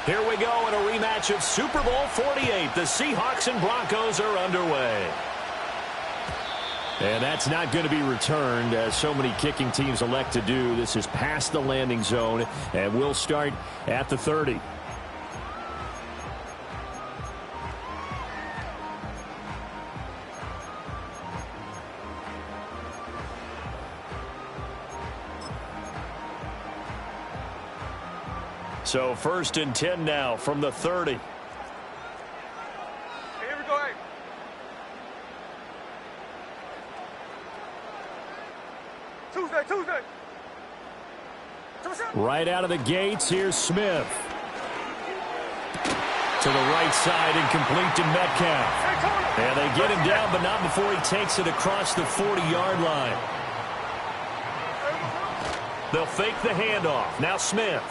Here we go in a rematch of Super Bowl 48. The Seahawks and Broncos are underway. And that's not going to be returned, as so many kicking teams elect to do. This is past the landing zone, and we'll start at the 30. So 1st and 10 now from the 30. Here we go. Tuesday. Right out of the gates, here's Smith. To the right side and complete to Metcalf. And they get him down, but not before he takes it across the 40-yard line. They'll fake the handoff. Now Smith.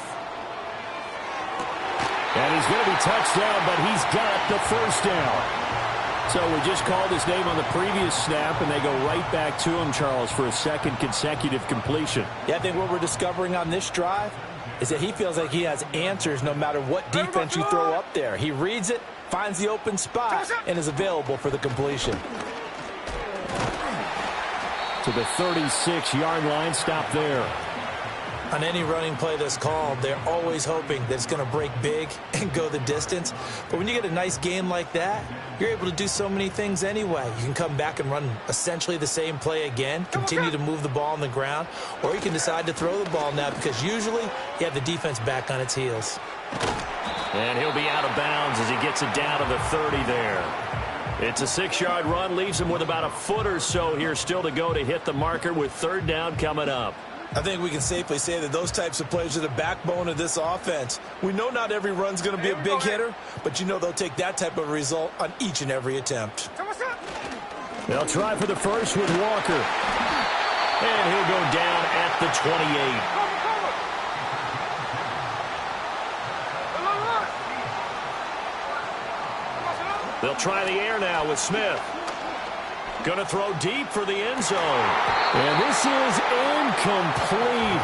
And he's going to be touched down, but he's got the first down. So we just called his name on the previous snap, and they go right back to him, Charles, for a second consecutive completion. Yeah, I think what we're discovering on this drive is that he feels like he has answers no matter what defense you throw up there. He reads it, finds the open spot, and is available for the completion. To the 36-yard line, stop there. On any running play that's called, they're always hoping that it's going to break big and go the distance. But when you get a nice game like that, you're able to do so many things anyway. You can come back and run essentially the same play again, continue to move the ball on the ground, or you can decide to throw the ball now because usually you have the defense back on its heels. And he'll be out of bounds as he gets it down to the 30 there. It's a 6-yard run, leaves him with about a foot or so here still to go to hit the marker with 3rd down coming up. I think we can safely say that those types of plays are the backbone of this offense. We know not every run's going to be a big hitter, but you know they'll take that type of result on each and every attempt. They'll try for the first with Walker. And he'll go down at the 28. They'll try the air now with Smith. Going to throw deep for the end zone. And this is incomplete.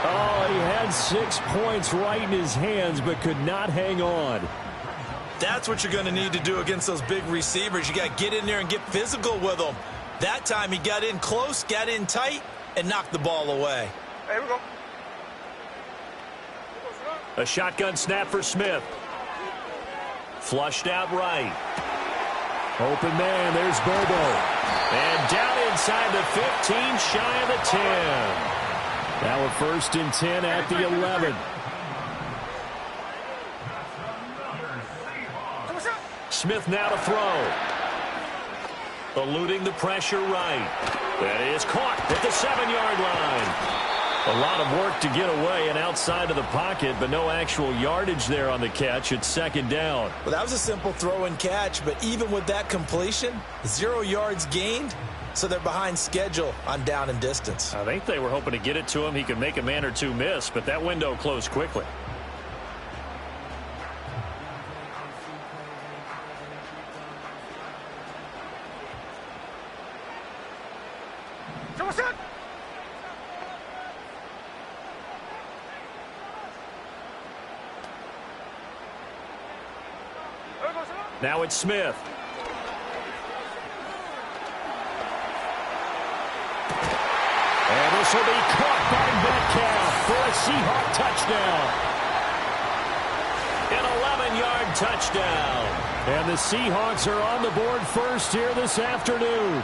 Oh, he had 6 points right in his hands, but could not hang on. That's what you're going to need to do against those big receivers. You got to get in there and get physical with them. That time he got in close, got in tight, and knocked the ball away. Here we go. A shotgun snap for Smith. Flushed out right. Open man, there's Bobo. And down inside the 15, shy of the 10. Now a 1st and 10 at the 11. Smith now to throw. Eluding the pressure right. That is caught at the 7-yard line. A lot of work to get away and outside of the pocket, but no actual yardage there on the catch. It's 2nd down. Well, that was a simple throw and catch, but even with that completion, 0 yards gained, so they're behind schedule on down and distance. I think they were hoping to get it to him. He could make a man or two miss, but that window closed quickly. Now it's Smith. And this will be caught by Metcalf for a Seahawk touchdown. An 11-yard touchdown. And the Seahawks are on the board first here this afternoon.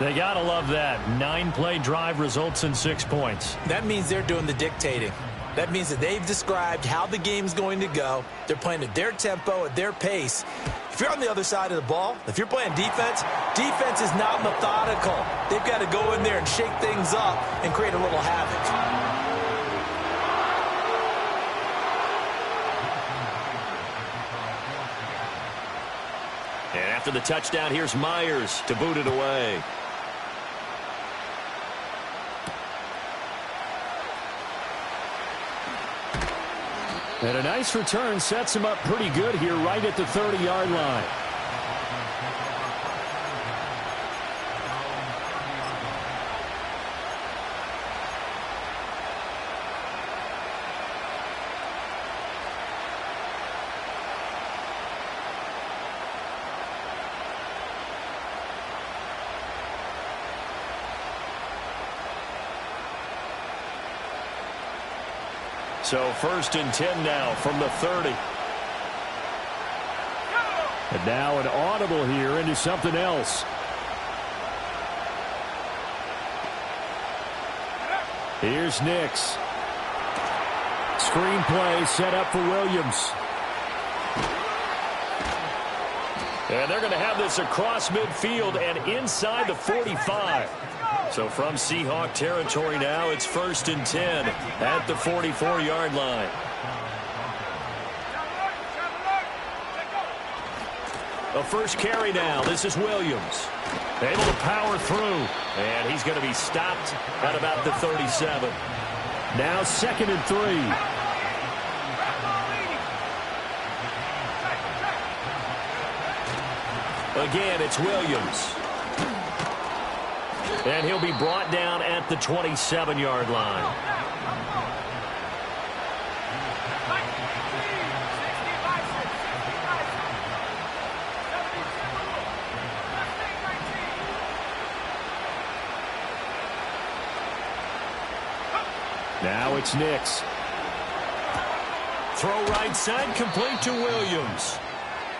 They got to love that. 9-play drive results in 6 points. That means they're doing the dictating. That means that they've described how the game's going to go. They're playing at their tempo, at their pace. If you're on the other side of the ball, if you're playing defense, defense is not methodical. They've got to go in there and shake things up and create a little havoc. And after the touchdown, here's Myers to boot it away. And a nice return sets him up pretty good here right at the 30-yard line. So 1st and 10 now from the 30. And now an audible here into something else. Here's Nix. Screenplay set up for Williams. And they're going to have this across midfield and inside the 45. So from Seahawk territory now, it's 1st and 10 at the 44-yard line. The first carry now. This is Williams. Able to power through. And he's going to be stopped at about the 37. Now 2nd and 3. Again, it's Williams. And he'll be brought down at the 27-yard line. Now it's Nix. Throw right side, complete to Williams.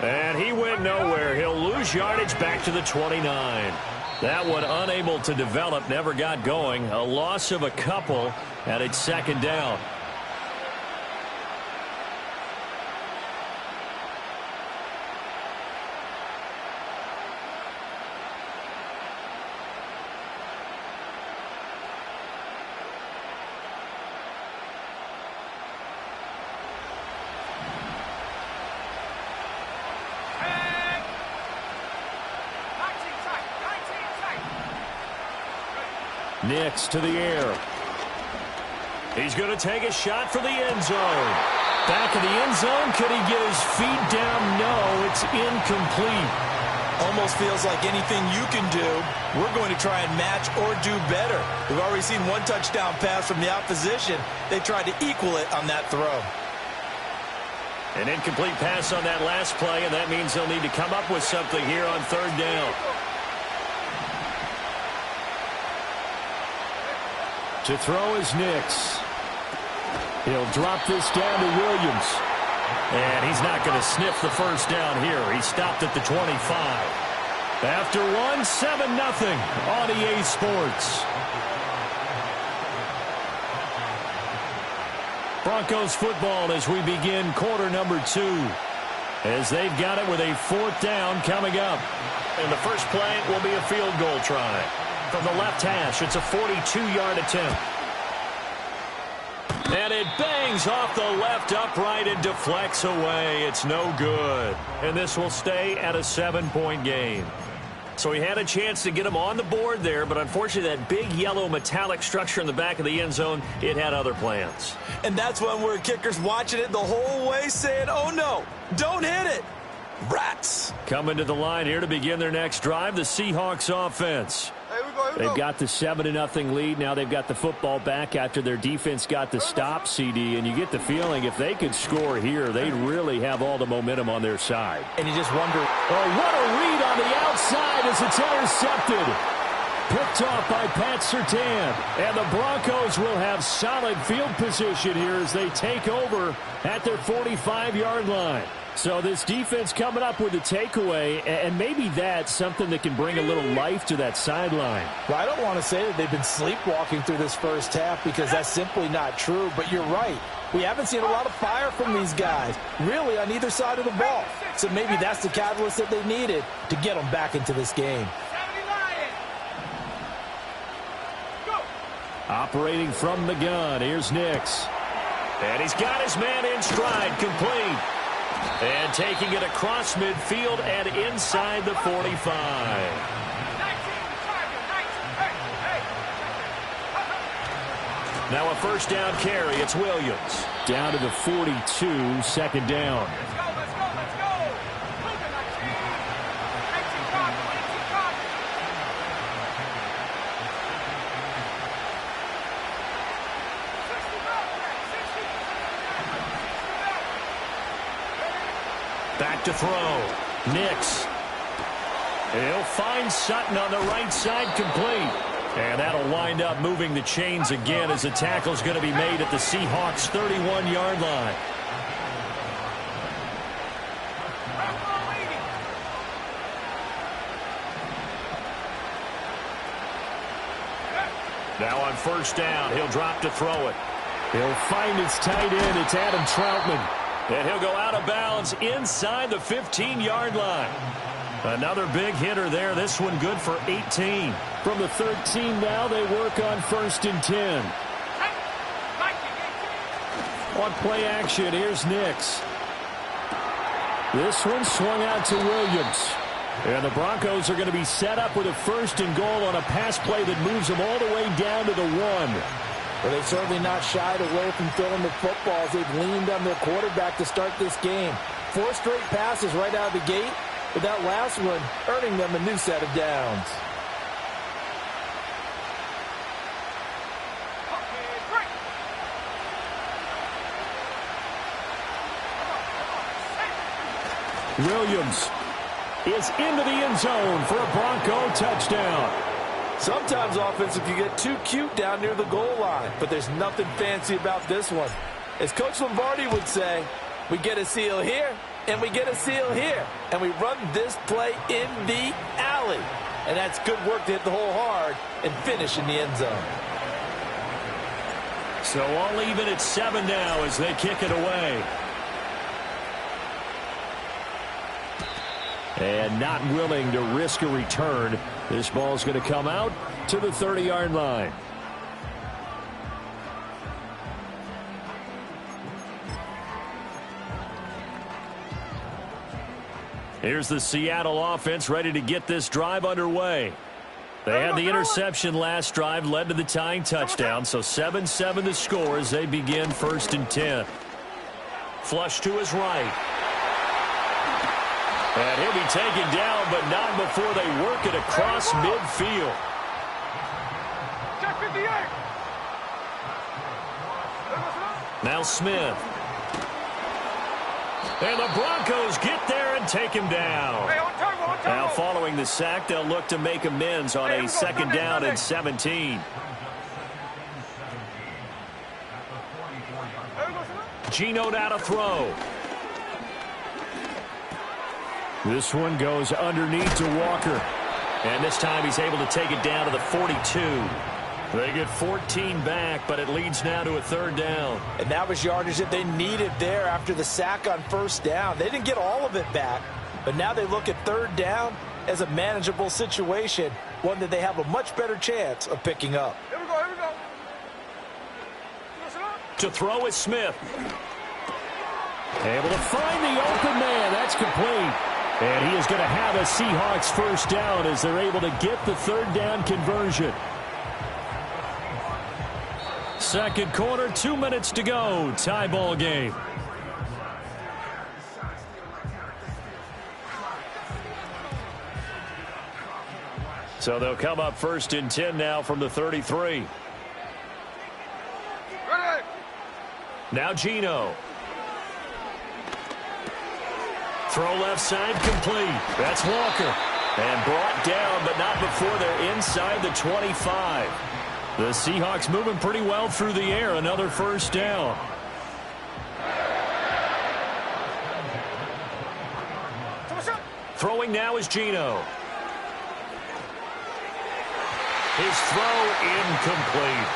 And he went nowhere. He'll lose yardage back to the 29. That one unable to develop, never got going. A loss of a couple, and it's 2nd down. Nix to the air. He's going to take a shot for the end zone. Back of the end zone. Could he get his feet down? No, it's incomplete. Almost feels like anything you can do, we're going to try and match or do better. We've already seen one touchdown pass from the opposition. They tried to equal it on that throw. An incomplete pass on that last play, and that means they'll need to come up with something here on 3rd down. To throw is Nix. He'll drop this down to Williams. And he's not going to sniff the first down here. He stopped at the 25. After one, 7-0 on EA Sports. Broncos football as we begin quarter number 2. As they've got it with a 4th down coming up. And the first play will be a field goal try. From the left hash, it's a 42-yard attempt. And it bangs off the left upright and deflects away. It's no good. And this will stay at a 7-point game. So he had a chance to get him on the board there, but unfortunately that big yellow metallic structure in the back of the end zone, it had other plans. And that's when we're kickers watching it the whole way saying, oh no, don't hit it. Rats. Coming to the line here to begin their next drive, the Seahawks offense. They've got the 7-0 lead. Now they've got the football back after their defense got the stop, CD. And you get the feeling if they could score here, they'd really have all the momentum on their side. And you just wonder. Oh, what a read on the outside as it's intercepted. Picked off by Pat Surtain. And the Broncos will have solid field position here as they take over at their 45-yard line. So this defense coming up with a takeaway, and maybe that's something that can bring a little life to that sideline. Well, I don't want to say that they've been sleepwalking through this first half because that's simply not true, but you're right. We haven't seen a lot of fire from these guys, really, on either side of the ball. So maybe that's the catalyst that they needed to get them back into this game. Operating from the gun, here's Nix. And he's got his man in stride, complete. And taking it across midfield and inside the 45. Now a first down carry. It's Williams. Down to the 42, 2nd down. Let's go. Back to throw. Nix. He'll find Sutton on the right side, complete. And that'll wind up moving the chains again as the tackle's going to be made at the Seahawks' 31-yard line. Now on first down, he'll drop to throw it. He'll find his tight end. It's Adam Troutman. And he'll go out of bounds inside the 15-yard line. Another big hitter there. This one good for 18. From the 13 now, they work on first and 10. On play action, here's Nix. This one swung out to Williams. And the Broncos are going to be set up with a first and goal on a pass play that moves them all the way down to the 1. Well, they've certainly not shied away from throwing the footballs. They've leaned on their quarterback to start this game. 4 straight passes right out of the gate, with that last one earning them a new set of downs. Williams is into the end zone for a Bronco touchdown. Sometimes offensive you get too cute down near the goal line, but there's nothing fancy about this one. As Coach Lombardi would say, we get a seal here, and we get a seal here, and we run this play in the alley. And that's good work to hit the hole hard and finish in the end zone. So all even at 7 now as they kick it away. And not willing to risk a return. This ball's going to come out to the 30-yard line. Here's the Seattle offense ready to get this drive underway. They had the interception last drive, led to the tying touchdown, so 7-7 the score as they begin first and 10. Flush to his right. And he'll be taken down, but not before they work it across midfield. Now Smith. And the Broncos get there and take him down. Now following the sack, they'll look to make amends on a second down and 17. Geno now to throw. This one goes underneath to Walker. And this time he's able to take it down to the 42. They get 14 back, but it leads now to a third down. And that was yardage that they needed there after the sack on first down. They didn't get all of it back, but now they look at third down as a manageable situation, one that they have a much better chance of picking up. Here we go. To throw is Smith. Able to find the open man. That's complete. And he is going to have a Seahawks first down as they're able to get the third down conversion. Second quarter, 2 minutes to go. Tie ball game. So they'll come up first and 10 now from the 33. Now Geno. Throw left side complete. That's Walker. And brought down, but not before they're inside the 25. The Seahawks moving pretty well through the air. Another first down. Throwing now is Geno. His throw incomplete.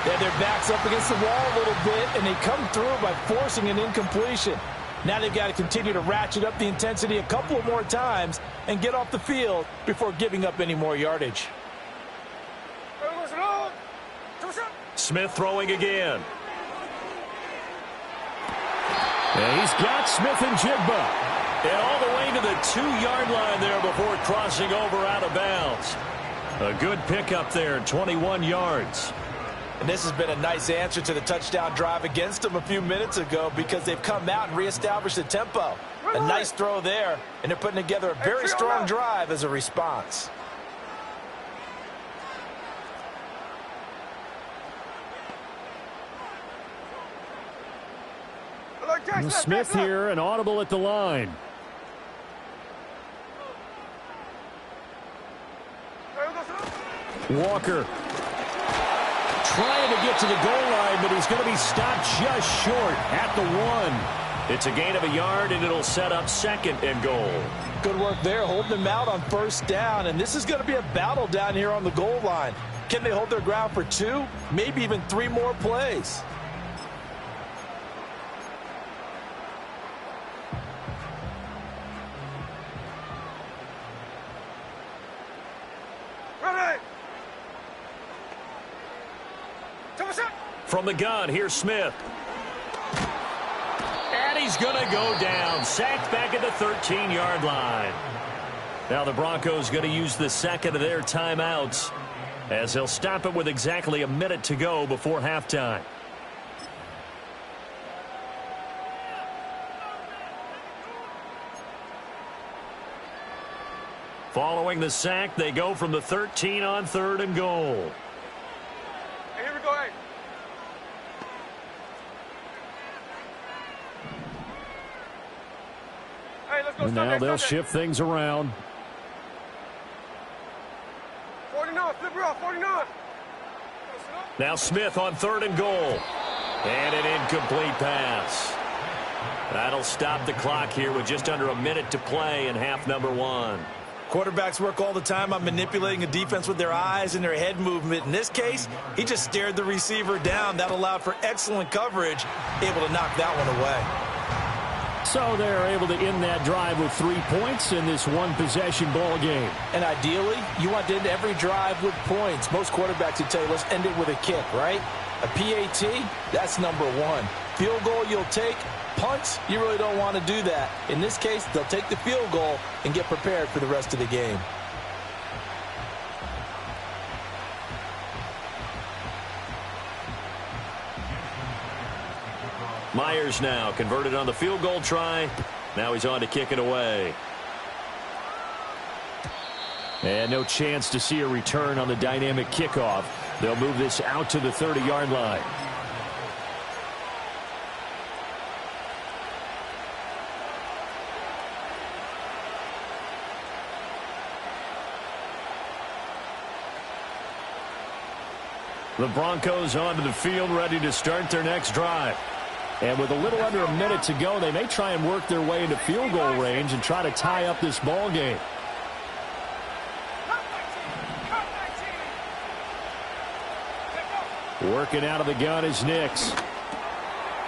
Yeah, their back's up against the wall a little bit, and they come through by forcing an incompletion. Now they've got to continue to ratchet up the intensity a couple of more times and get off the field before giving up any more yardage. Smith throwing again. And he's got Smith and Jigba. And all the way to the 2-yard line there before crossing over out of bounds. A good pickup there, 21 yards. And this has been a nice answer to the touchdown drive against them a few minutes ago because they've come out and reestablished the tempo. A nice throw there, and they're putting together a very strong drive as a response. Smith here, an audible at the line. Walker trying to get to the goal line, but he's going to be stopped just short at the 1. It's a gain of a yard, and it'll set up 2nd and goal. Good work there, holding them out on 1st down, and this is going to be a battle down here on the goal line. Can they hold their ground for 2, maybe even 3 more plays? From the gun, here's Smith. And he's going to go down. Sacked back at the 13-yard line. Now the Broncos going to use the 2nd of their timeouts as they'll stop it with exactly a minute to go before halftime. Following the sack, they go from the 13 on 3rd and goal. Hey, here we go, hey. And now they'll shift things around. 49, flip her off, 49. Now Smith on 3rd and goal. And an incomplete pass. That'll stop the clock here with just under a minute to play in half number 1. Quarterbacks work all the time on manipulating a defense with their eyes and their head movement. In this case, he just stared the receiver down. That allowed for excellent coverage, able to knock that one away. So they're able to end that drive with 3 points in this one-possession ball game. And ideally, you want to end every drive with points. Most quarterbacks would tell you, let's end it with a kick, right? A PAT, that's number 1. Field goal you'll take. Punts, you really don't want to do that. In this case, they'll take the field goal and get prepared for the rest of the game. Myers now converted on the field goal try. Now he's on to kick it away. And no chance to see a return on the dynamic kickoff. They'll move this out to the 30-yard line. The Broncos onto the field, ready to start their next drive. And with a little under a minute to go, they may try and work their way into field goal range and try to tie up this ball game. Working out of the gun is Nix.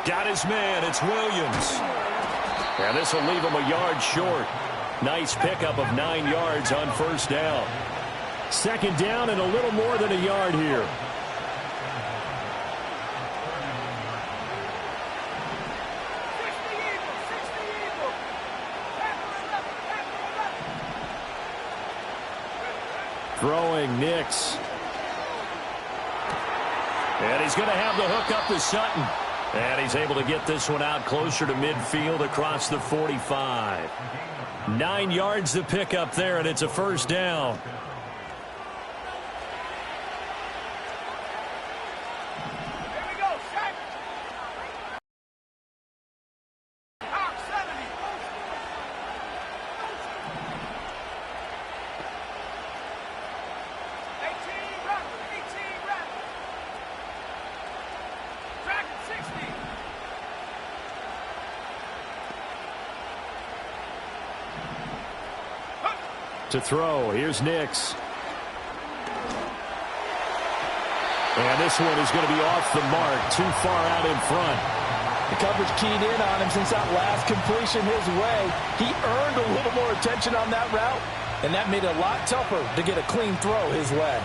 Got his man, it's Williams. And this will leave him a yard short. Nice pickup of 9 yards on 1st down. 2nd down and a little more than a yard here. Throwing Nix. And he's going to have the hook up to Sutton. And he's able to get this one out closer to midfield across the 45. 9 yards to pick up there, and it's a 1st down. To throw, here's Nix. And this one is going to be off the mark, too far out in front. The coverage keyed in on him since that last completion his way. He earned a little more attention on that route, and that made it a lot tougher to get a clean throw his way.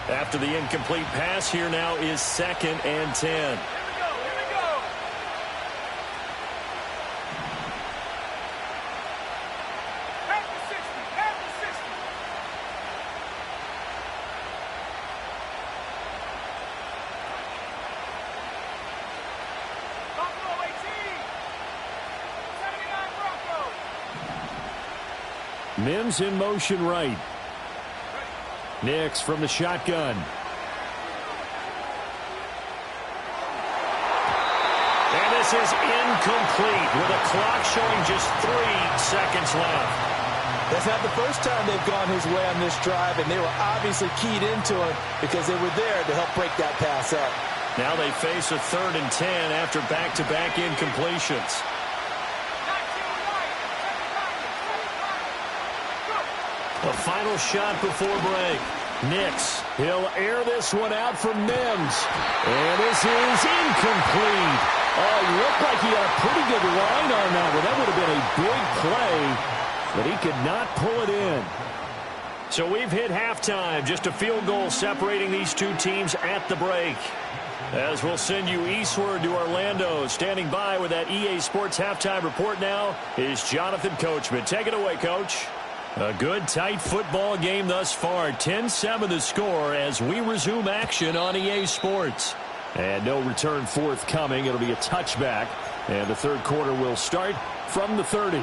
After the incomplete pass, here now is 2nd and 10. Mims in motion right. Nix from the shotgun. And this this is incomplete with a clock showing just 3 seconds left. That's not the first time they've gone his way on this drive, and they were obviously keyed into it because they were there to help break that pass up. Now they face a 3rd and 10 after back-to-back incompletions. A final shot before break. Nix, he'll air this one out for Mims. And this is incomplete. Oh, he looked like he had a pretty good line on that one. That would have been a big play, but he could not pull it in. So we've hit halftime. Just a field goal separating these two teams at the break. As we'll send you eastward to Orlando. Standing by with that EA Sports halftime report now is Jonathan Coachman. Take it away, Coach. A good, tight football game thus far. 10-7 the score as we resume action on EA Sports. And no return forthcoming. It'll be a touchback. And the third quarter will start from the 30.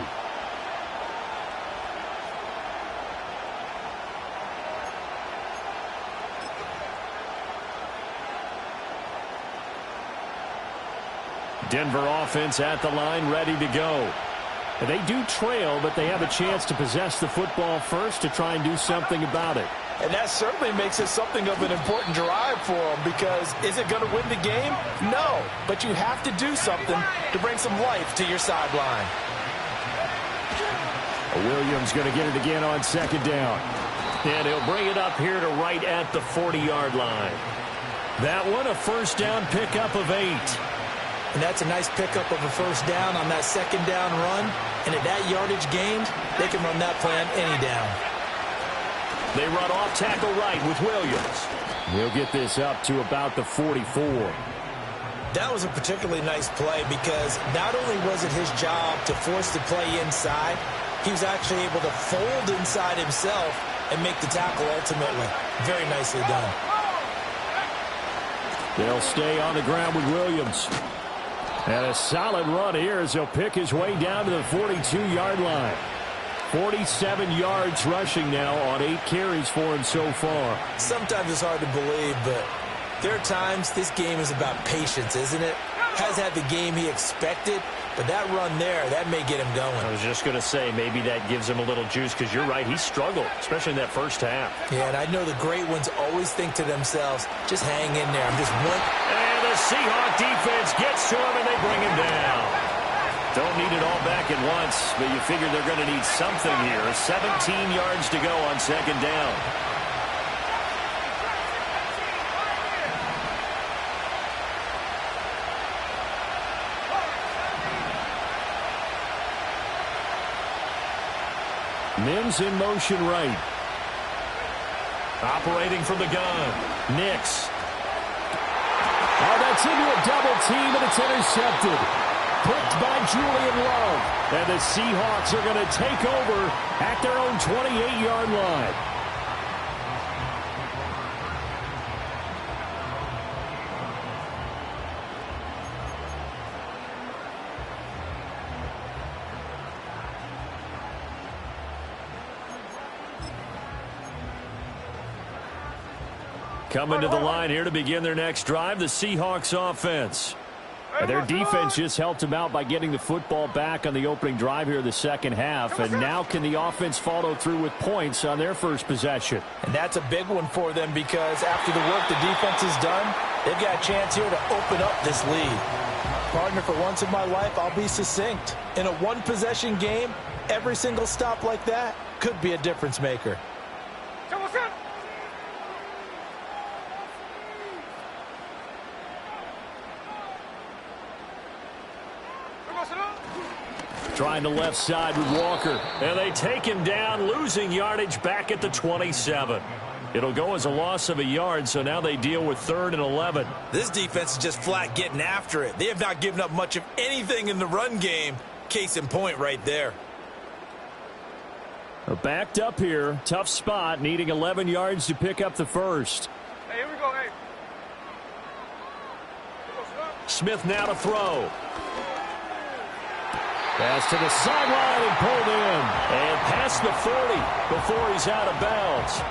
Denver offense at the line, ready to go. They do trail, but they have a chance to possess the football first to try and do something about it. And that certainly makes it something of an important drive for them, because is it going to win the game? No, but you have to do something to bring some life to your sideline. Williams going to get it again on 2nd down. And he'll bring it up here to right at the 40-yard line. That one a first down pickup of 8. And that's a nice pickup of a first down on that 2nd down run. And at that yardage gained, they can run that play on any down. They run off tackle right with Williams. He'll get this up to about the 44. That was a particularly nice play because not only was it his job to force the play inside, he was actually able to fold inside himself and make the tackle ultimately. Very nicely done. They'll stay on the ground with Williams. And a solid run here as he'll pick his way down to the 42-yard line. 47 yards rushing now on 8 carries for him so far. Sometimes it's hard to believe, but there are times this game is about patience, isn't it? Has had the game he expected, but that run there, that may get him going. I was just going to say, maybe that gives him a little juice, because you're right, he struggled, especially in that first half. Yeah, and I know the great ones always think to themselves, just hang in there. I'm just one. And the Seahawk defense gets to him, and they bring him down. Don't need it all back at once, but you figure they're going to need something here. 17 yards to go on 2nd down. Mims in motion right. Operating from the gun. Nix. Oh, that's into a double team, and it's intercepted. Picked by Julian Love. And the Seahawks are going to take over at their own 28-yard line. Coming to the line here to begin their next drive, the Seahawks offense. Their defense just helped them out by getting the football back on the opening drive here in the second half. And now can the offense follow through with points on their first possession? And that's a big one for them because after the work the defense has done, they've got a chance here to open up this lead. Partner, for once in my life, I'll be succinct. In a one-possession game, every single stop like that could be a difference maker. Trying to left side with Walker. And they take him down, losing yardage back at the 27. It'll go as a loss of a yard, so now they deal with 3rd and 11. This defense is just flat getting after it. They have not given up much of anything in the run game. Case in point right there. They're backed up here. Tough spot, needing 11 yards to pick up the first. Hey, here we go, hey. Smith now to throw. Pass to the sideline and pulled in. And past the 40 before he's out of bounds.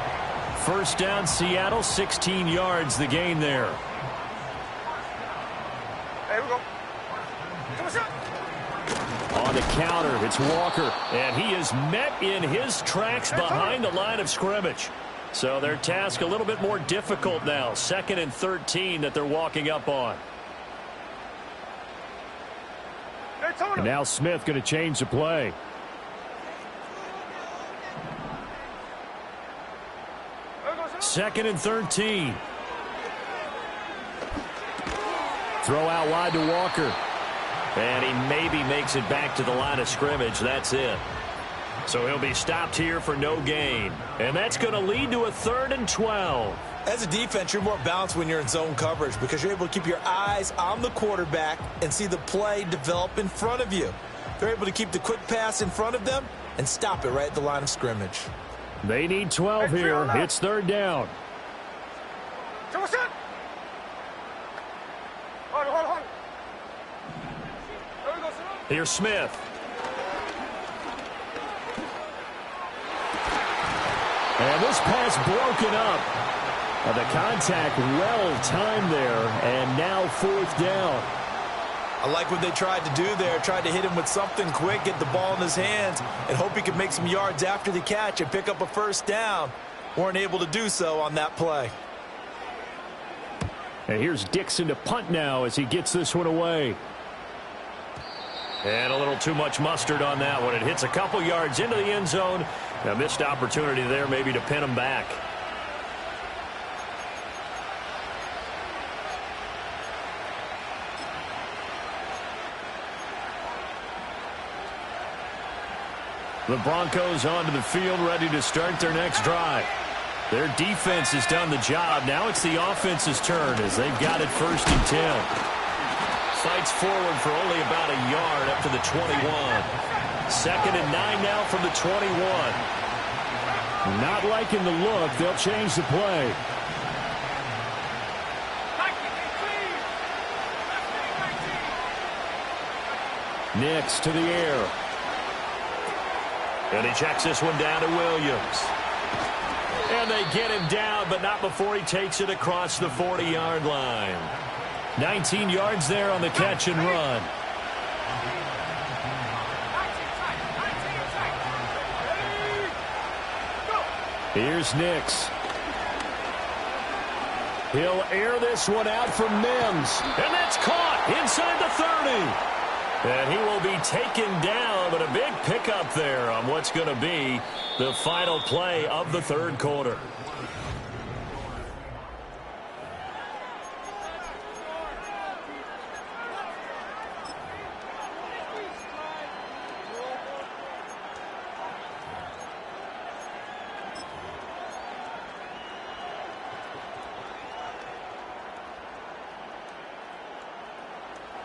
First down, Seattle, 16 yards the gain there. Hey, here we go. On the counter, it's Walker. And he is met in his tracks behind the line of scrimmage. So their task a little bit more difficult now. 2nd and 13 that they're walking up on. And now Smith going to change the play. Second and 13. Throw out wide to Walker. And he maybe makes it back to the line of scrimmage. That's it. So he'll be stopped here for no gain. And that's going to lead to a 3rd and 12. As a defense, you're more balanced when you're in zone coverage because you're able to keep your eyes on the quarterback and see the play develop in front of you. They're able to keep the quick pass in front of them and stop it right at the line of scrimmage. They need 12 here. It's 3rd down. Here's Smith. And this pass broken up. The contact well timed there, and now 4th down. I like what they tried to do there. Tried to hit him with something quick, get the ball in his hands, and hope he could make some yards after the catch and pick up a 1st down. Weren't able to do so on that play. And here's Dixon to punt now as he gets this one away. And a little too much mustard on that one. It hits a couple yards into the end zone. A missed opportunity there maybe to pin him back. The Broncos onto the field ready to start their next drive. Their defense has done the job. Now it's the offense's turn as they've got it 1st and 10. Fights forward for only about a yard up to the 21. 2nd and 9 now from the 21. Not liking the look. They'll change the play. Nix to the air. And he checks this one down to Williams. And they get him down, but not before he takes it across the 40-yard line. 19 yards there on the catch and run. Here's Nix. He'll air this one out from Mims. And that's caught inside the 30. And he will be taken down, but a big pickup there on what's going to be the final play of the 3rd quarter.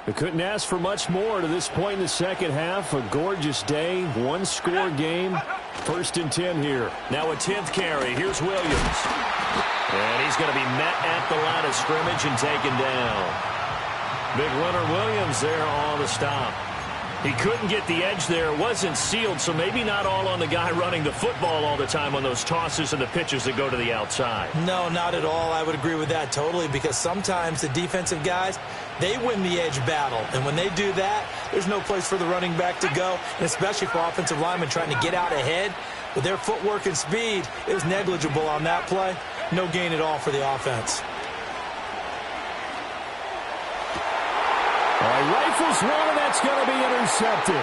They couldn't ask for much more to this point in the 2nd half. A gorgeous day, 1-score game. 1st and 10 here. Now a 10th carry. Here's Williams. And he's going to be met at the line of scrimmage and taken down. Big Leonard Williams there on the stop. He couldn't get the edge there. It wasn't sealed, so maybe not all on the guy running the football all the time on those tosses and the pitches that go to the outside. No, not at all. I would agree with that totally because sometimes the defensive guys, they win the edge battle. And when they do that, there's no place for the running back to go, and especially for offensive linemen trying to get out ahead. With their footwork and speed, it was negligible on that play. No gain at all for the offense. All right, rifles one, and that's going to be intercepted.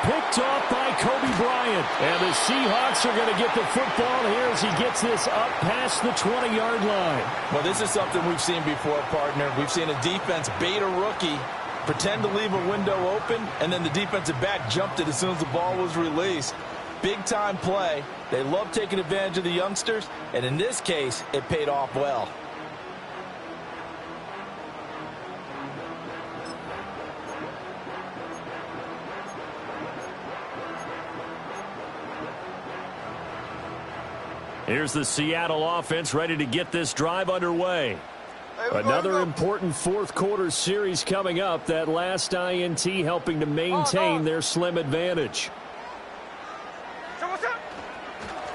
Picked off by Kobe Bryant. And the Seahawks are going to get the football here as he gets this up past the 20-yard line. Well, this is something we've seen before, partner. We've seen a defense bait a rookie, pretend to leave a window open, and then the defensive back jumped it as soon as the ball was released. Big-time play. They love taking advantage of the youngsters, and in this case, it paid off well. Here's the Seattle offense ready to get this drive underway. Another important 4th quarter series coming up. That last INT helping to maintain their slim advantage.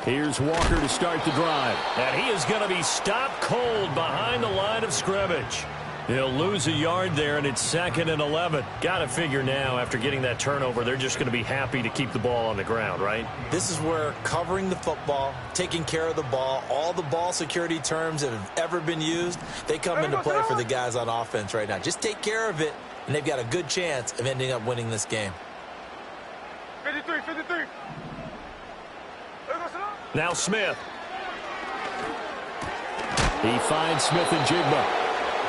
Here's Walker to start the drive. And he is going to be stopped cold behind the line of scrimmage. He'll lose a yard there, and it's 2nd and 11. Got to figure now, after getting that turnover, they're just going to be happy to keep the ball on the ground, right? This is where covering the football, taking care of the ball, all the ball security terms that have ever been used, they come into play for the guys on offense right now. Just take care of it, and they've got a good chance of ending up winning this game. 53, 53. Now Smith. He finds Smith and Jigba.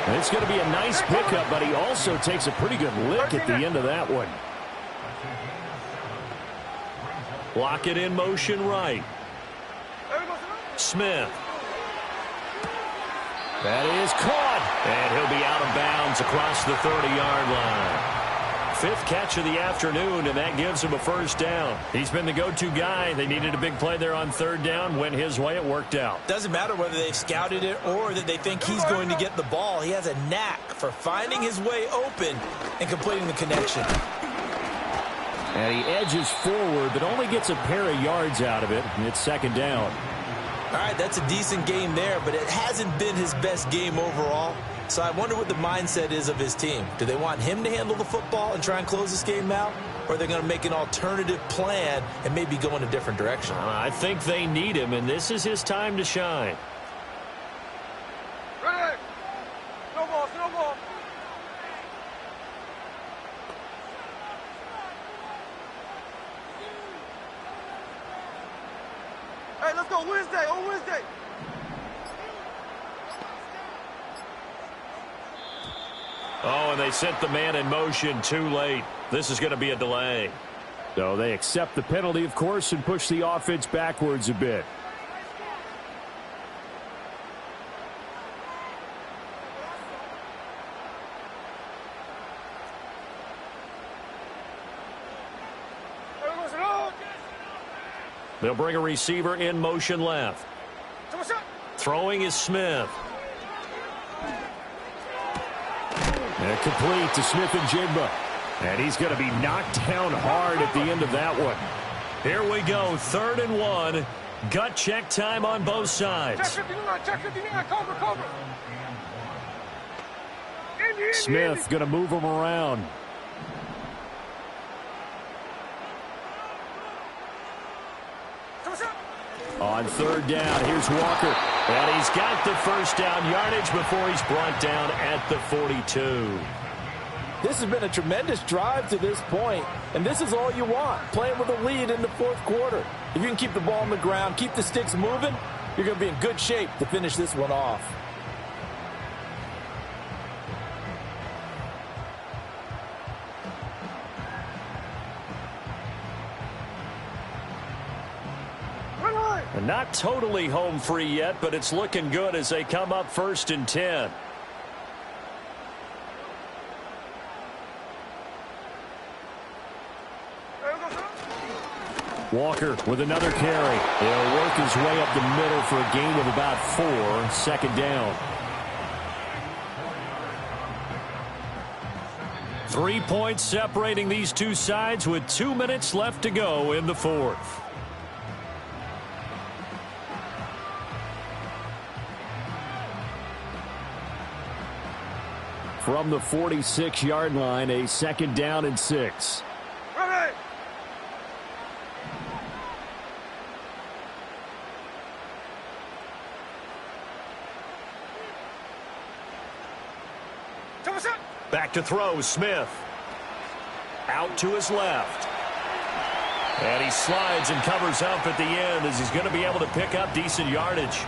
And it's going to be a nice pickup, but he also takes a pretty good lick at the end of that one. Lock it in motion right. Smith. That is caught. And he'll be out of bounds across the 30-yard line. 5th catch of the afternoon, and that gives him a first down. He's been the go-to guy. They needed a big play there on 3rd down. Went his way. It worked out. Doesn't matter whether they've scouted it or that they think he's going to get the ball. He has a knack for finding his way open and completing the connection. And he edges forward, but only gets a pair of yards out of it, and it's 2nd down. All right, that's a decent game there, but it hasn't been his best game overall. So I wonder what the mindset is of his team. Do they want him to handle the football and try and close this game out? Or are they going to make an alternative plan and maybe go in a different direction? I think they need him, and this is his time to shine. Ready. Snowball, snowball. Hey, let's go Wednesday, on Wednesday. Oh, and they sent the man in motion too late. This is going to be a delay. So they accept the penalty, of course, and push the offense backwards a bit. They'll bring a receiver in motion left. Throwing is Smith. And complete to Smith and Jigba. And he's going to be knocked down hard at the end of that one. Here we go, 3rd and 1. Gut check time on both sides. Check 59, Cobra. Smith going to move him around. On 3rd down, here's Walker. And he's got the first down yardage before he's brought down at the 42. This has been a tremendous drive to this point, and this is all you want, playing with a lead in the 4th quarter. If you can keep the ball on the ground, keep the sticks moving, you're going to be in good shape to finish this one off. Not totally home free yet, but it's looking good as they come up 1st and 10. Walker with another carry. He'll work his way up the middle for a gain of about 4. 2nd down. 3 points separating these two sides with 2 minutes left to go in the 4th. From the 46-yard line, a 2nd down and 6. Ready. Back to throw, Smith. Out to his left. And he slides and covers up at the end as he's going to be able to pick up decent yardage.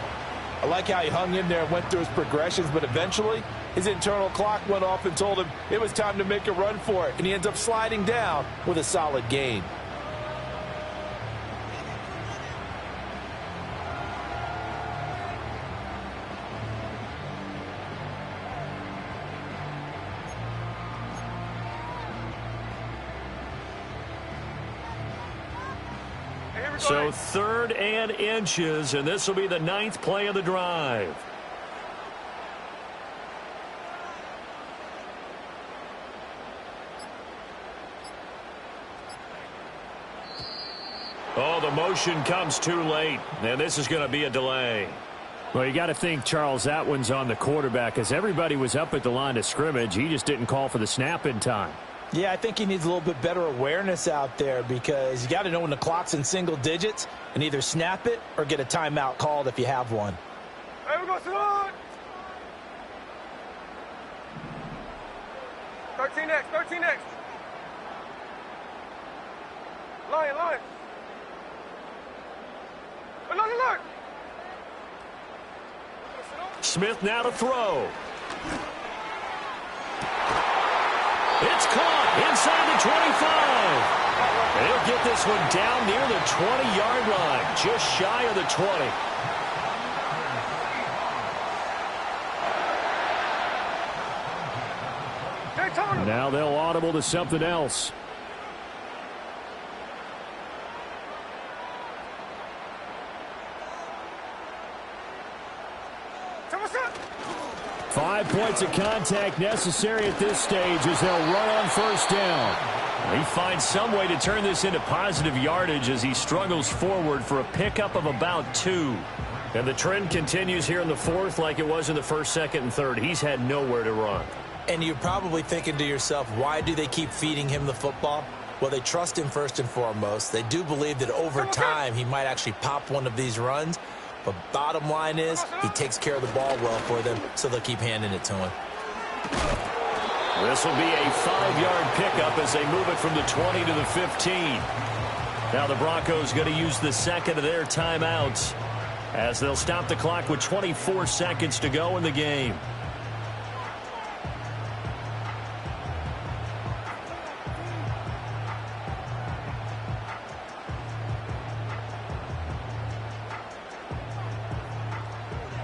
I like how he hung in there and went through his progressions, but eventually his internal clock went off and told him it was time to make a run for it, and he ends up sliding down with a solid gain. So 3rd and inches, and this will be the 9th play of the drive. Oh, the motion comes too late, and this is going to be a delay. Well, you got to think, Charles, that one's on the quarterback as everybody was up at the line of scrimmage. He just didn't call for the snap in time. Yeah, I think he needs a little bit better awareness out there because you got to know when the clock's in single digits and either snap it or get a timeout called if you have one. Hey, we go, Salon! 13X, 13X. Lion. Alert. Smith now to throw. It's caught inside the 25. They'll get this one down near the 20-yard line, just shy of the 20. Now they'll audible to something else. What's up? 5 points of contact necessary at this stage as they'll run on first down. He finds some way to turn this into positive yardage as he struggles forward for a pickup of about 2. And the trend continues here in the fourth like it was in the first, second, and third. He's had nowhere to run. And you're probably thinking to yourself, why do they keep feeding him the football? Well, they trust him first and foremost. They do believe that over time he might actually pop one of these runs. But bottom line is he takes care of the ball well for them, so they'll keep handing it to him. This will be a 5-yard pickup as they move it from the 20 to the 15. Now the Broncos going to use the second of their timeouts as they'll stop the clock with 24 seconds to go in the game.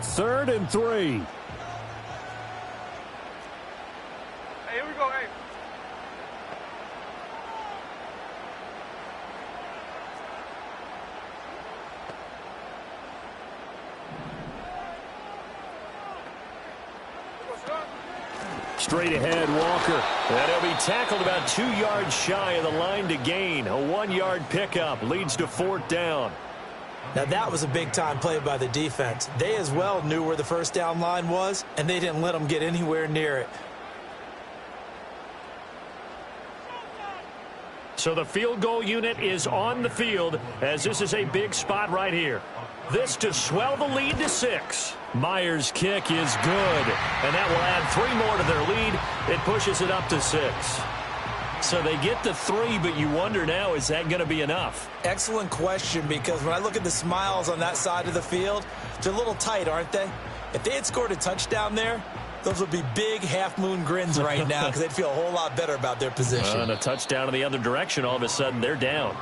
Third and 3. Hey, here we go, hey. Straight ahead, Walker. And he'll be tackled about 2 yards shy of the line to gain. A 1-yard pickup leads to fourth down. Now, that was a big-time play by the defense. They as well knew where the first down line was, and they didn't let them get anywhere near it. So the field goal unit is on the field as this is a big spot right here. This to swell the lead to 6. Myers' kick is good, and that will add 3 more to their lead. It pushes it up to 6. So they get the 3, but you wonder now, is that going to be enough? Excellent question, because when I look at the smiles on that side of the field, they're a little tight, aren't they? If they had scored a touchdown there, those would be big half-moon grins right now because they'd feel a whole lot better about their position. And a touchdown in the other direction, all of a sudden they're down.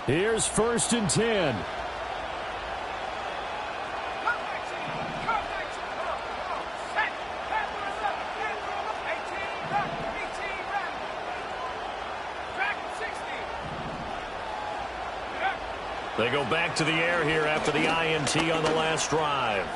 Here's first and 10. They go back to the air here after the INT on the last drive.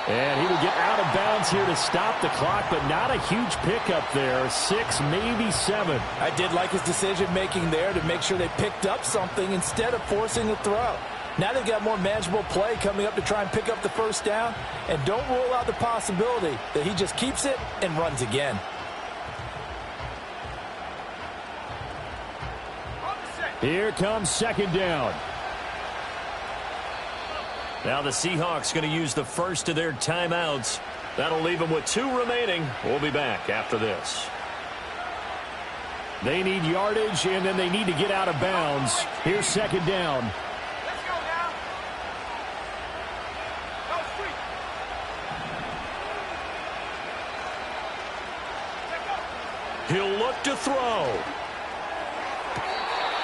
And he will get out of bounds here to stop the clock, but not a huge pickup there. 6, maybe 7. I did like his decision-making there to make sure they picked up something instead of forcing the throw. Now they've got more manageable play coming up to try and pick up the first down, and don't rule out the possibility that he just keeps it and runs again. Here comes second down. Now the Seahawks going to use the first of their timeouts. That'll leave them with 2 remaining. We'll be back after this. They need yardage, and then they need to get out of bounds. Here's second down. Let's go now. Go free. He'll look to throw.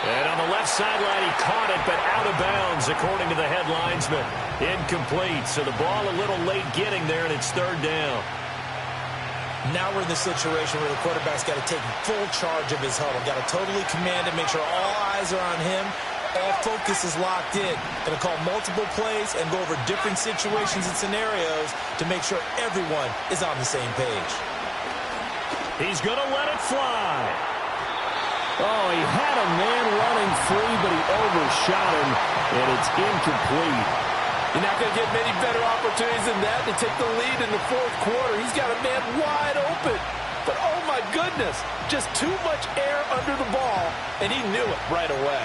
And on the left sideline, he caught it, but out of bounds, according to the head linesman. Incomplete, so the ball a little late getting there, and it's third down. Now we're in the situation where the quarterback's got to take full charge of his huddle. Got to totally command it, make sure all eyes are on him. All focus is locked in. Going to call multiple plays and go over different situations and scenarios to make sure everyone is on the same page. He's going to let it fly. Oh, he had a man running free, but he overshot him, and it's incomplete. You're not going to get many better opportunities than that to take the lead in the fourth quarter. He's got a man wide open. But, oh, my goodness, just too much air under the ball, and he knew it right away.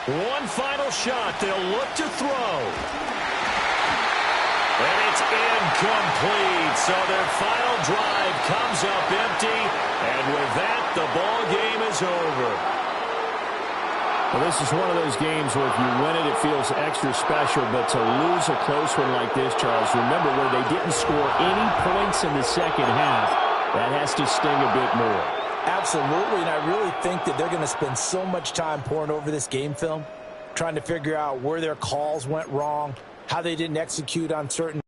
One final shot. They'll look to throw. And it's incomplete. So their final drive comes up empty. And with that, the ball game is over. Well, this is one of those games where if you win it, it feels extra special. But to lose a close one like this, Charles, remember where they didn't score any points in the second half, that has to sting a bit more. Absolutely, and I really think that they're going to spend so much time pouring over this game film, trying to figure out where their calls went wrong, how they didn't execute on certain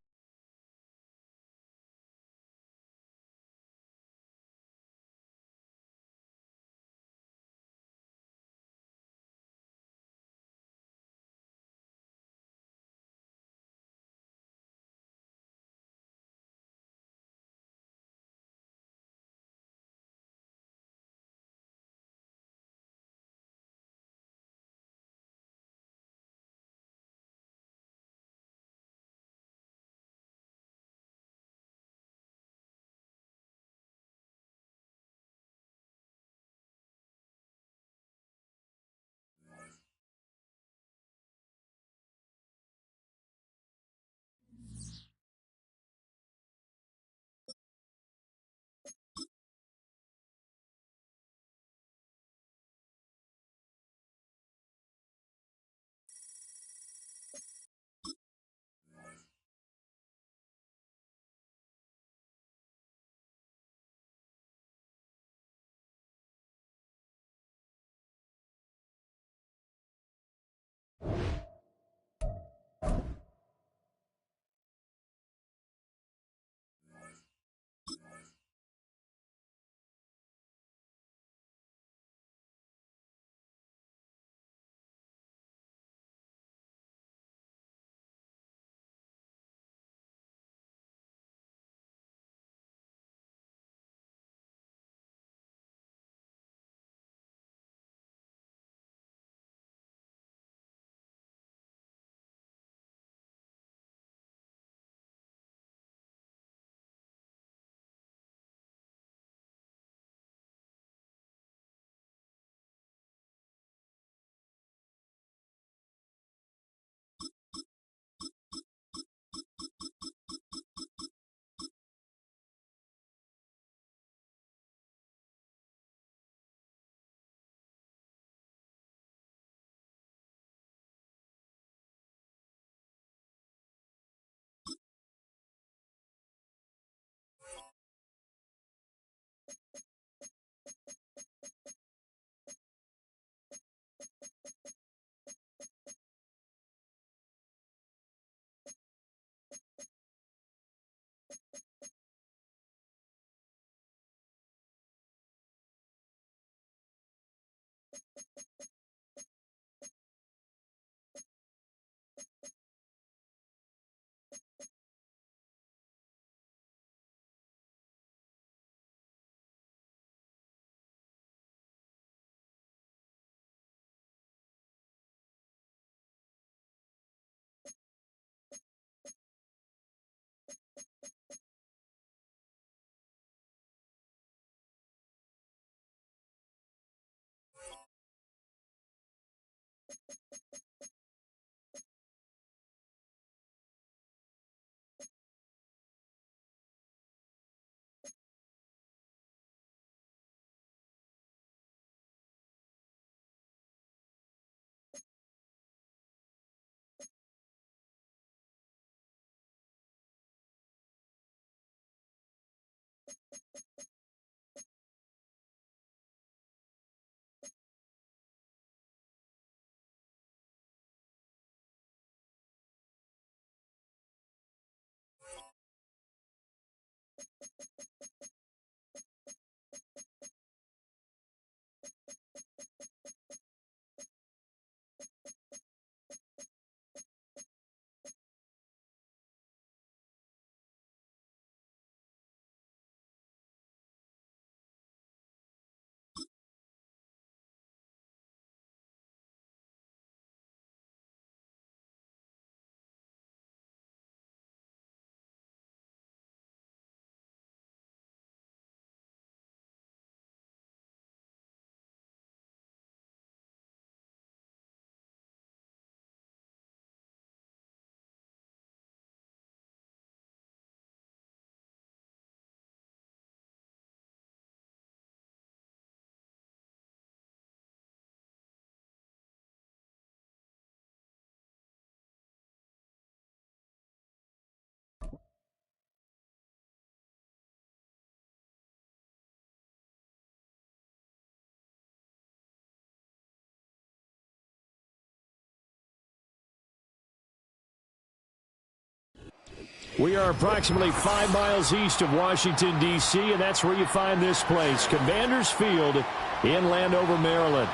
We are approximately 5 miles east of Washington, D.C., and that's where you find this place, Commanders Field in Landover, Maryland.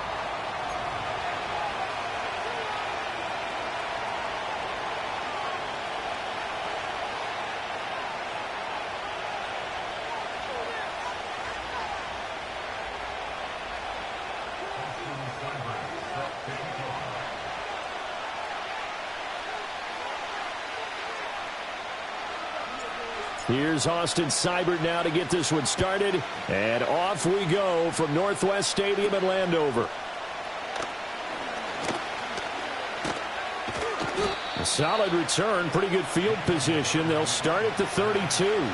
Here's Austin Seibert now to get this one started. And off we go from Northwest Stadium in Landover. A solid return, pretty good field position. They'll start at the 32.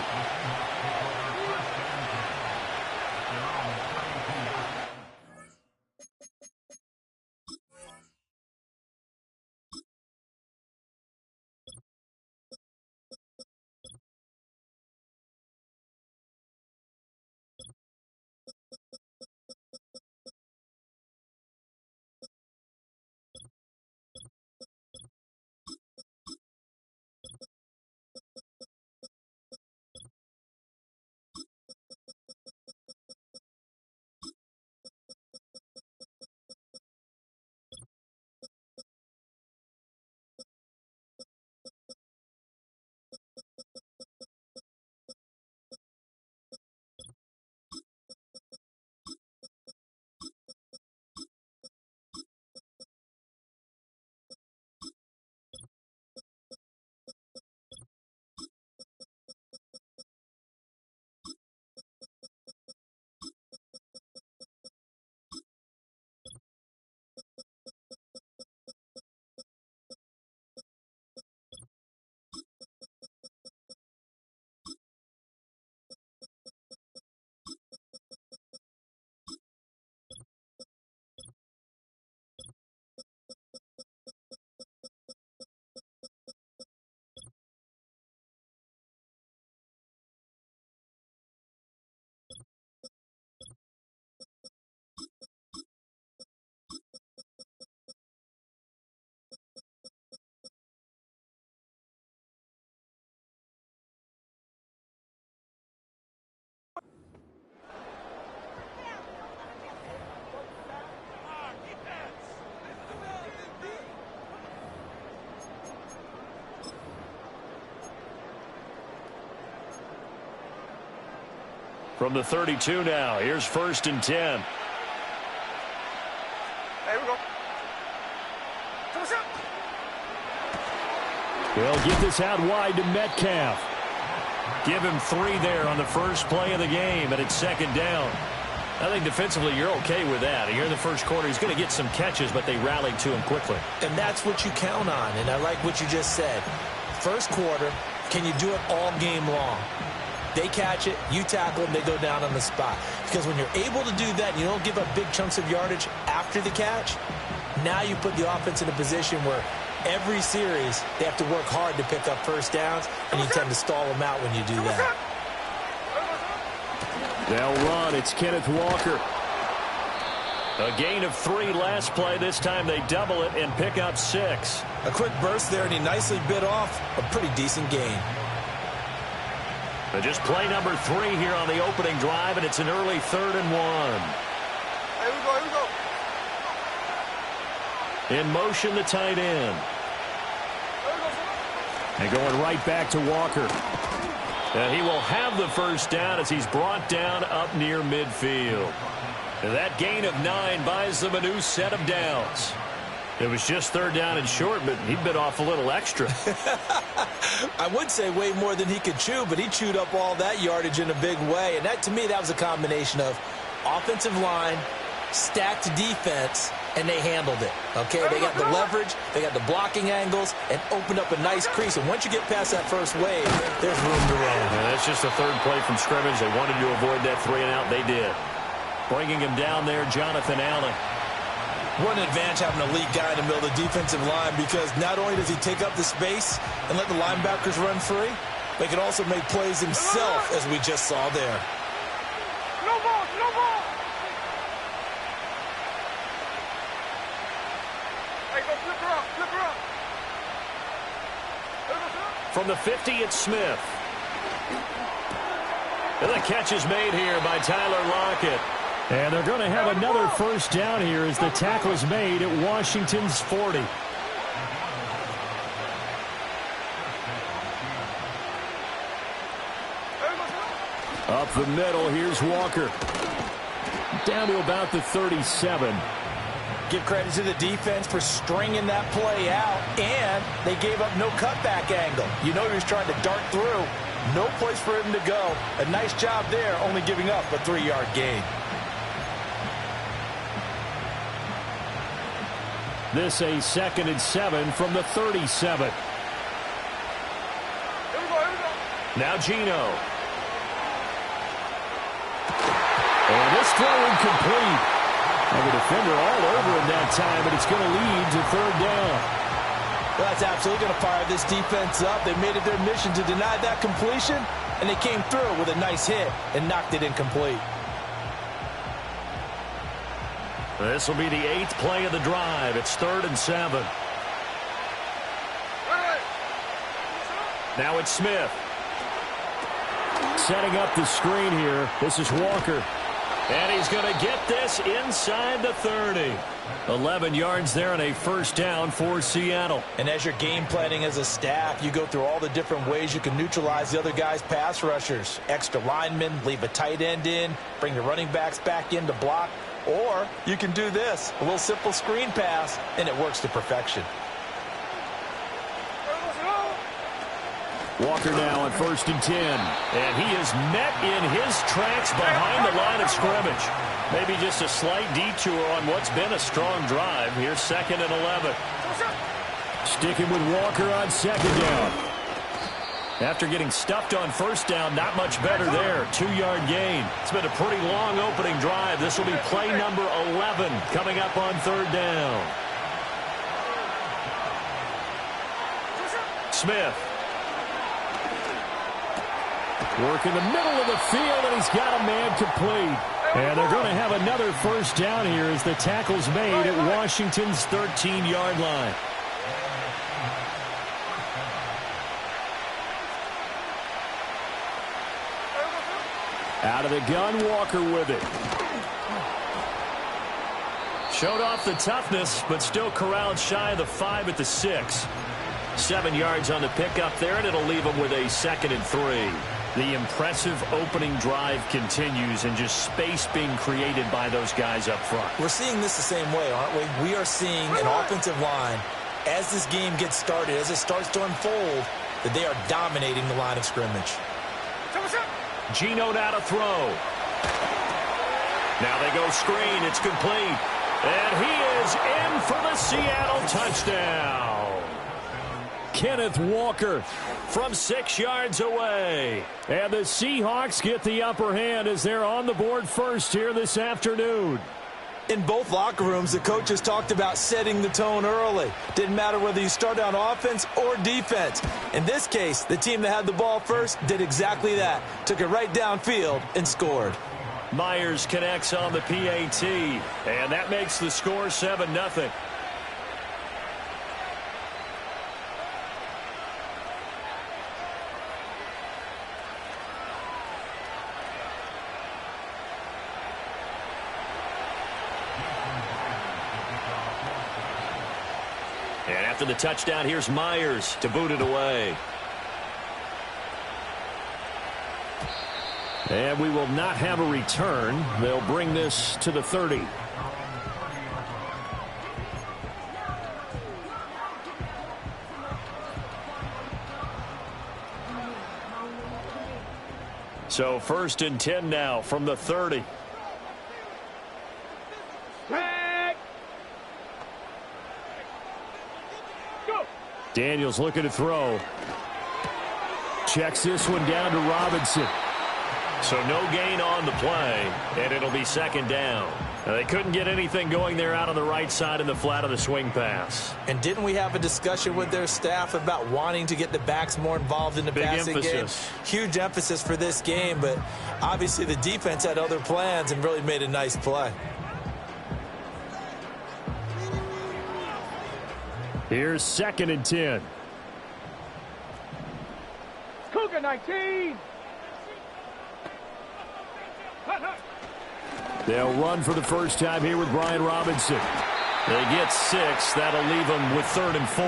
From the 32 now, here's 1st and 10. Hey, we go. They'll get this out wide to Metcalf. Give him 3 there on the first play of the game, and it's 2nd down. I think defensively you're okay with that. Here in the first quarter, he's going to get some catches, but they rallied to him quickly. And that's what you count on, and I like what you just said. First quarter, can you do it all game long? They catch it, you tackle them, they go down on the spot. Because when you're able to do that, and you don't give up big chunks of yardage after the catch, now you put the offense in a position where every series they have to work hard to pick up first downs, and you tend to stall them out when you do that. They'll run. It's Kenneth Walker. A gain of 3 last play. This time they double it and pick up 6. A quick burst there, and he nicely bit off a pretty decent gain. But just play number 3 here on the opening drive, and it's an early 3rd and 1. Here we go, here we go. In motion, the tight end. And going right back to Walker. And he will have the first down as he's brought down up near midfield. And that gain of 9 buys them a new set of downs. It was just 3rd down and short, but he bit off a little extra. I would say way more than he could chew, but he chewed up all that yardage in a big way. And that, to me, that was a combination of offensive line, stacked defense, and they handled it. Okay, they got the leverage, they got the blocking angles, and opened up a nice crease. And once you get past that first wave, there's room to run. And that's just the 3rd play from scrimmage. They wanted to avoid that 3 and out. They did. Bringing him down there, Jonathan Allen. What an advantage having an elite guy in the middle of the defensive line, because not only does he take up the space and let the linebackers run free, but he can also make plays himself, as we just saw there. No ball, no ball. Hey, go flip her up, flip her up. Here we go, sir. From the 50, it's Smith. And the catch is made here by Tyler Lockett. And they're going to have another first down here as the tackle is made at Washington's 40. Up the middle, here's Walker. Down to about the 37. Give credit to the defense for stringing that play out, and they gave up no cutback angle. You know he was trying to dart through. No place for him to go. A nice job there, only giving up a 3-yard gain. This a 2nd and 7 from the 37. Here we go. Now Geno. And this throw incomplete. And the defender all over him that time, but it's going to lead to 3rd down. Well, that's absolutely going to fire this defense up. They made it their mission to deny that completion, and they came through with a nice hit and knocked it incomplete. This will be the 8th play of the drive. It's 3rd and 7. Now it's Smith. Setting up the screen here. This is Walker. And he's going to get this inside the 30. 11 yards there and a first down for Seattle. And as you're game planning as a staff, you go through all the different ways you can neutralize the other guy's pass rushers. Extra linemen, leave a tight end in, bring your running backs back in to block. Or you can do this, a little simple screen pass, and it works to perfection. Walker now on 1st and 10. And he is met in his tracks behind the line of scrimmage. Maybe just a slight detour on what's been a strong drive. Here's 2nd and 11. Sticking with Walker on 2nd down. After getting stuffed on 1st down, not much better there. 2-yard gain. It's been a pretty long opening drive. This will be play number 11 coming up on 3rd down. Smith. Work in the middle of the field, and he's got a man complete. And they're going to have another first down here as the tackle's made at Washington's 13-yard line. Out of the gun, Walker with it. Showed off the toughness, but still corralled shy of the 5 at the 6. 7 yards on the pickup there, and it'll leave him with a 2nd and 3. The impressive opening drive continues, and just space being created by those guys up front. We're seeing this the same way, aren't we? We are seeing an offensive line, as this game gets started, as it starts to unfold, that they are dominating the line of scrimmage. Geno now to throw. Now they go screen. It's complete. And he is in for the Seattle touchdown. Kenneth Walker from 6 yards away. And the Seahawks get the upper hand as they're on the board first here this afternoon. In both locker rooms, the coaches talked about setting the tone early. Didn't matter whether you started on offense or defense. In this case, the team that had the ball first did exactly that. Took it right downfield and scored. Myers connects on the PAT, and that makes the score 7-0. And after the touchdown, here's Myers to boot it away. And we will not have a return. They'll bring this to the 30. So 1st and 10 now from the 30. Daniels looking to throw. Checks this one down to Robinson. So no gain on the play, and it'll be 2nd down. Now, they couldn't get anything going there out on the right side in the flat of the swing pass. And didn't we have a discussion with their staff about wanting to get the backs more involved in the passing game? Huge emphasis for this game, but obviously the defense had other plans and really made a nice play. Here's 2nd and 10. there, 19. They'll run for the first time here with Brian Robinson. They get 6. That'll leave them with 3rd and 4.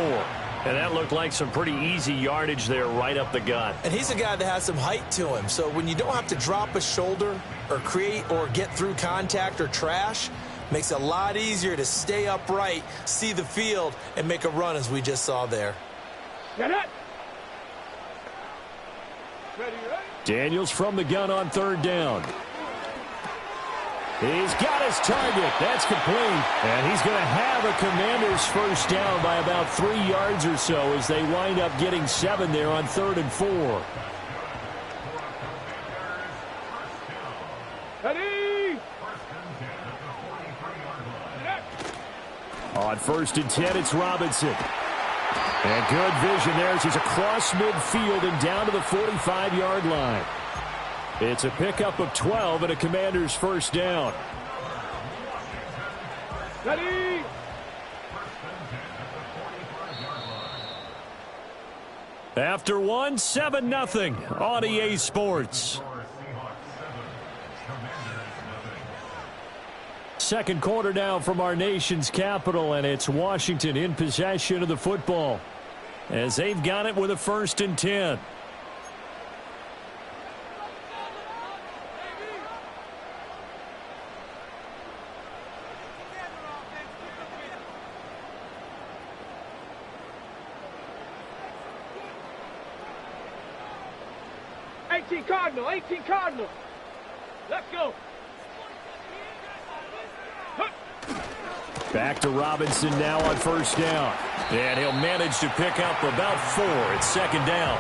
And that looked like some pretty easy yardage there right up the gut. And he's a guy that has some height to him. So when you don't have to drop a shoulder or create or get through contact or trash, makes it a lot easier to stay upright, see the field, and make a run as we just saw there. Get it. Ready, ready. Daniels from the gun on 3rd down. He's got his target. That's complete. And he's going to have a Commanders first down by about 3 yards or so as they wind up getting 7 there on 3rd and 4. Ready. On 1st and 10, it's Robinson. And good vision there as he's across midfield and down to the 45-yard line. It's a pickup of 12 and a Commanders first down. Ready. After one, 7-0 on EA Sports. Second quarter now from our nation's capital, and it's Washington in possession of the football as they've got it with a 1st and 10. Cardinal, 18 Cardinal. Let's go. Back to Robinson now on 1st down. And he'll manage to pick up about 4. It's 2nd down.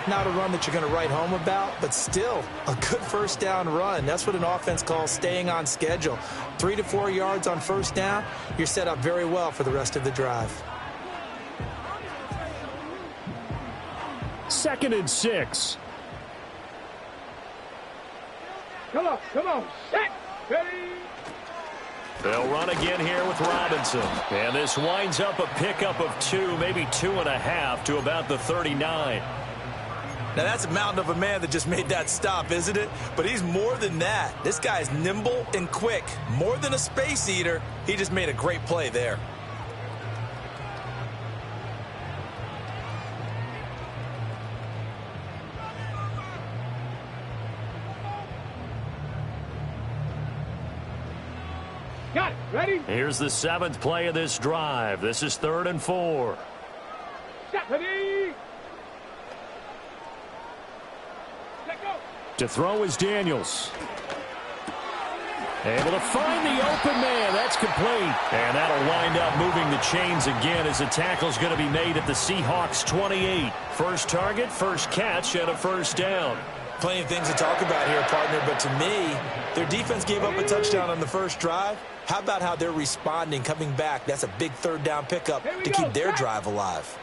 Not a run that you're going to write home about, but still a good first down run. That's what an offense calls staying on schedule. 3 to 4 yards on 1st down, you're set up very well for the rest of the drive. 2nd and 6. Come on, set, ready. They'll run again here with Robinson. And this winds up a pickup of 2, maybe 2.5 to about the 39. Now, that's a mountain of a man that just made that stop, isn't it? But he's more than that. This guy's nimble and quick. More than a space eater. He just made a great play there. Got it, ready. Here's the 7th play of this drive. This is 3rd and 4. Set, ready. Let go. To throw is Daniels. Able to find the open man. That's complete. And that'll wind up moving the chains again as the tackle's going to be made at the Seahawks 28. First target, first catch, and a first down. Plenty of things to talk about here, partner, but to me, their defense gave up a touchdown on the first drive. How about how they're responding, coming back? That's a big 3rd down pickup to keep their drive alive.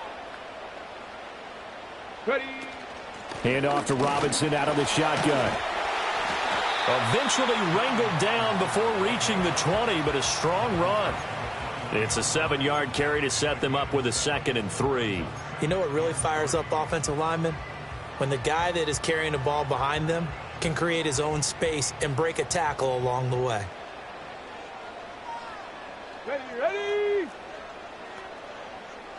Ready. Hand off to Robinson out of the shotgun. Eventually wrangled down before reaching the 20, but a strong run. It's a 7-yard carry to set them up with a 2nd and 3. You know what really fires up offensive linemen? When the guy that is carrying the ball behind them can create his own space and break a tackle along the way. Ready, ready.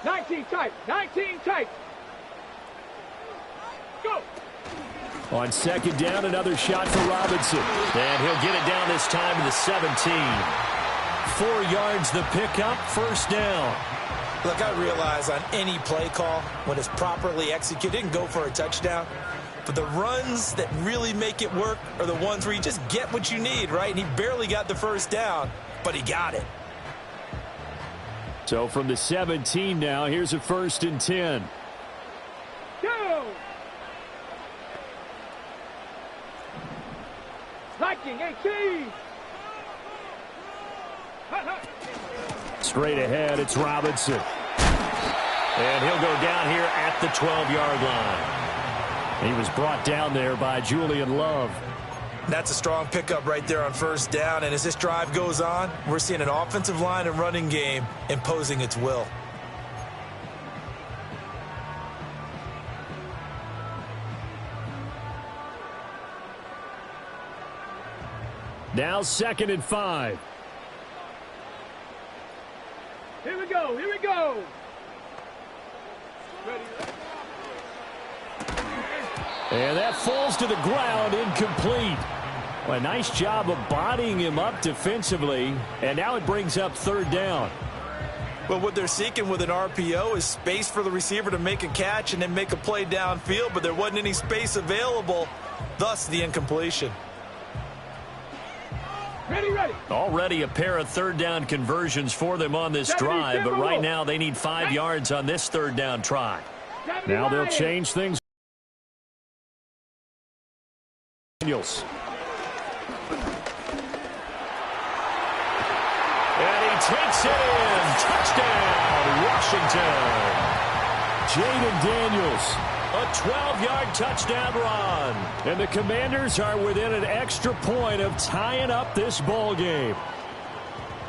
19 tight, 19 tight. Go. On 2nd down, another shot for Robinson. And he'll get it down this time to the 17. 4 yards the pickup, first down. Look, I realize on any play call, when it's properly executed, it can go for a touchdown. But the runs that really make it work are the ones where you just get what you need, right? And he barely got the first down, but he got it. So from the 17 now, here's a 1st and 10. Go. Viking 18. Straight ahead, it's Robinson. And he'll go down here at the 12-yard line. He was brought down there by Julian Love. That's a strong pickup right there on 1st down. And as this drive goes on, we're seeing an offensive line and running game imposing its will. Now 2nd and 5. Here we go. Here we go. Ready. And that falls to the ground, incomplete. Well, a nice job of bodying him up defensively, and now it brings up 3rd down. Well, what they're seeking with an RPO is space for the receiver to make a catch and then make a play downfield, but there wasn't any space available, thus the incompletion. Ready, ready. Already a pair of 3rd down conversions for them on this drive, but right now they need 5 yards on this 3rd down try. Now they'll change things. Daniels. And he takes it in. Touchdown, Washington. Jaden Daniels. A 12-yard touchdown run. And the Commanders are within an extra point of tying up this ball game.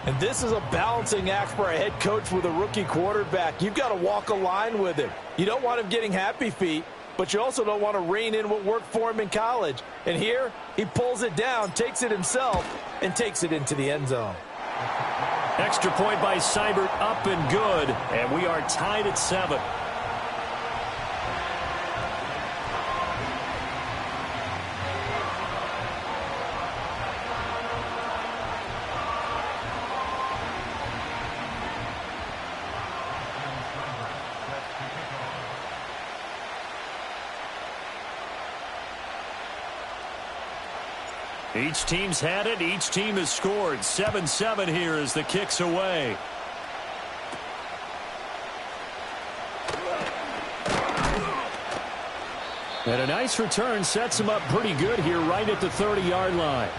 And this is a balancing act for a head coach with a rookie quarterback. You've got to walk a line with him. You don't want him getting happy feet, but you also don't want to rein in what worked for him in college. And here, he pulls it down, takes it himself, and takes it into the end zone. Extra point by Seibert, up and good, and we are tied at 7. Each team's had it. Each team has scored. 7-7 here as the kick's away. And a nice return sets him up pretty good here right at the 30-yard line.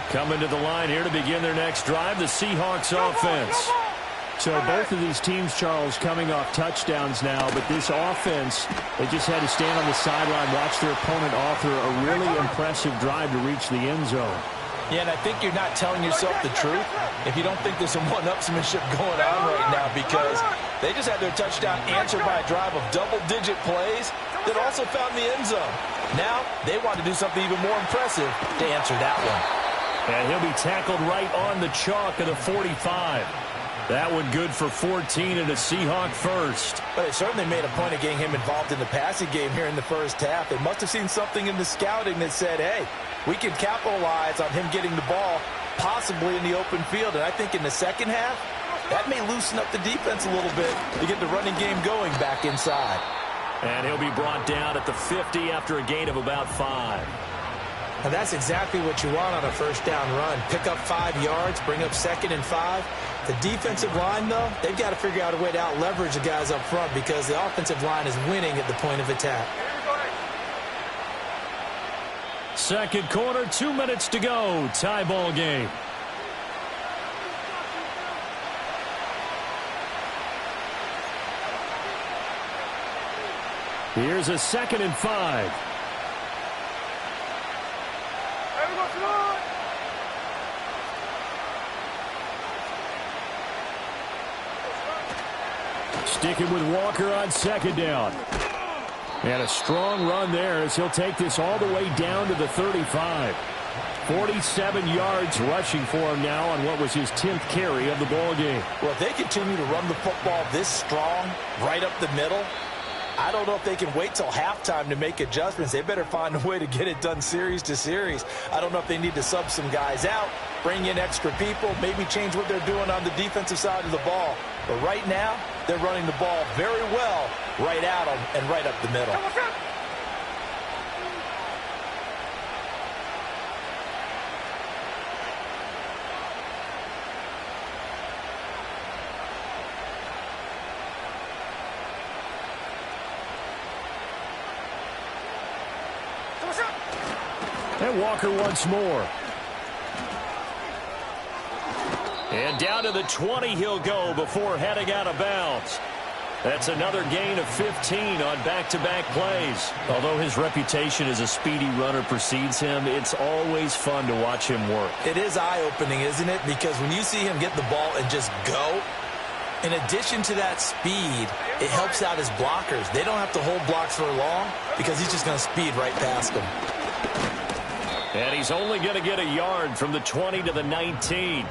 Coming to the line here to begin their next drive, the Seahawks offense. So both of these teams, Charles, coming off touchdowns now, but this offense, they just had to stand on the sideline, watch their opponent author a really impressive drive to reach the end zone. Yeah, and I think you're not telling yourself the truth if you don't think there's some one-upsmanship going on right now, because they just had their touchdown answered by a drive of double-digit plays that also found the end zone. Now they want to do something even more impressive to answer that one. And he'll be tackled right on the chalk of the 45. That one good for 14 and a Seahawk first. But they certainly made a point of getting him involved in the passing game here in the first half. They must have seen something in the scouting that said, hey, we can capitalize on him getting the ball possibly in the open field. And I think in the second half, that may loosen up the defense a little bit to get the running game going back inside. And he'll be brought down at the 50 after a gain of about 5. And that's exactly what you want on a first down run. Pick up 5 yards, bring up 2nd and 5. The defensive line, though, they've got to figure out a way to out-leverage the guys up front because the offensive line is winning at the point of attack. Second quarter, 2 minutes to go. Tie ball game. Here's a 2nd and 5. Sticking with Walker on 2nd down. And a strong run there as he'll take this all the way down to the 35. 47 yards rushing for him now on what was his 10th carry of the ball game. Well, if they continue to run the football this strong, right up the middle, I don't know if they can wait till halftime to make adjustments. They better find a way to get it done series to series. I don't know if they need to sub some guys out, bring in extra people, maybe change what they're doing on the defensive side of the ball. But right now, they're running the ball very well right at them and right up the middle. And Walker once more. And down to the 20 he'll go before heading out of bounds. That's another gain of 15 on back-to-back plays. Although his reputation as a speedy runner precedes him, it's always fun to watch him work. It is eye-opening, isn't it? Because when you see him get the ball and just go, in addition to that speed, it helps out his blockers. They don't have to hold blocks for long because he's just going to speed right past them. And he's only going to get a yard from the 20 to the 19.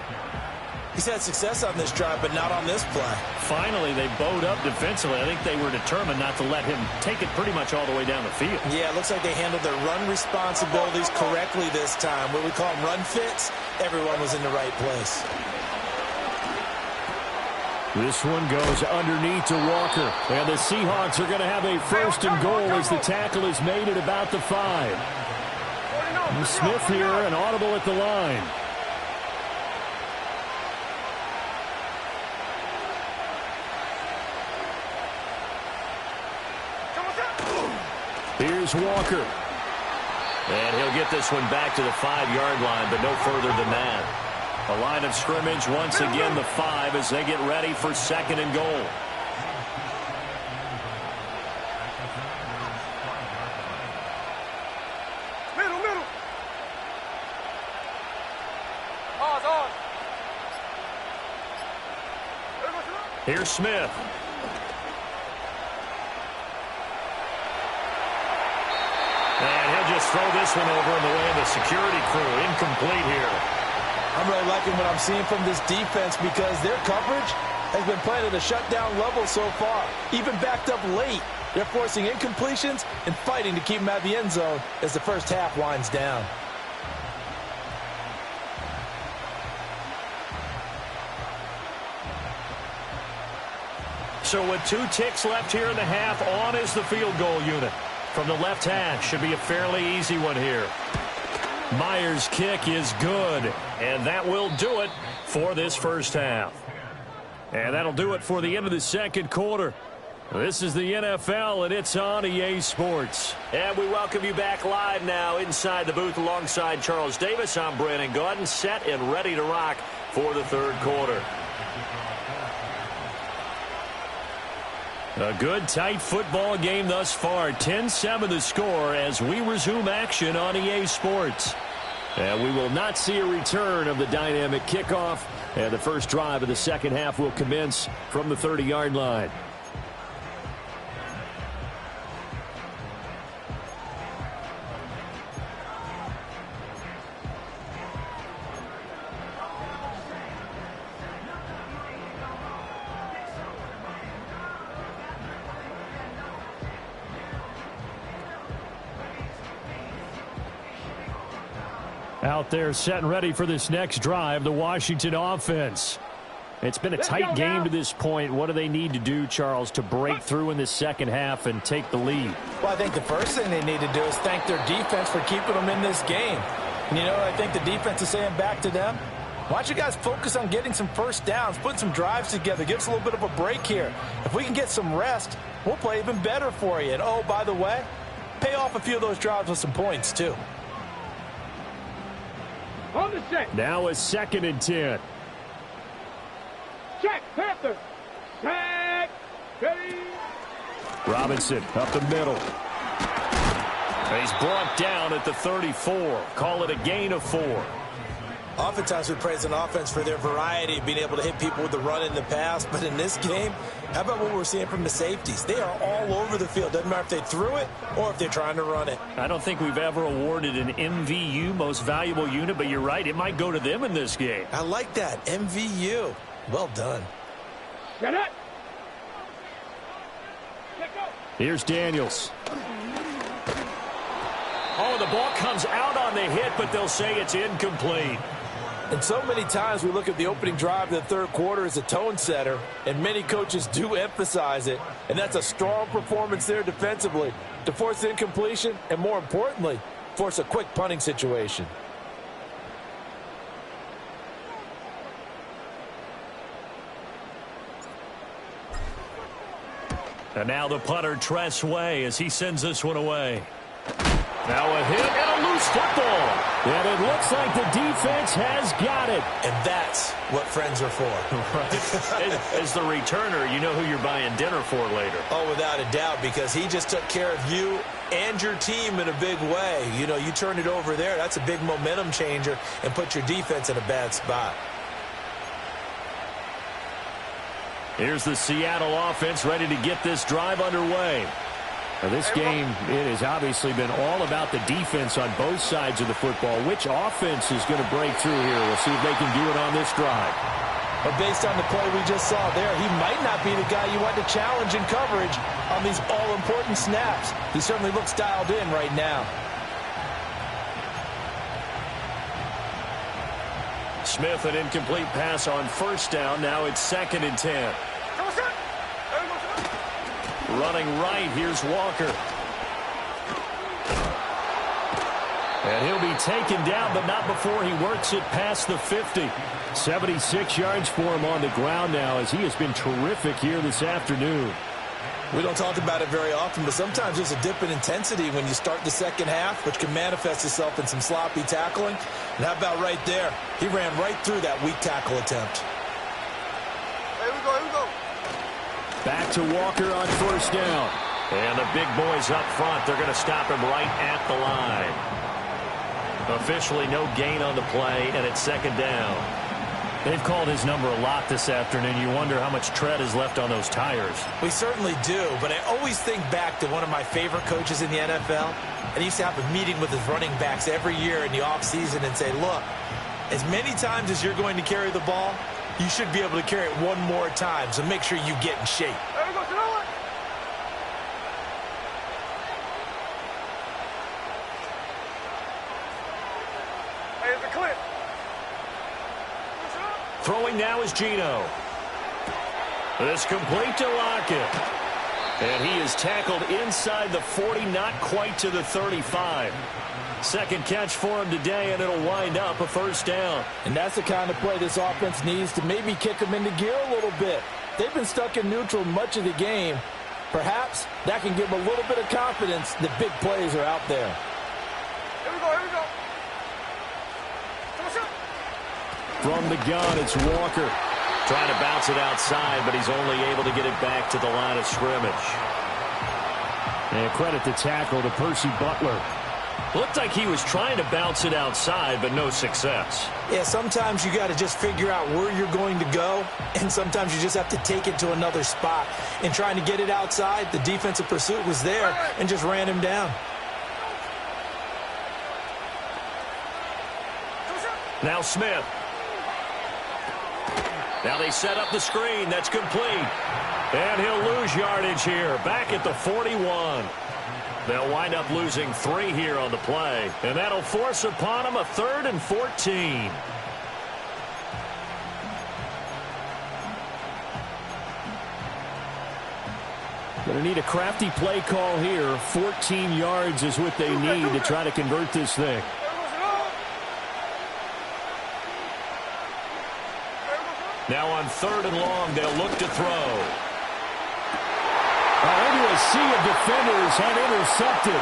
He's had success on this drive, but not on this play. Finally, they bowed up defensively. I think they were determined not to let him take it pretty much all the way down the field. Yeah, it looks like they handled their run responsibilities correctly this time. What we call them run fits, everyone was in the right place. This one goes underneath to Walker. And the Seahawks are going to have a first and goal as the tackle is made at about the 5. And Smith here, an audible at the line. Here's Walker. And he'll get this one back to the 5-yard line, but no further than that. A line of scrimmage once again, the 5, as they get ready for second and goal. Middle. On. Here's Smith. And he'll just throw this one over in the way of the security crew. Incomplete here. I'm really liking what I'm seeing from this defense because their coverage has been playing at a shutdown level so far. Even backed up late, they're forcing incompletions and fighting to keep them out of the end zone as the first half winds down. So with 2 ticks left here in the half, on is the field goal unit. From the left hash, should be a fairly easy one here. Myers' kick is good, and that will do it for this first half. And that'll do it for the end of the second quarter. This is the NFL, and it's on EA Sports. And we welcome you back live now inside the booth alongside Charles Davis. I'm Brandon Gaudin, set and ready to rock for the third quarter. A good, tight football game thus far. 10-7 the score as we resume action on EA Sports. And we will not see a return of the dynamic kickoff. And the first drive of the second half will commence from the 30-yard line. Out there set and ready for this next drive, the Washington offense. It's been a tight game to this point. What do they need to do, Charles, to break through in the second half and take the lead? Well, I think the first thing they need to do is thank their defense for keeping them in this game. And you know what I think the defense is saying back to them? Why don't you guys focus on getting some first downs, put some drives together, give us a little bit of a break here. If we can get some rest, we'll play even better for you. And, oh, by the way, pay off a few of those drives with some points, too. On the set. Now a 2nd and 10. Check, Panther. Set. Ready. Robinson up the middle. He's brought down at the 34. Call it a gain of 4. Oftentimes we praise an offense for their variety of being able to hit people with the run in the pass. But in this game, how about what we're seeing from the safeties? They are all over the field. Doesn't matter if they threw it or if they're trying to run it. I don't think we've ever awarded an MVU, most valuable unit, but you're right. It might go to them in this game. I like that. MVU. Well done. Get it. Here's Daniels. Oh, the ball comes out on the hit, but they'll say it's incomplete. And so many times we look at the opening drive of the third quarter as a tone setter, and many coaches do emphasize it. And that's a strong performance there defensively to force incompletion and, more importantly, force a quick punting situation. And now the punter, Tress Way, as he sends this one away. Now a hit and a loose football. And it looks like the defense has got it. And that's what friends are for. Right. As the returner, you know who you're buying dinner for later. Oh, without a doubt, because he just took care of you and your team in a big way. You know, you turn it over there, that's a big momentum changer and put your defense in a bad spot. Here's the Seattle offense ready to get this drive underway. Now this game, it has obviously been all about the defense on both sides of the football. Which offense is going to break through here? We'll see if they can do it on this drive. But based on the play we just saw there, he might not be the guy you want to challenge in coverage on these all-important snaps. He certainly looks dialed in right now. Smith, an incomplete pass on first down. Now it's 2nd and 10. Running right, here's Walker. And he'll be taken down, but not before he works it past the 50. 76 yards for him on the ground now, as he has been terrific here this afternoon. We don't talk about it very often, but sometimes there's a dip in intensity when you start the second half, which can manifest itself in some sloppy tackling. And how about right there? He ran right through that weak tackle attempt. Here we go. Back to Walker on first down. And the big boys up front, they're going to stop him right at the line. Officially no gain on the play, and it's 2nd down. They've called his number a lot this afternoon. You wonder how much tread is left on those tires. We certainly do, but I always think back to one of my favorite coaches in the NFL. And he used to have a meeting with his running backs every year in the offseason and say, look, as many times as you're going to carry the ball, you should be able to carry it one more time, so make sure you get in shape. There we go, throw it. Hey, it's a clip. Throwing now is Gino. This complete to Lockett. And he is tackled inside the 40, not quite to the 35. Second catch for him today, and it'll wind up a first down. And that's the kind of play this offense needs to maybe kick them into gear a little bit. They've been stuck in neutral much of the game. Perhaps that can give them a little bit of confidence that big plays are out there. Here we go. From the gun, it's Walker. Trying to bounce it outside, but he's only able to get it back to the line of scrimmage. And credit the tackle to Percy Butler. Looked like he was trying to bounce it outside, but no success. Yeah, sometimes you got to just figure out where you're going to go, and sometimes you just have to take it to another spot. And trying to get it outside, the defensive pursuit was there and just ran him down. Now Smith. Now they set up the screen. That's complete. And he'll lose yardage here. Back at the 41. They'll wind up losing 3 here on the play. And that'll force upon them a 3rd and 14. Going to need a crafty play call here. 14 yards is what they need to try to convert this thing. Now on 3rd and long, they'll look to throw. Into a sea of defenders and intercepted.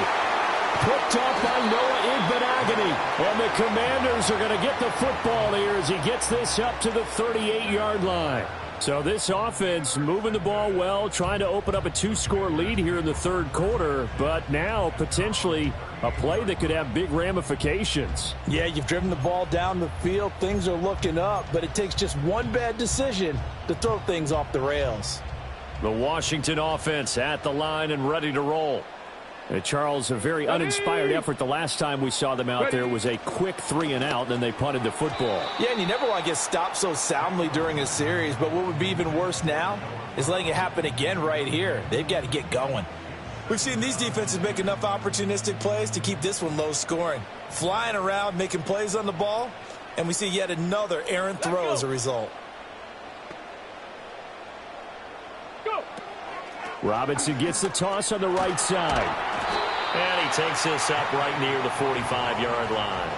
Picked off by Noah Igbenogany. And the Commanders are going to get the football here as he gets this up to the 38-yard line. So this offense moving the ball well, trying to open up a 2-score lead here in the 3rd quarter, but now potentially a play that could have big ramifications. Yeah, you've driven the ball down the field. Things are looking up, but it takes just one bad decision to throw things off the rails. The Washington offense at the line and ready to roll. Charles, a very uninspired effort the last time we saw them out there was a quick 3-and-out, then they punted the football. Yeah, and you never want to get stopped so soundly during a series, but what would be even worse now is letting it happen again right here. They've got to get going. We've seen these defenses make enough opportunistic plays to keep this one low scoring. Flying around, making plays on the ball, and we see yet another errant throw as a result. Robinson gets the toss on the right side. And he takes this up right near the 45-yard line.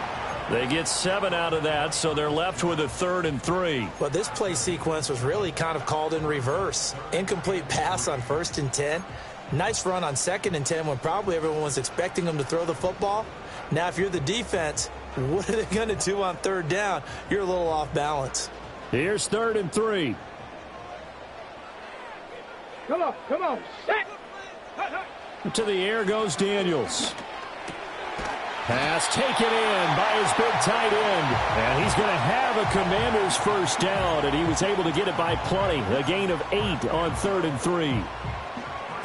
They get 7 out of that, so they're left with a 3rd and 3. Well, this play sequence was really kind of called in reverse. Incomplete pass on 1st and 10. Nice run on 2nd and 10 when probably everyone was expecting him to throw the football. Now, if you're the defense, What are they going to do on third down? You're a little off balance. Here's 3rd and 3. Come on, set. To the air goes Daniels. Pass taken in by his big tight end. And he's going to have a Commander's first down, and he was able to get it by plenty. A gain of 8 on 3rd and 3.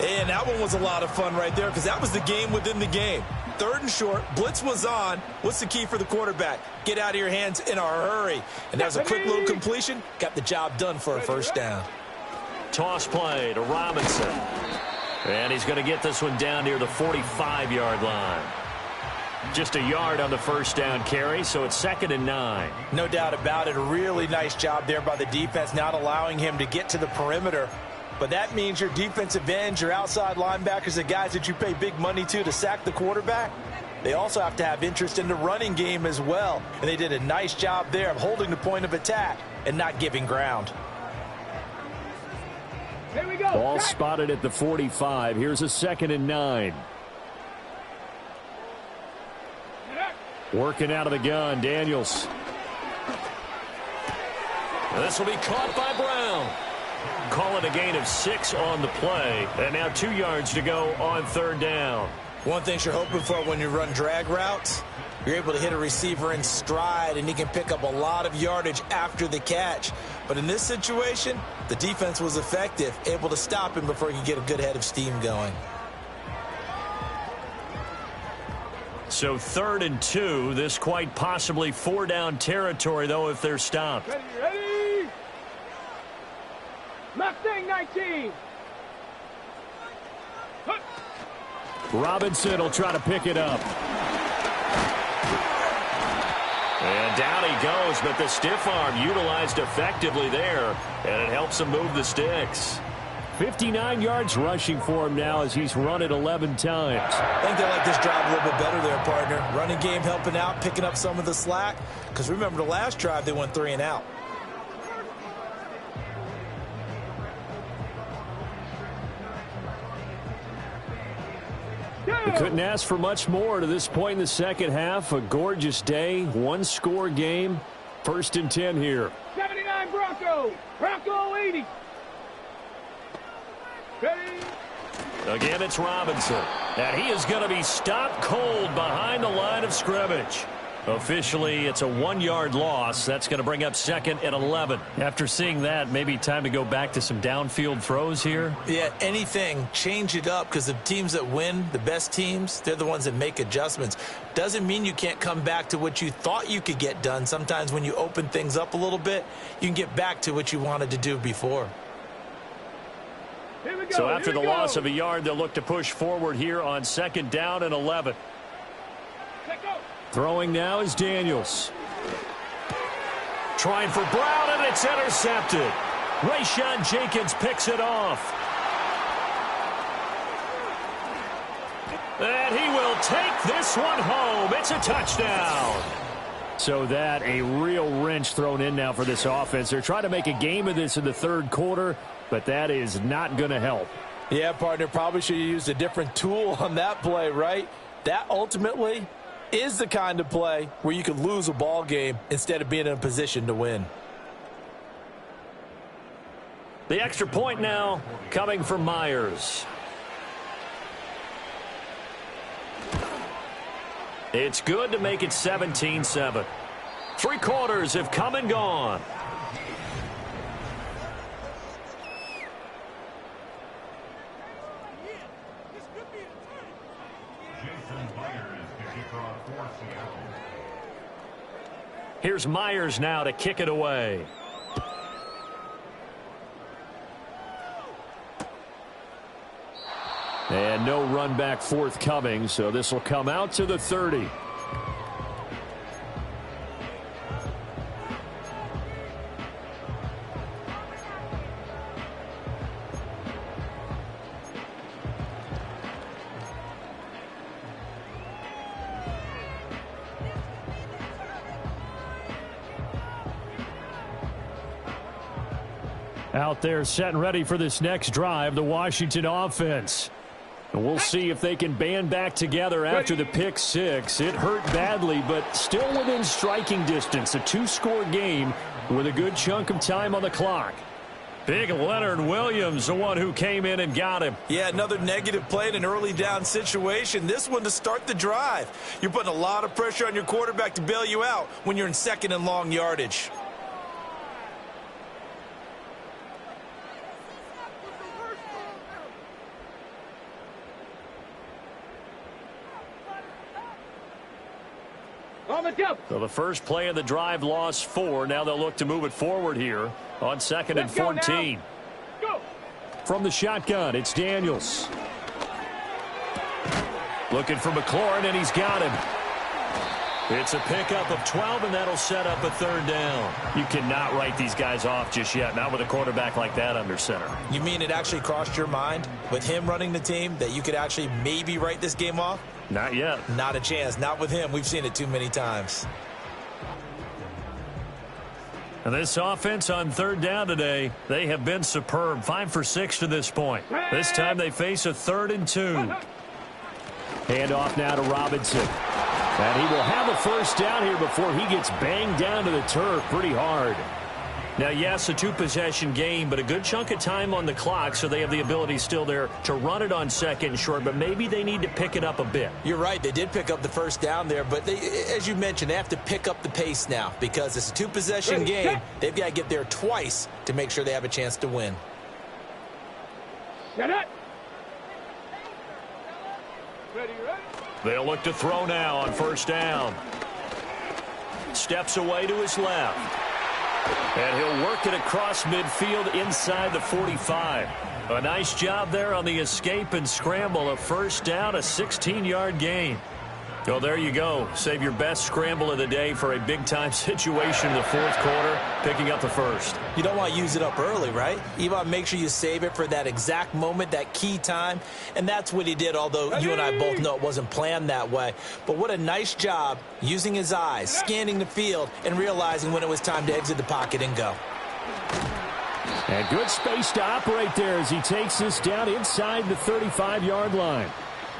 And that one was a lot of fun right there because that was the game within the game. 3rd and short, blitz was on. What's the key for the quarterback? Get out of your hands in a hurry. And that was a quick little completion. Got the job done for a first down. Toss play to Robinson. And he's going to get this one down near the 45-yard line. Just a yard on the first down carry, so it's 2nd and 9. No doubt about it. A really nice job there by the defense, not allowing him to get to the perimeter. But that means your defensive ends, your outside linebackers, the guys that you pay big money to sack the quarterback, they also have to have interest in the running game as well. And they did a nice job there of holding the point of attack and not giving ground. Here we go. Ball spotted at the 45. Here's a 2nd and 9. Working out of the gun, Daniels. This will be caught by Brown. Call it a gain of 6 on the play. And now 2 yards to go on 3rd down. One thing you're hoping for when you run drag routes, you're able to hit a receiver in stride, and he can pick up a lot of yardage after the catch. But in this situation, the defense was effective, able to stop him before he could get a good head of steam going. So 3rd and 2. This quite possibly 4-down territory, though, if they're stopped. Ready? Mustang 19. Robinson will try to pick it up. And down he goes, but the stiff arm utilized effectively there, and it helps him move the sticks. 59 yards rushing for him now as he's run it 11 times. I think they like this drive a little bit better there, partner. Running game helping out, picking up some of the slack. Because remember the last drive, they went 3 and out. They couldn't ask for much more to this point in the second half. A gorgeous day, 1-score game. 1st and 10 here. 79 Bronco 80. Ready? Again, it's Robinson. And he is going to be stopped cold behind the line of scrimmage. Officially, it's a 1-yard loss. That's going to bring up 2nd and 11. After seeing that, maybe time to go back to some downfield throws here. Yeah, anything. Change it up because the teams that win, the best teams, they're the ones that make adjustments. Doesn't mean you can't come back to what you thought you could get done. Sometimes when you open things up a little bit, you can get back to what you wanted to do before. Here we go. So after the loss of a yard, they'll look to push forward here on 2nd down and 11. Throwing now is Daniels. Trying for Brown, and it's intercepted. Rayshawn Jenkins picks it off. And he will take this one home. It's a touchdown. So that a real wrench thrown in now for this offense. They're trying to make a game of this in the 3rd quarter, but that is not going to help. Yeah, partner, probably should have used a different tool on that play, right? That ultimately is the kind of play where you could lose a ball game instead of being in a position to win. The extra point now coming from Myers. It's good to make it 17-7. 3 quarters have come and gone. Here's Myers now to kick it away. And no run back forthcoming, so this will come out to the 30. Out there set and ready for this next drive, the Washington offense. And we'll see if they can band back together after the pick six. It hurt badly, but still within striking distance. A two-score game with a good chunk of time on the clock. Big Leonard Williams, the one who came in and got him. Yeah, another negative play in an early down situation. This one to start the drive. You're putting a lot of pressure on your quarterback to bail you out when you're in second and long yardage. So the first play of the drive lost 4. Now they'll look to move it forward here on 2nd and 14. Go. From the shotgun, it's Daniels. Looking for McLaurin, and he's got him. It's a pickup of 12, and that'll set up a 3rd down. You cannot write these guys off just yet, not with a quarterback like that under center. You mean it actually crossed your mind with him running the team that you could actually maybe write this game off? Not yet. Not a chance. Not with him. We've seen it too many times. And this offense on 3rd down today, they have been superb. 5 for 6 to this point. This time they face a 3rd and 2. Hand off now to Robinson. And he will have a first down here before he gets banged down to the turf pretty hard. Now, yes, a 2-possession game, but a good chunk of time on the clock, so they have the ability still there to run it on 2nd and short, but maybe they need to pick it up a bit. You're right. They did pick up the first down there, but they, as you mentioned, they have to pick up the pace now because it's a 2-possession game. They've got to get there twice to make sure they have a chance to win. Set up. Ready, ready. They'll look to throw now on 1st down. Steps away to his left. And he'll work it across midfield inside the 45. A nice job there on the escape and scramble. A 1st down, a 16-yard gain. Well, there you go. Save your best scramble of the day for a big-time situation in the 4th quarter, picking up the 1st. You don't want to use it up early, right? You want to make sure you save it for that exact moment, that key time. And that's what he did, although you and I both know it wasn't planned that way. But what a nice job using his eyes, scanning the field, and realizing when it was time to exit the pocket and go. And good space to operate there as he takes this down inside the 35-yard line.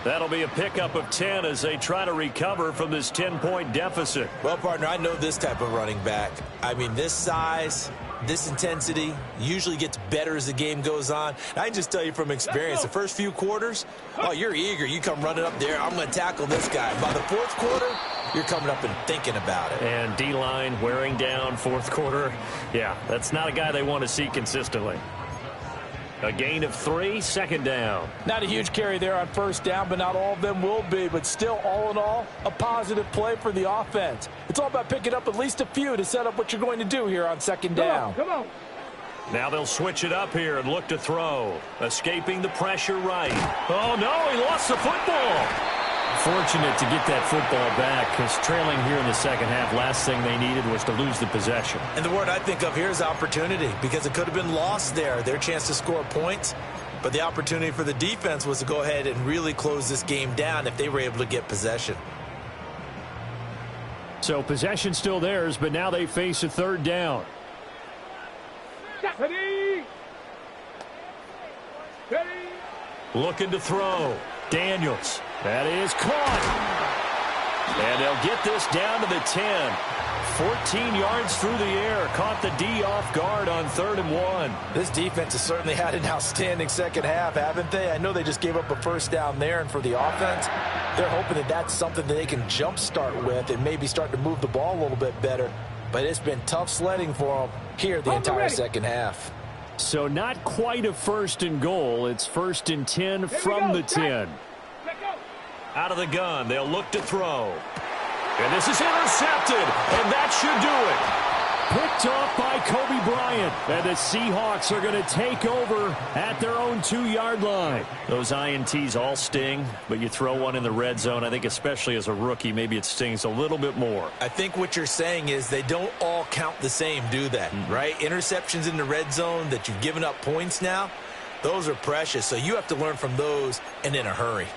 That'll be a pickup of 10 as they try to recover from this 10-point deficit. Well, partner, I know this type of running back. I mean, this size, this intensity usually gets better as the game goes on. I can just tell you from experience, the first few quarters, oh, you're eager. You come running up there, I'm going to tackle this guy. By the 4th quarter, you're coming up and thinking about it. And D-line wearing down 4th quarter. Yeah, that's not a guy they want to see consistently. A gain of 3, 2nd down. Not a huge carry there on 1st down, but not all of them will be. But still, all in all, a positive play for the offense. It's all about picking up at least a few to set up what you're going to do here on 2nd down. Come on. Now they'll switch it up here and look to throw. Escaping the pressure right. Oh, no, he lost the football. Fortunate to get that football back because trailing here in the 2nd half, last thing they needed was to lose the possession. And the word I think of here is opportunity because it could have been lost there, their chance to score points. But the opportunity for the defense was to go ahead and really close this game down if they were able to get possession. So possession still theirs, but now they face a 3rd down. Ready. Ready. Looking to throw. Daniels. That is caught. And they'll get this down to the 10. 14 yards through the air. Caught the D off guard on 3rd and 1. This defense has certainly had an outstanding 2nd half, haven't they? I know they just gave up a 1st down there, and for the offense, they're hoping that that's something that they can jumpstart with and maybe start to move the ball a little bit better. But it's been tough sledding for them here the entire 2nd half. So not quite a 1st and goal. It's 1st and 10 from the 10. Out of the gun, they'll look to throw. And this is intercepted, and that should do it. Picked off by Kobe Bryant. And the Seahawks are going to take over at their own 2-yard line. Those INTs all sting, but you throw one in the red zone, I think especially as a rookie, maybe it stings a little bit more. I think what you're saying is they don't all count the same, do they? Right? Interceptions in the red zone that you've given up points now, those are precious. So you have to learn from those and in a hurry.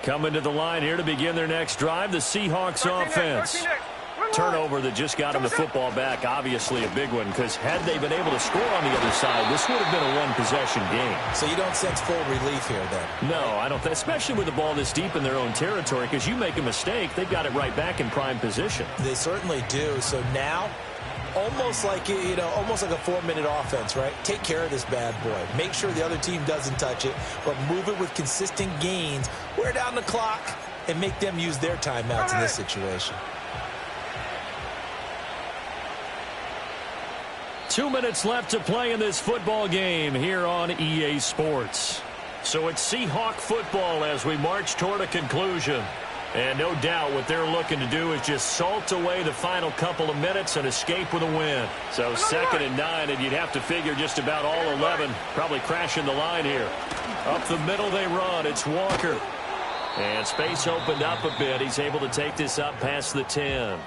Coming to the line here to begin their next drive, the Seahawks offense. Turnover that just got him the football back, obviously a big one, because had they been able to score on the other side, this would have been a one-possession game. So you don't sense full relief here, then? No, I don't, especially with the ball this deep in their own territory, because you make a mistake, they've got it right back in prime position. They certainly do. So now, almost like, almost like a 4-minute offense, right? Take care of this bad boy. Make sure the other team doesn't touch it, but move it with consistent gains. Wear down the clock and make them use their timeouts in this situation. 2 minutes left to play in this football game here on EA Sports. So it's Seahawk football as we march toward a conclusion. And no doubt what they're looking to do is just salt away the final couple of minutes and escape with a win. So 2nd and 9, and you'd have to figure just about all 11 probably crashing the line here. Up the middle they run. It's Walker. And space opened up a bit. He's able to take this up past the 10.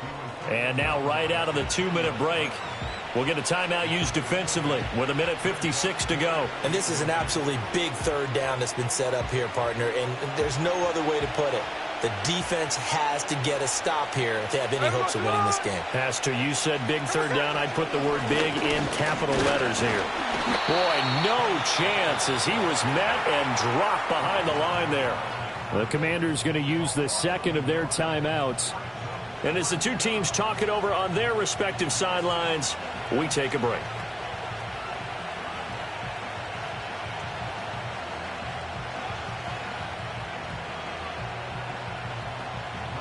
And now right out of the 2-minute break, we'll get a timeout used defensively with 1:56 to go. And this is an absolutely big 3rd down that's been set up here, partner, and there's no other way to put it. The defense has to get a stop here if they have any hopes of winning this game. As to you said big 3rd down, I'd put the word big in capital letters here. Boy, no chance as he was met and dropped behind the line there. The Commanders going to use the 2nd of their timeouts. And as the two teams talk it over on their respective sidelines, we take a break.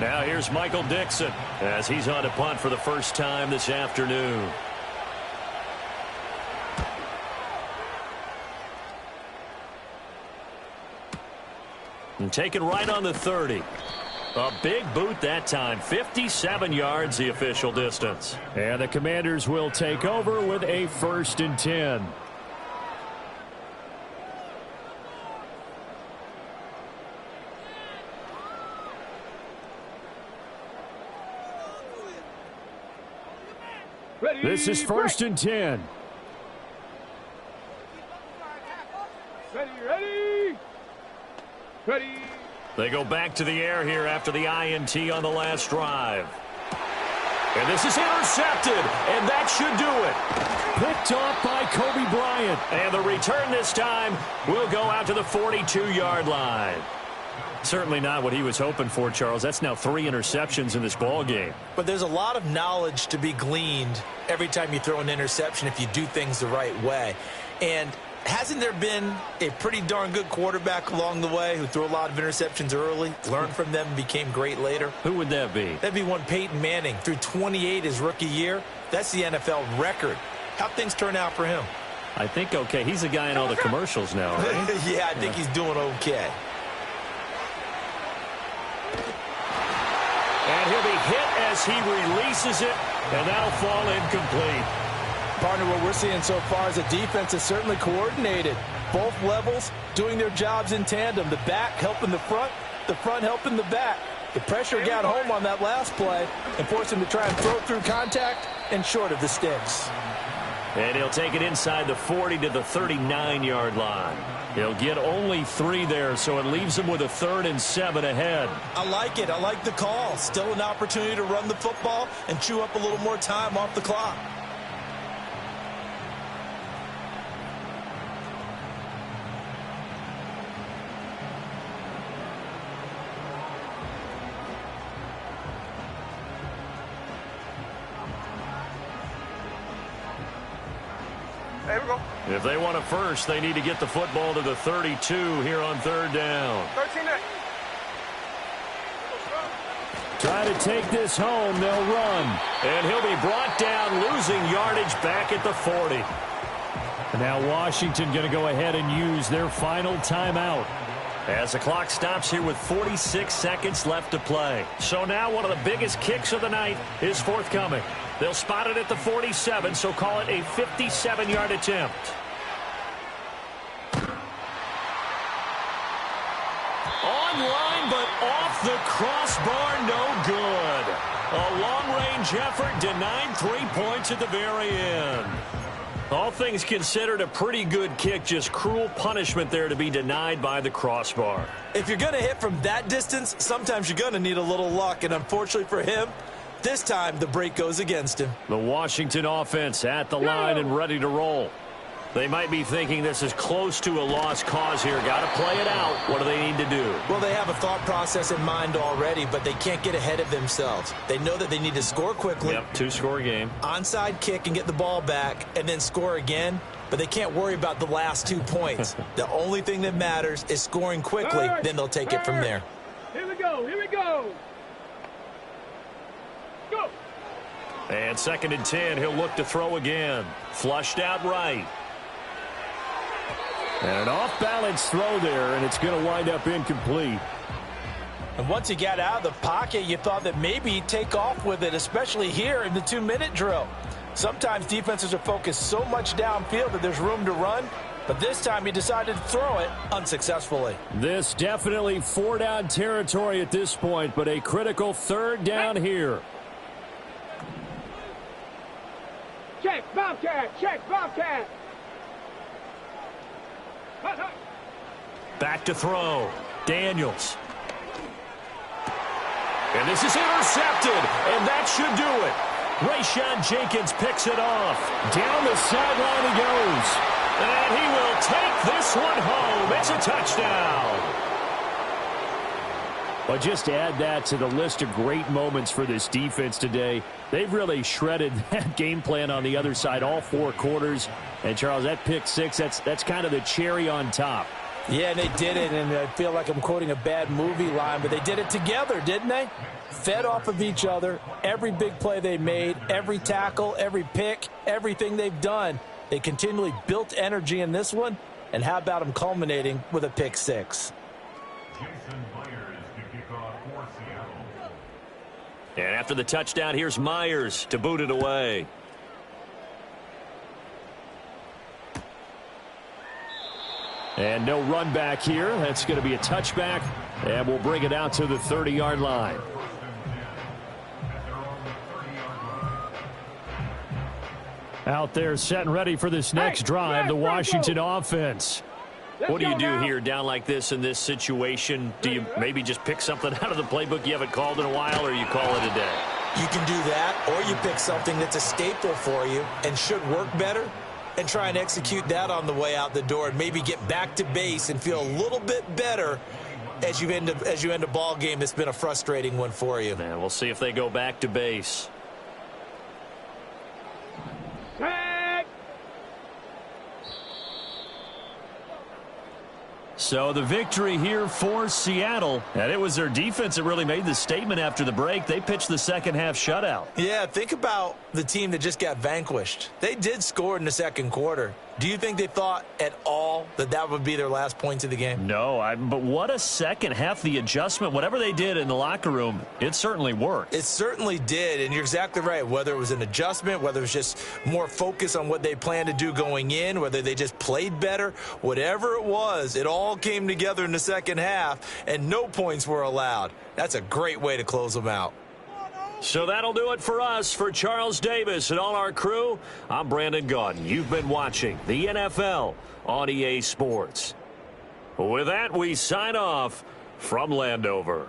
Now here's Michael Dixon as he's on to punt for the first time this afternoon. And taken right on the 30. A big boot that time. 57 yards the official distance. And the Commanders will take over with a 1st and 10. Ready, This is 1st and 10. Ready. Ready. They go back to the air here after the INT on the last drive. And this is intercepted, and that should do it. Picked off by Kobe Bryant. And the return this time will go out to the 42-yard line. Certainly not what he was hoping for, Charles. That's now 3 interceptions in this ball game. But there's a lot of knowledge to be gleaned every time you throw an interception if you do things the right way. And hasn't there been a pretty darn good quarterback along the way who threw a lot of interceptions early, learned from them, and became great later? Who would that be? That'd be one Peyton Manning. Threw 28 his rookie year. That's the NFL record. How'd things turn out for him? I think okay. He's a guy in all the commercials now, right? Yeah, I think he's doing okay. And he'll be hit as he releases it, and that'll fall incomplete. Partner, what we're seeing so far is the defense is certainly coordinated. Both levels doing their jobs in tandem. The back helping the front helping the back. The pressure got home on that last play and forced him to try and throw through contact and short of the sticks. And he'll take it inside the 40 to the 39-yard line. He'll get only 3 there, so it leaves him with a 3rd and 7 ahead. I like it. I like the call. Still an opportunity to run the football and chew up a little more time off the clock. There we go. If they want a first, they need to get the football to the 32 here on 3rd down. 13 there. Try to take this home. They'll run. And he'll be brought down, losing yardage back at the 40. And now Washington going to go ahead and use their final timeout as the clock stops here with 46 seconds left to play. So now one of the biggest kicks of the night is forthcoming. They'll spot it at the 47, so call it a 57-yard attempt. Online, but off the crossbar, no good. A long-range effort denied 3 points at the very end. All things considered, a pretty good kick, just cruel punishment there to be denied by the crossbar. If you're going to hit from that distance, sometimes you're going to need a little luck, and unfortunately for him, this time the break goes against him. The Washington offense at the line and ready to roll. They might be thinking this is close to a lost cause here. Got to play it out. What do they need to do? Well, they have a thought process in mind already, but they can't get ahead of themselves. They know that they need to score quickly. Yep, two-score game. Onside kick and get the ball back and then score again, but they can't worry about the last 2 points. The only thing that matters is scoring quickly, then they'll take it from there. Here we go. Here we go. Go. And 2nd and 10, he'll look to throw again. Flushed out right. And an off-balance throw there, and it's going to wind up incomplete. And once he got out of the pocket, you thought that maybe he'd take off with it, especially here in the 2-minute drill. Sometimes defenses are focused so much downfield that there's room to run, but this time he decided to throw it unsuccessfully. This definitely 4-down territory at this point, but a critical 3rd down here. Check, Bobcat. Check, Bobcat. Back to throw. Daniels. And this is intercepted, and that should do it. Rayshon Jenkins picks it off. Down the sideline he goes. And he will take this one home. It's a touchdown. But just to add that to the list of great moments for this defense today, they've really shredded that game plan on the other side all 4 quarters. And, Charles, that pick 6, that's kind of the cherry on top. Yeah, and they did it, and I feel like I'm quoting a bad movie line, but they did it together, didn't they? Fed off of each other, every big play they made, every tackle, every pick, everything they've done. They continually built energy in this one, and how about them culminating with a pick 6? And after the touchdown, here's Myers to boot it away. And no run back here. That's going to be a touchback, and we'll bring it out to the 30-yard line. Out there set and ready for this next drive, the Washington offense. What do you do here down like this in this situation? Do you maybe just pick something out of the playbook you haven't called in a while, or you call it a day? You can do that, or you pick something that's a staple for you and should work better and try and execute that on the way out the door and maybe get back to base and feel a little bit better as you end a ball game that's been a frustrating one for you. And we'll see if they go back to base. So the victory here for Seattle, and it was their defense that really made the statement after the break. They pitched the second half shutout. Yeah, think about the team that just got vanquished. They did score in the second quarter. Do you think they thought at all that that would be their last points of the game? No, but what a second half. The adjustment, whatever they did in the locker room, it certainly worked. It certainly did, and you're exactly right. Whether it was an adjustment, whether it was just more focus on what they planned to do going in, whether they just played better, whatever it was, it all came together in the second half, and no points were allowed. That's a great way to close them out. So that'll do it for us. For Charles Davis and all our crew, I'm Brandon Gaudin. You've been watching the NFL on EA Sports. With that, we sign off from Landover.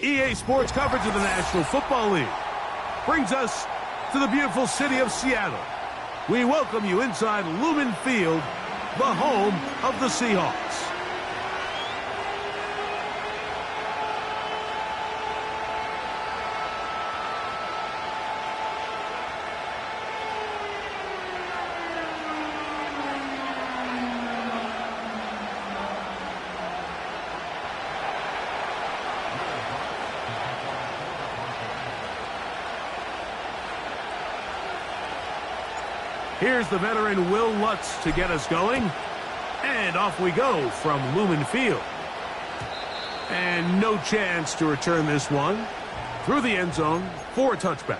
EA Sports coverage of the National Football League brings us to the beautiful city of Seattle. We welcome you inside Lumen Field, the home of the Seahawks. Here's the veteran Will Lutz to get us going. And off we go from Lumen Field. And no chance to return this one through the end zone for a touchback.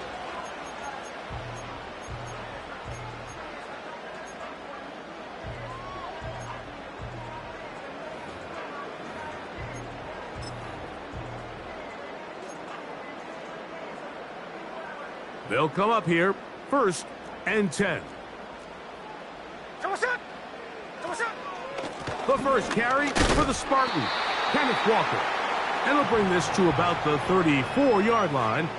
They'll come up here, 1st and 10. The first carry for the Spartan, Kenneth Walker. And he'll bring this to about the 34-yard line.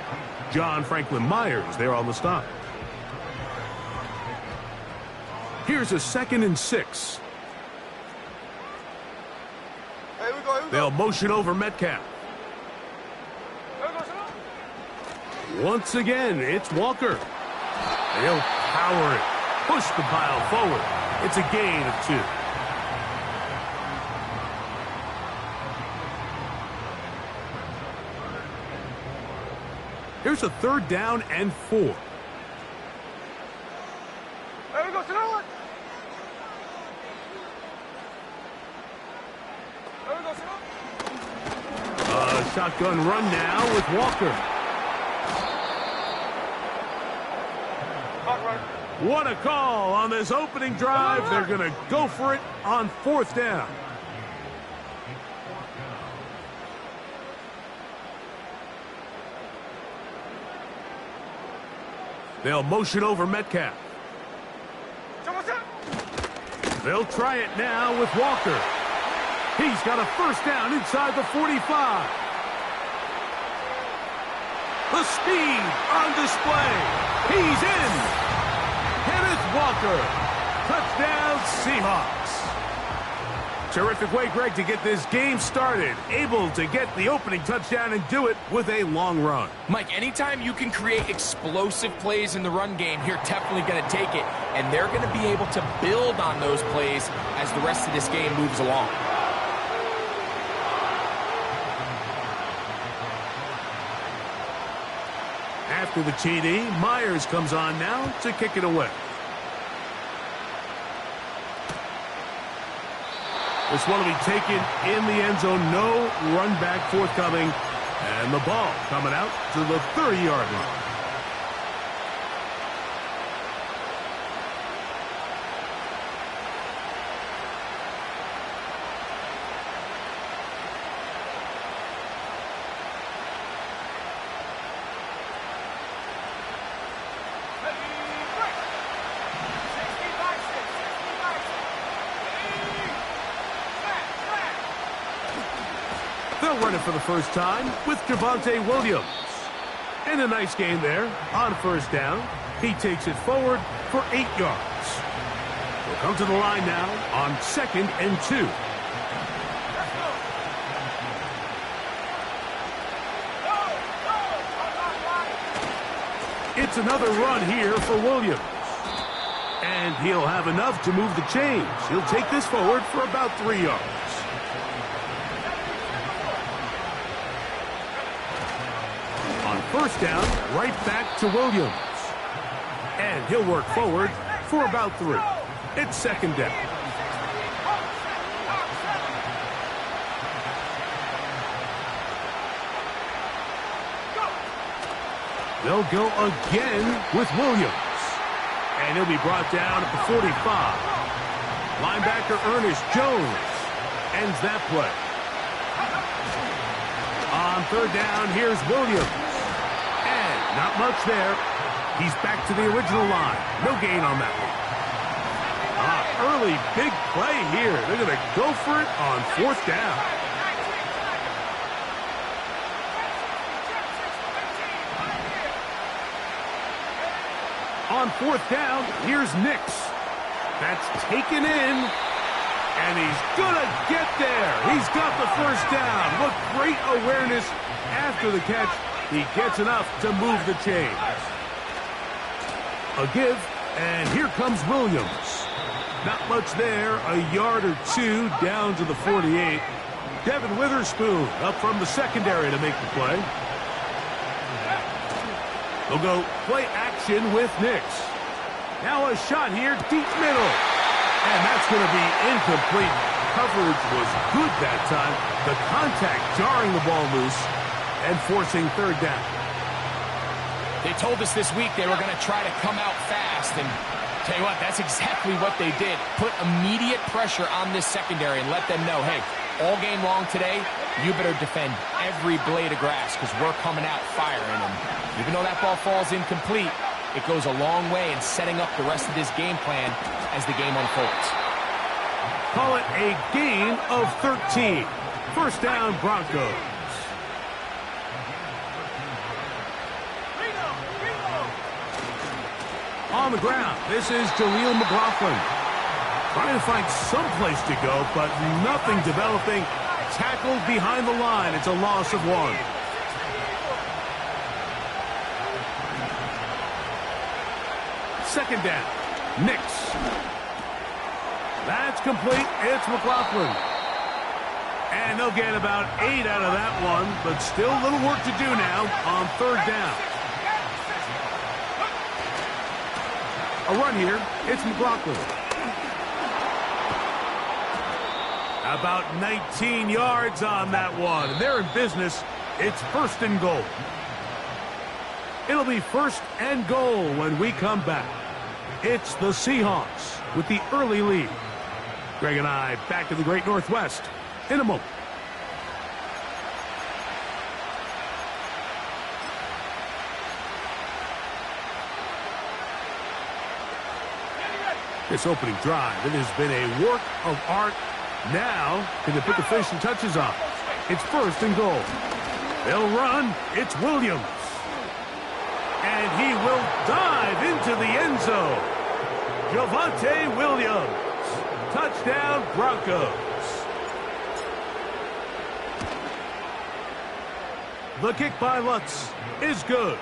John Franklin Myers there on the stop. Here's a 2nd and 6. Here we go. They'll motion over Metcalf. Once again, it's Walker. They'll power it. Push the pile forward. It's a gain of 2. Here's a 3rd down and 4. Here we go, Sonoma. Here we go, Sonoma. A shotgun run now with Walker. What a call on this opening drive. They're going to go for it on 4th down. They'll motion over Metcalf. They'll try it now with Walker. He's got a 1st down inside the 45. The speed on display. He's in. Kenneth Walker. Touchdown, Seahawks. Terrific way, Greg, to get this game started. Able to get the opening touchdown and do it with a long run. Mike, anytime you can create explosive plays in the run game, you're definitely going to take it. And they're going to be able to build on those plays as the rest of this game moves along. After the TD, Myers comes on now to kick it away. This one will be taken in the end zone. No run back forthcoming. And the ball coming out to the 30-yard line. They'll run it for the first time with Javonte Williams. And a nice gain there on 1st down. He takes it forward for 8 yards. We'll come to the line now on 2nd and 2. It's another run here for Williams. And he'll have enough to move the chains. He'll take this forward for about 3 yards. On 1st down, right back to Williams. And he'll work forward for about 3. It's 2nd down. They'll go again with Williams. And he'll be brought down at the 45. Linebacker Ernest Jones ends that play. On third down, here's Williams. And not much there. He's back to the original line. No gain on that one. Early big play here. They're going to go for it on fourth down. On fourth down, here's Nix. That's taken in, and he's going to get there. He's got the first down. What great awareness after the catch. He gets enough to move the chains. A give, and here comes Williams. Not much there, a yard or two down to the 48. Devin Witherspoon up from the secondary to make the play. They'll go play action with Nix. Now a shot here, deep middle. And that's going to be incomplete. Coverage was good that time. The contact jarring the ball loose and forcing third down. They told us this week they were going to try to come out fast, and tell you what, that's exactly what they did. Put immediate pressure on this secondary and let them know, hey, all game long today, you better defend every blade of grass because we're coming out firing. And even though that ball falls incomplete, it goes a long way in setting up the rest of this game plan as the game unfolds. Call it a gain of 13. First down, Broncos. On the ground, this is Jaleel McLaughlin. Trying to find some place to go, but nothing developing. Tackled behind the line. It's a loss of 1. Second down, Nix. That's complete. It's McLaughlin. And they'll get about 8 out of that one, but still a little work to do now on third down. A run here. It's McLaughlin. About 19 yards on that one. And they're in business. It's first and goal. It'll be first and goal when we come back. It's the Seahawks with the early lead. Greg and I back to the Great Northwest in a moment. This opening drive, it has been a work of art. Now, can they put the finishing touches on? It's first and goal. They'll run. It's Williams. And he will dive into the end zone. Javonte Williams. Touchdown, Broncos. The kick by Lutz is good.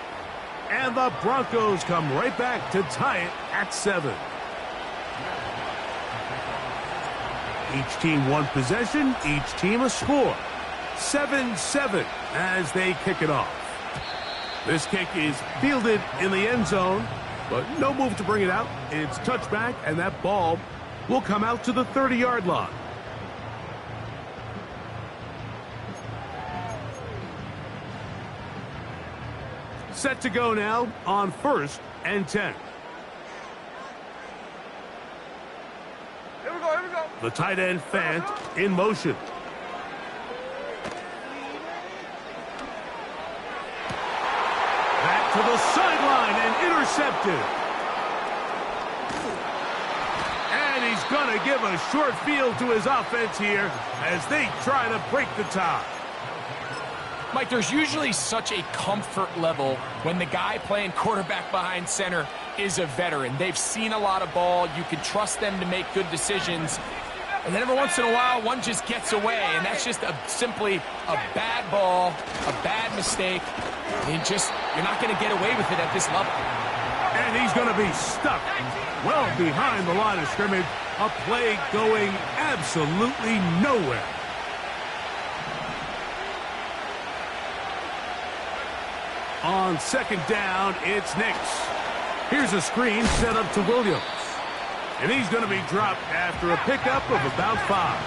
And the Broncos come right back to tie it at 7. Each team one possession, each team a score. 7-7 as they kick it off. This kick is fielded in the end zone, but no move to bring it out. It's touchback, and that ball will come out to the 30-yard line. Set to go now on first and 10. Here we go. The tight end, Fant, in motion. Back to the sideline and intercepted. And he's going to give a short field to his offense here as they try to break the tie. Mike, there's usually such a comfort level when the guy playing quarterback behind center is a veteran. They've seen a lot of ball. You can trust them to make good decisions. And then every once in a while, one just gets away, and that's just simply a bad ball, a bad mistake. You're not going to get away with it at this level. And he's going to be stuck well behind the line of scrimmage. A play going absolutely nowhere. On second down, it's Nix. Here's a screen set up to Williams. And he's going to be dropped after a pickup of about 5.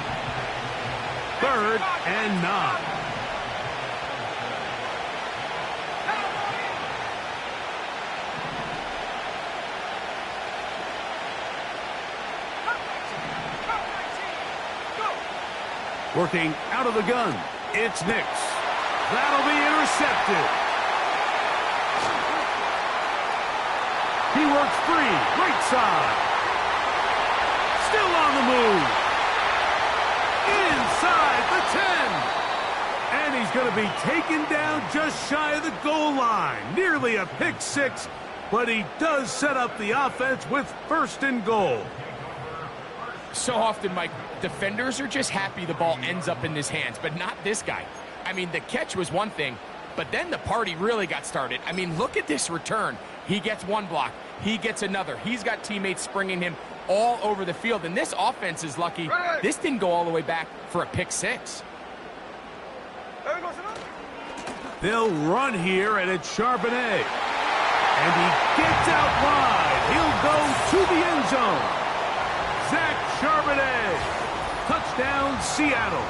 3rd and 9. Working out of the gun, it's Nix. That'll be intercepted. He works free, right side. Still on the move. Inside the 10. And he's going to be taken down just shy of the goal line. Nearly a pick six, but he does set up the offense with first and goal. So often, Mike, defenders are just happy the ball ends up in his hands, but not this guy. I mean, the catch was one thing, but then the party really got started. I mean, look at this return. He gets one block. He gets another. He's got teammates springing him all over the field, and this offense is lucky. This didn't go all the way back for a pick six. They'll run here, and it's Charbonnet. And he gets out wide. He'll go to the end zone. Zach Charbonnet. Touchdown, Seattle.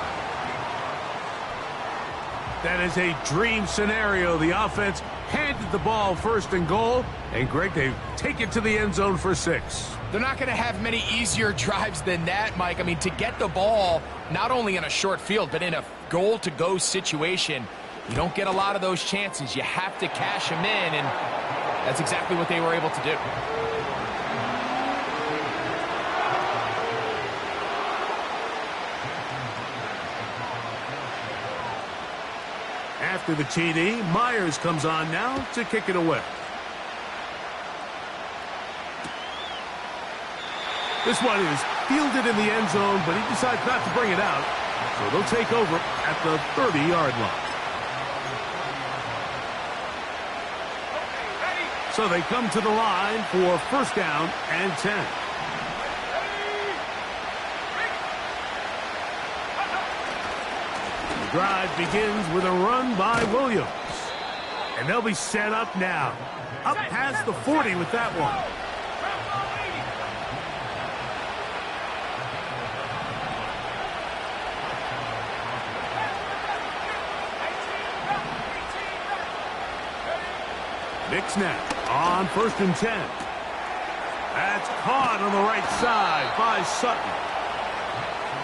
That is a dream scenario. The offense handed the ball first and goal. And, Greg, they take it to the end zone for 6. They're not going to have many easier drives than that, Mike. I mean, to get the ball not only in a short field, but in a goal-to-go situation, you don't get a lot of those chances. You have to cash them in, and that's exactly what they were able to do. After the TD, Myers comes on now to kick it away. This one is fielded in the end zone, but he decides not to bring it out. So they'll take over at the 30-yard line. So they come to the line for first down and 10. The drive begins with a run by Williams. And they'll be set up now. Up past the 40 with that one. Nix now on first and 10. That's caught on the right side by Sutton.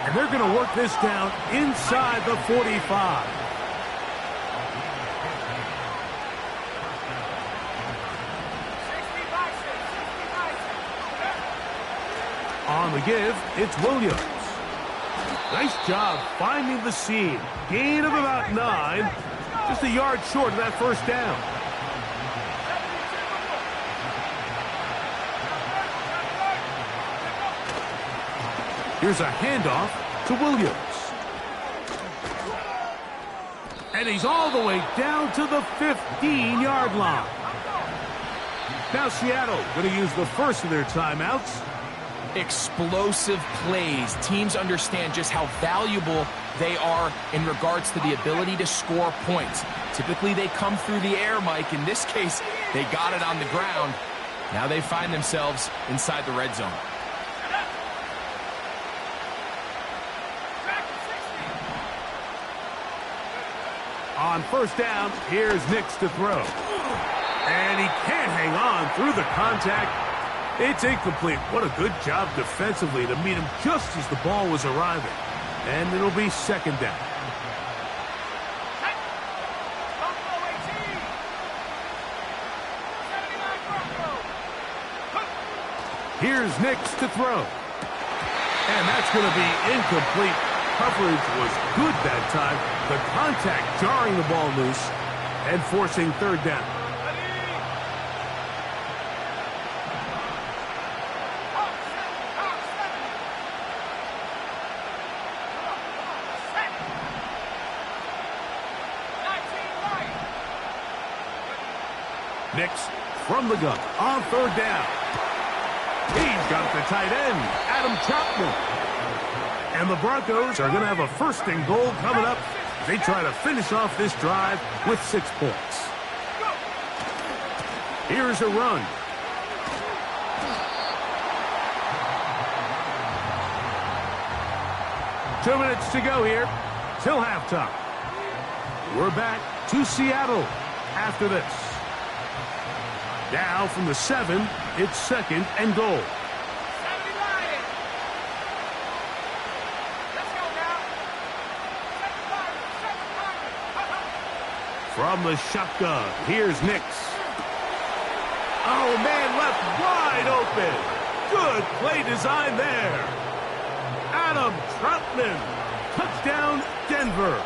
And they're going to work this down inside the 45. On the give, it's Williams. Nice job finding the seam. Gain of about 9. Just a yard short of that first down. Here's a handoff to Williams. And he's all the way down to the 15-yard line. Now Seattle going to use the first of their timeouts. Explosive plays. Teams understand just how valuable they are in regards to the ability to score points. Typically, they come through the air, Mike. In this case, they got it on the ground. Now they find themselves inside the red zone. On first down, here's Nix to throw. And he can't hang on through the contact. It's incomplete. What a good job defensively to meet him just as the ball was arriving. And it'll be second down. Here's Nix to throw. And that's going to be incomplete. Coverage was good that time. The contact jarring the ball loose and forcing third down. Nix from the gun on third down. He's got the tight end, Adam Chapman. And the Broncos are going to have a first and goal coming up. They try to finish off this drive with 6 points. Here's a run. Two minutes to go here till halftime. We're back to Seattle after this. Now from the 7, it's second and goal. From the shotgun, here's Nix. Oh, man, left wide open. Good play design there. Adam Troutman. Touchdown, Denver.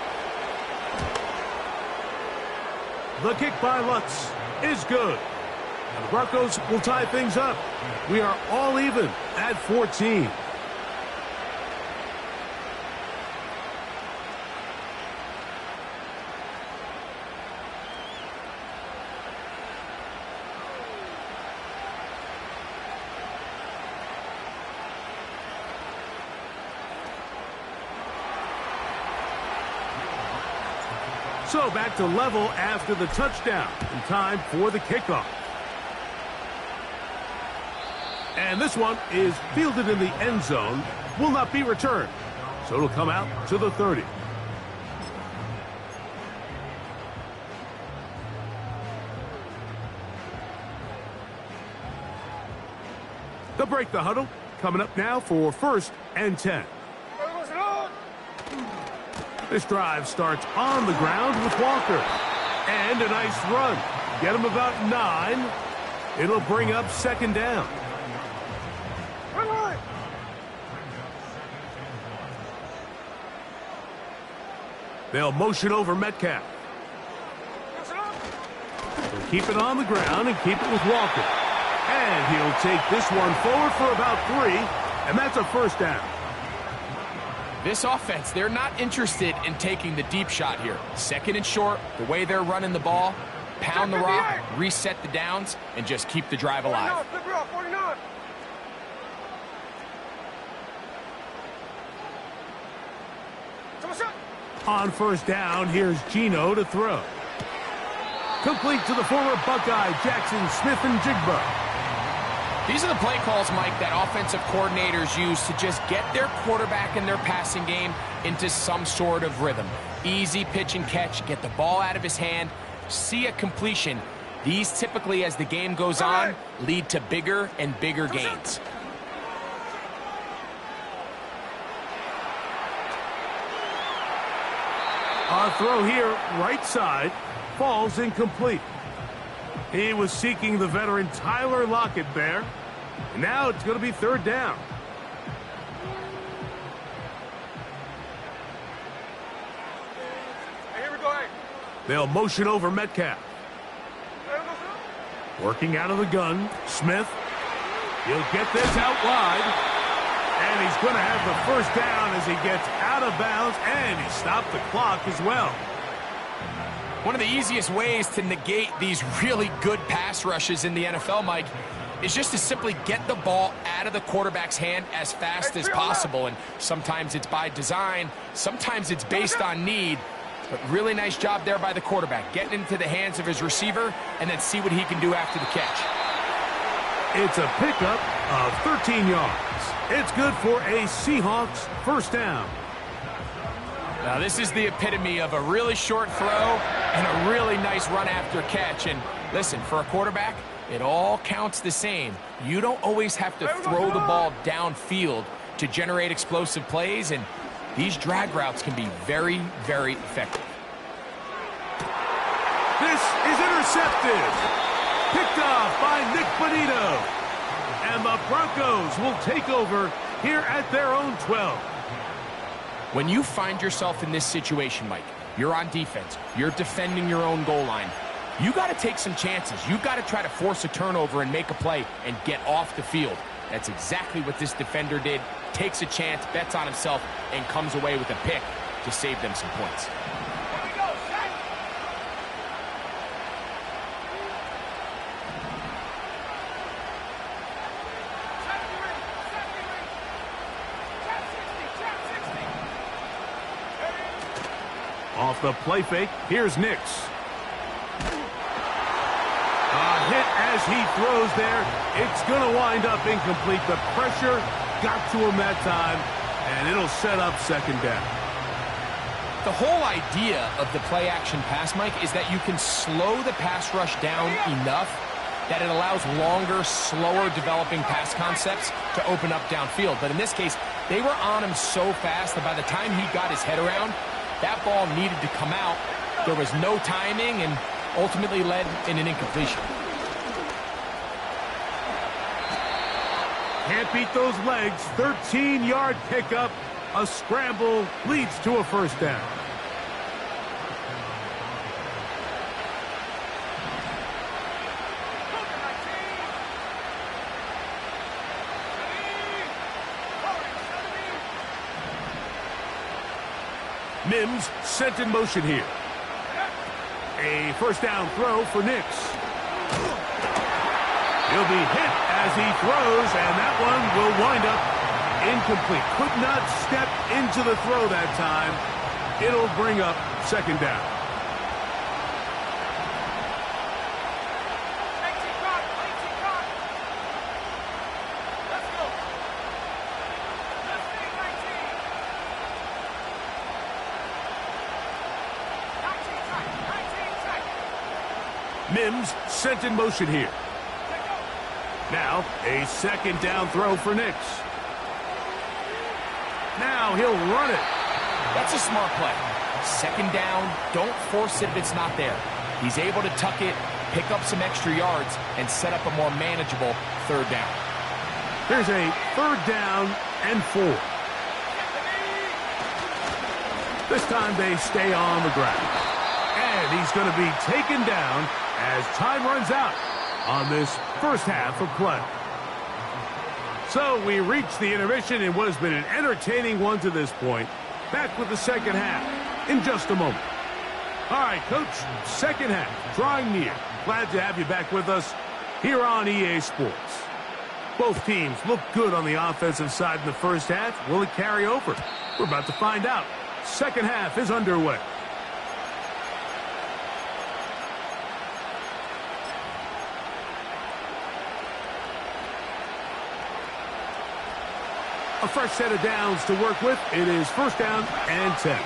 The kick by Lutz is good. And the Broncos will tie things up. We are all even at 14. So back to level after the touchdown. In time for the kickoff. And this one is fielded in the end zone. Will not be returned. So it'll come out to the 30. They'll break the huddle. Coming up now for 1st and 10. This drive starts on the ground with Walker. And a nice run. Get him about 9. It'll bring up 2nd down. They'll motion over Metcalf. They'll keep it on the ground and keep it with Walker. And he'll take this one forward for about 3. And that's a 1st down. This offense, they're not interested in taking the deep shot here. 2nd and short, the way they're running the ball, pound the rock, reset the downs, and just keep the drive alive. On 1st down, here's Geno to throw. Complete to the former Buckeye, Jackson Smith-Njigba. These are the play calls, Mike, that offensive coordinators use to just get their quarterback and their passing game into some sort of rhythm. Easy pitch and catch, get the ball out of his hand, see a completion. These typically, as the game goes on, lead to bigger and bigger gains. On throw here, right side, falls incomplete. He was seeking the veteran Tyler Lockett there. And now it's going to be 3rd down. Here we go. They'll motion over Metcalf. Working out of the gun, Smith. He'll get this out wide. And he's going to have the 1st down as he gets out of bounds. And he stopped the clock as well. One of the easiest ways to negate these really good pass rushes in the NFL, Mike, is just to simply get the ball out of the quarterback's hand as fast as possible. And sometimes it's by design, sometimes it's based on need. But really nice job there by the quarterback, getting into the hands of his receiver and then see what he can do after the catch. It's a pickup of 13 yards. It's good for a Seahawks 1st down. Now, this is the epitome of a really short throw and a really nice run after catch. And listen, for a quarterback, it all counts the same. You don't always have to throw the ball downfield to generate explosive plays, and these drag routes can be very, very effective. This is intercepted. Picked off by Nick Bonito. And the Broncos will take over here at their own 12. When you find yourself in this situation, Mike, you're on defense, you're defending your own goal line, you got to take some chances. You got to try to force a turnover and make a play and get off the field. That's exactly what this defender did. Takes a chance, bets on himself, and comes away with a pick to save them some points. Off the play fake, here's Nix. A hit as he throws there. It's going to wind up incomplete. The pressure got to him that time, and it'll set up 2nd down. The whole idea of the play-action pass, Mike, is that you can slow the pass rush down enough that it allows longer, slower developing pass concepts to open up downfield. But in this case, they were on him so fast that by the time he got his head around, that ball needed to come out, There was no timing and ultimately led in an incompletion. Can't beat those legs. 13-yard pickup. A scramble leads to a first down. Mims sent in motion here. A first down throw for Nix. He'll be hit as he throws, and that one will wind up incomplete. Could not step into the throw that time. It'll bring up second down. Mims sent in motion here. Now, a second down throw for Nix. Now he'll run it. That's a smart play. Second down, don't force it if it's not there. He's able to tuck it, pick up some extra yards, and set up a more manageable third down. Here's a third down and 4. This time they stay on the ground. And he's going to be taken down as time runs out on this first half of play. So we reach the intermission in what has been an entertaining one to this point. Back with the second half in just a moment. All right, Coach, second half drawing near. Glad to have you back with us here on EA Sports. Both teams look good on the offensive side in the first half. Will it carry over? We're about to find out. Second half is underway. A fresh set of downs to work with. It is first down and 10.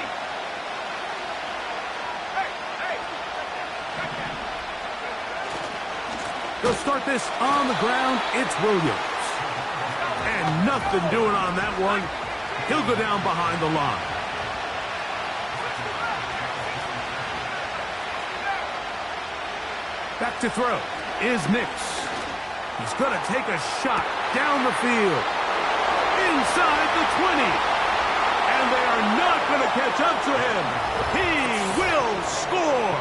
They'll start this on the ground. It's Williams. And nothing doing on that one. He'll go down behind the line. Back to throw is Nix. He's going to take a shot down the field. Inside the 20. And they are not going to catch up to him. He will score.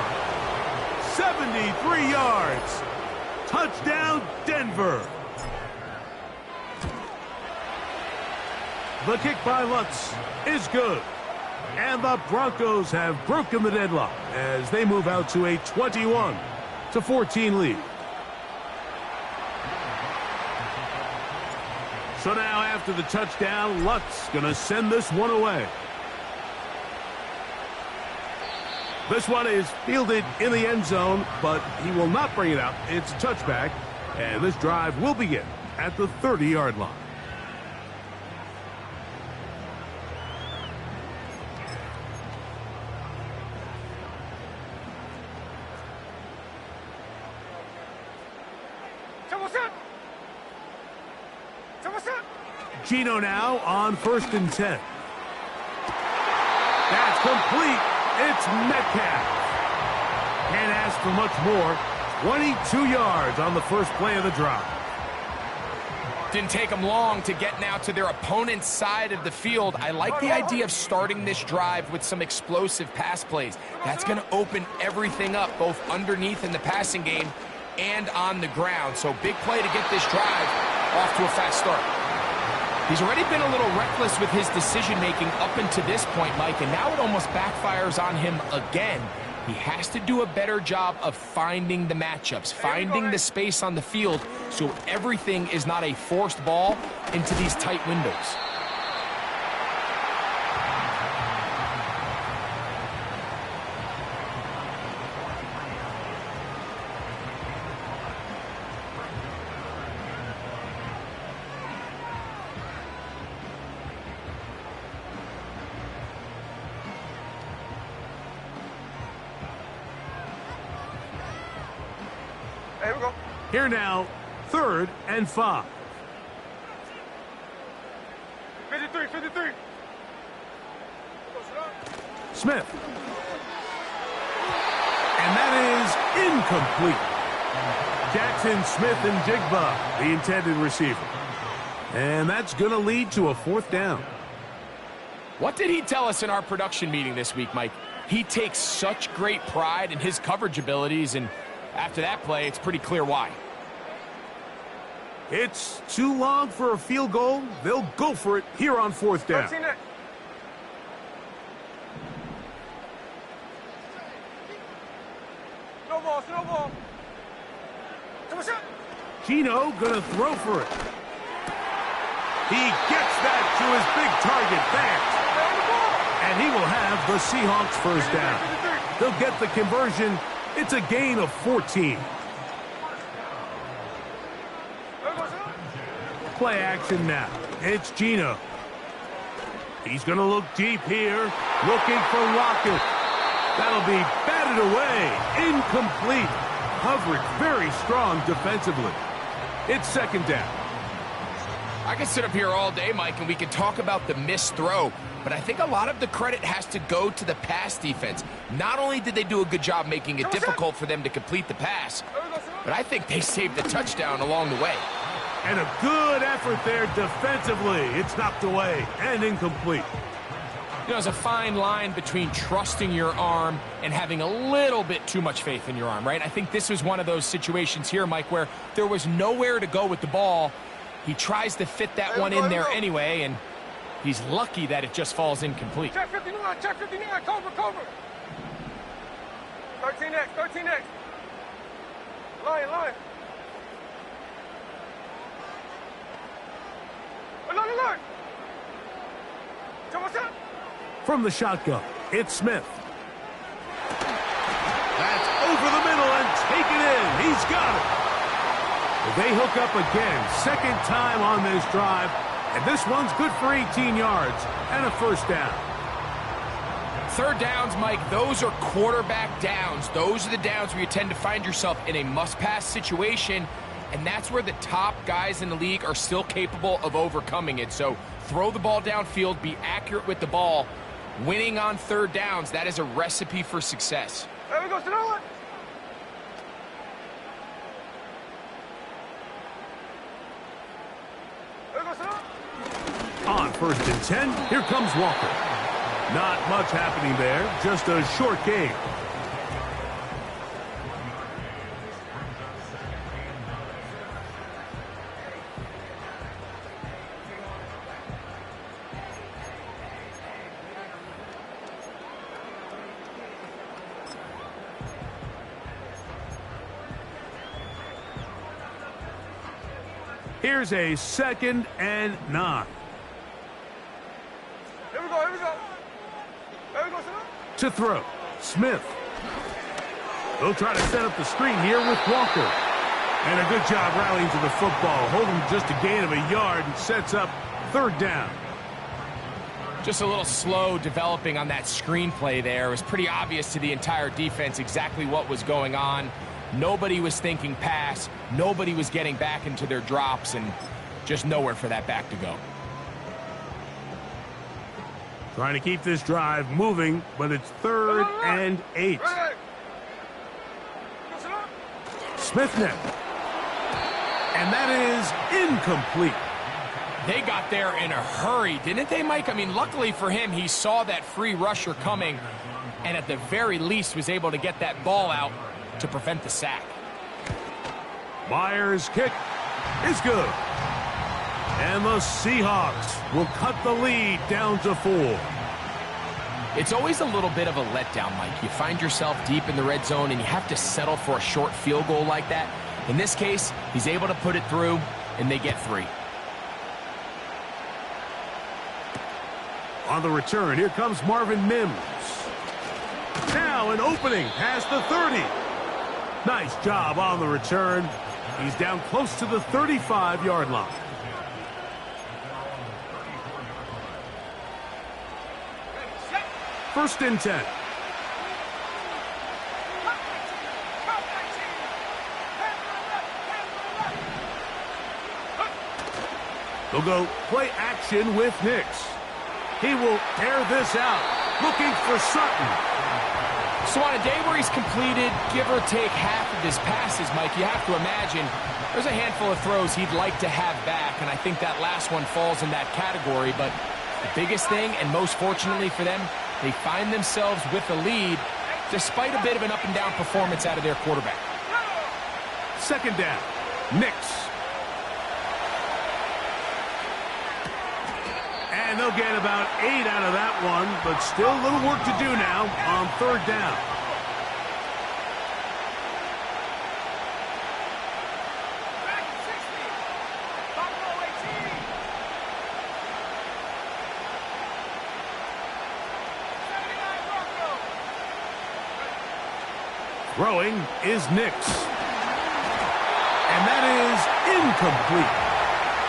73 yards. Touchdown, Denver. The kick by Lutz is good. And the Broncos have broken the deadlock as they move out to a 21-14 lead. So now after the touchdown, Lutz going to send this one away. This one is fielded in the end zone, but he will not bring it out. It's a touchback, and this drive will begin at the 30-yard line. Gino now on 1st and 10. That's complete. It's Metcalf. Can't ask for much more. 22 yards on the first play of the drive. Didn't take them long to get now to their opponent's side of the field. I like the idea of starting this drive with some explosive pass plays. That's going to open everything up, both underneath in the passing game and on the ground. So big play to get this drive off to a fast start. He's already been a little reckless with his decision-making up until this point, Mike, and now it almost backfires on him again. He has to do a better job of finding the matchups, finding the space on the field so everything is not a forced ball into these tight windows. Here we go. Here now, 3rd and 5. 53. Smith. that is incomplete. Jackson, Smith, and Jigba, the intended receiver. And that's going to lead to a 4th down. What did he tell us in our production meeting this week, Mike? He takes such great pride in his coverage abilities, and after that play, it's pretty clear why. It's too long for a field goal. They'll go for it here on 4th down. Snowball. Gino gonna throw for it. He gets that to his big target fast. And he will have the Seahawks 1st down. They'll get the conversion. It's a gain of 14. Play action now. It's Gino. He's going to look deep here, looking for Lockett. That'll be batted away. Incomplete. Coverage very strong defensively. It's 2nd down. I could sit up here all day, Mike, and we could talk about the missed throw, but I think a lot of the credit has to go to the pass defense. Not only did they do a good job making it difficult for them to complete the pass, but I think they saved the touchdown along the way. And a good effort there defensively. It's knocked away and incomplete. You know, there's a fine line between trusting your arm and having a little bit too much faith in your arm, right? I think this was one of those situations here, Mike, where there was nowhere to go with the ball. He tries to fit that one in there anyway, and he's lucky that it just falls incomplete. Check 59, cover. 13X. Line. Alert. From the shotgun, it's Smith. That's over the middle and taken in. He's got it. They hook up again, 2nd time on this drive, and this one's good for 18 yards and a 1st down. 3rd downs, Mike, those are quarterback downs. Those are the downs where you tend to find yourself in a must-pass situation, and that's where the top guys in the league are still capable of overcoming it. So throw the ball downfield, be accurate with the ball. Winning on 3rd downs, that is a recipe for success. There we go, Sonoma. On 1st and 10, here comes Walker. Not much happening there, just a short game. Here's a 2nd and 9. Here we go. To throw, Smith. They'll try to set up the screen here with Walker. And a good job rallying to the football, holding just a gain of a yard and sets up 3rd down. Just a little slow developing on that screenplay there. It was pretty obvious to the entire defense exactly what was going on. Nobody was thinking pass. Nobody was getting back into their drops, and just nowhere for that back to go. Trying to keep this drive moving, but it's 3rd and 8. Smith now. And that is incomplete. They got there in a hurry, didn't they, Mike? I mean, luckily for him, he saw that free rusher coming, and at the very least was able to get that ball out to prevent the sack. Myers' kick is good. And the Seahawks will cut the lead down to 4. It's always a little bit of a letdown, Mike. You find yourself deep in the red zone, and you have to settle for a short field goal like that. In this case, he's able to put it through, and they get 3. On the return, here comes Marvin Mims. Now an opening past the 30. Nice job on the return. He's down close to the 35-yard line. First and 10. They'll go play action with Nix. He will air this out, looking for Sutton. So on a day where he's completed, give or take half of his passes, Mike, you have to imagine there's a handful of throws he'd like to have back, and I think that last one falls in that category. But the biggest thing, and most fortunately for them, they find themselves with the lead despite a bit of an up-and-down performance out of their quarterback. Second down. Knicks. And they'll get about 8 out of that one, but still a little work to do now on third down. Throwing is Nix. And that is incomplete.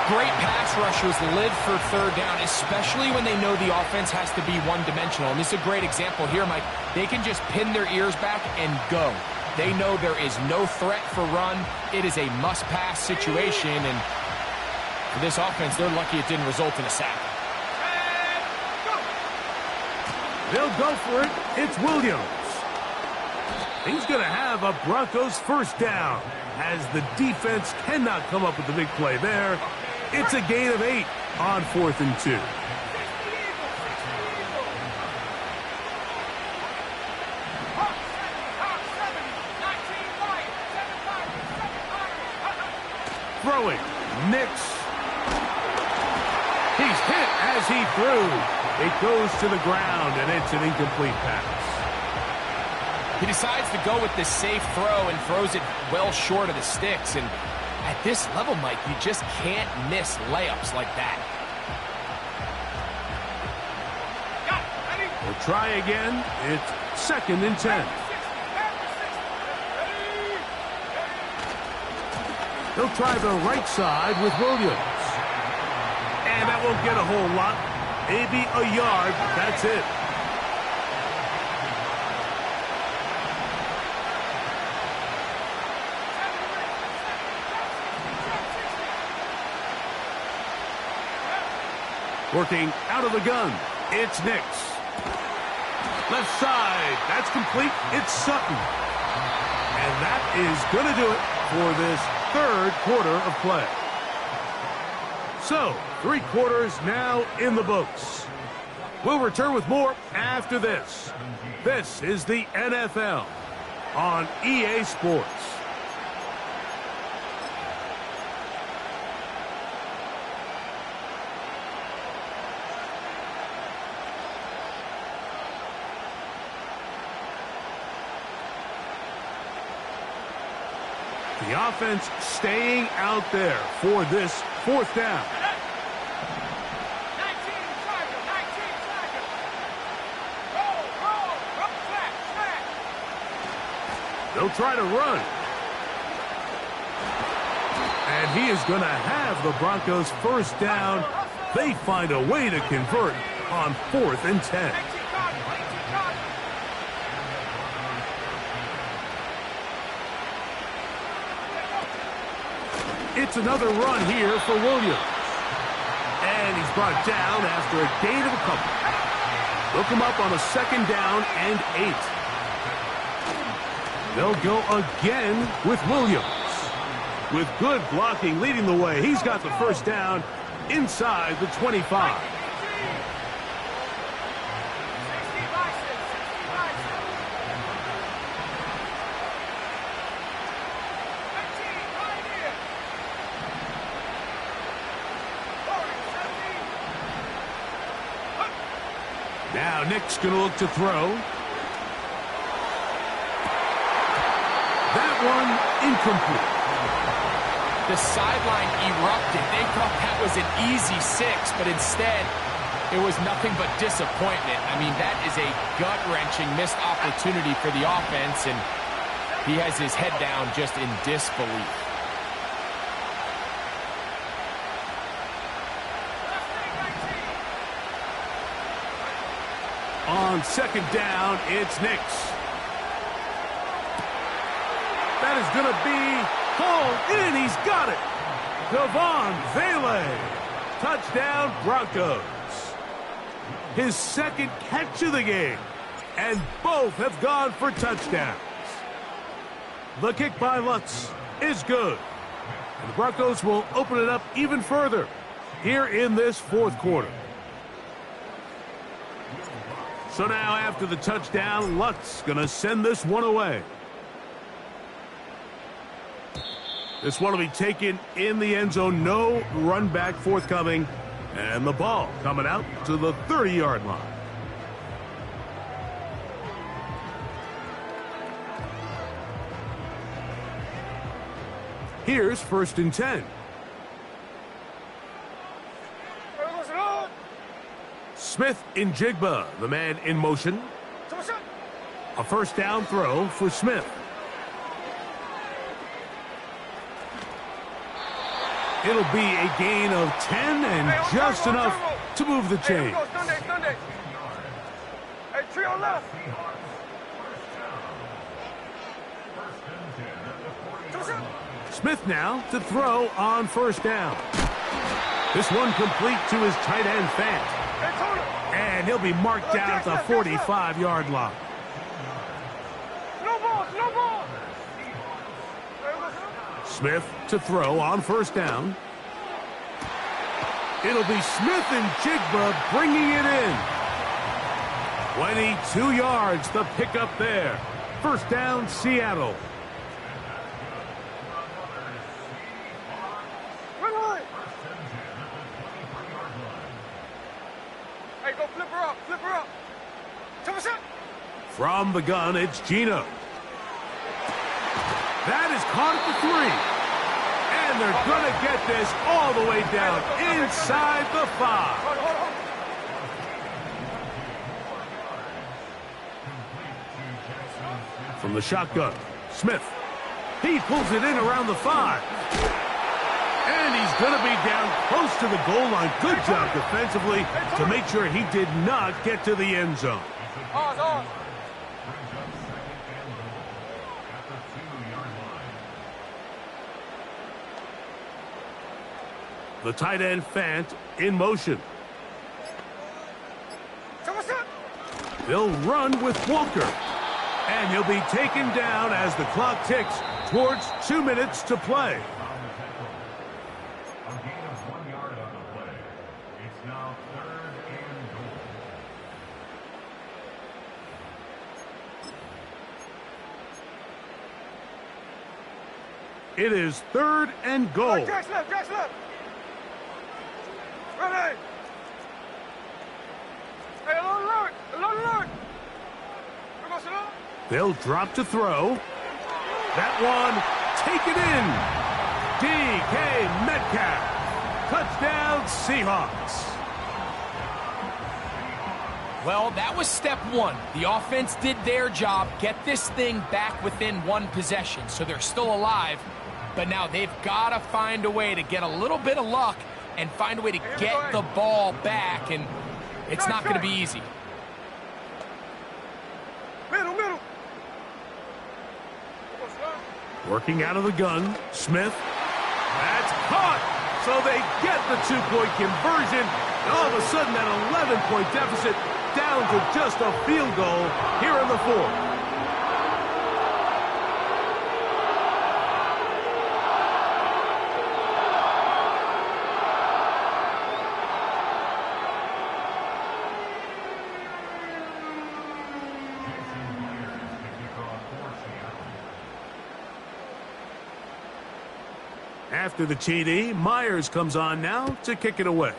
Great pass rushers live for third down, especially when they know the offense has to be one-dimensional. And this is a great example here, Mike. They can just pin their ears back and go. They know there is no threat for run. It is a must-pass situation. And for this offense, they're lucky it didn't result in a sack. They'll go for it. It's Williams. He's going to have a Broncos first down as the defense cannot come up with the big play there. It's a gain of 8 on 4th and 2. Throwing. Nix. He's hit as he threw. It goes to the ground, and it's an incomplete pass. He decides to go with this safe throw and throws it well short of the sticks. And at this level, Mike, you just can't miss layups like that. We'll try again. It's 2nd and 10. He'll try the right side with Williams. And that won't get a whole lot. Maybe a yard. That's it. Working out of the gun, it's Nix. Left side, that's complete, it's Sutton. And that is going to do it for this third quarter of play. So, 3 quarters now in the books. We'll return with more after this. This is the NFL on EA Sports. The offense staying out there for this 4th down. 19 seconds. Roll, flat. They'll try to run. And he is going to have the Broncos first down. They find a way to convert on 4th and 10. It's another run here for Williams. And he's brought down after a gain of a couple. They'll come up on a 2nd down and 8. They'll go again with Williams. With good blocking leading the way, he's got the first down inside the 25. Now Nick's going to look to throw. That one incomplete. The sideline erupted. They thought that was an easy 6, but instead it was nothing but disappointment. I mean, that is a gut-wrenching missed opportunity for the offense, and he has his head down just in disbelief. On 2nd down, it's Nix. That is going to be hauled in. He's got it. Devon Vele. Touchdown, Broncos. His 2nd catch of the game. And both have gone for touchdowns. The kick by Lutz is good. And the Broncos will open it up even further here in this fourth quarter. So now after the touchdown, Lutz going to send this one away. This one will be taken in the end zone. No run back forthcoming. And the ball coming out to the 30-yard line. Here's 1st and 10. Smith in Jigba, the man in motion. A first down throw for Smith. It'll be a gain of 10 and just enough to move the chains. Smith now to throw on first down. This one complete to his tight end, Fant. And he'll be marked down at the 45-yard line. Smith to throw on first down. It'll be Smith and Jigba bringing it in. 22 yards to pick up there. First down, Seattle. Hey, go flip her up, flip her up. From the gun, it's Geno. That is caught at the 3. And they're going to get this all the way down inside the 5. From the shotgun, Smith. He pulls it in around the 5. And he's going to be down close to the goal line. Good job defensively to make sure he did not get to the end zone. The tight end, Fant, in motion. They'll run with Walker. And he'll be taken down as the clock ticks towards 2 minutes to play. It is 3rd and goal. Ready. Hey, alert. They'll drop to throw. That one taken in. DK Metcalf. Touchdown, Seahawks. Well, that was step one. The offense did their job, get this thing back within one possession, so they're still alive. But now they've got to find a way to get a little bit of luck and find a way to get the ball back, and it's not going to be easy. Middle. Working out of the gun, Smith. That's caught. So they get the 2-point conversion. And all of a sudden, that 11-point deficit down to just a field goal here in the 4th. After the TD, Myers comes on now to kick it away.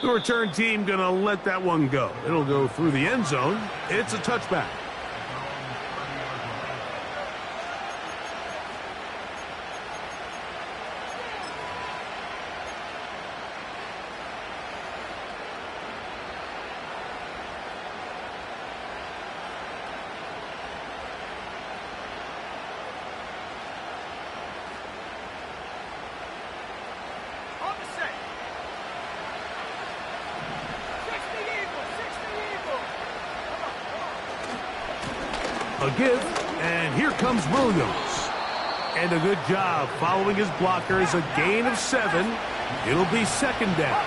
The return team going to let that one go. It'll go through the end zone. It's a touchback. A give, and here comes Williams. And a good job following his blockers, a gain of 7. It'll be 2nd down.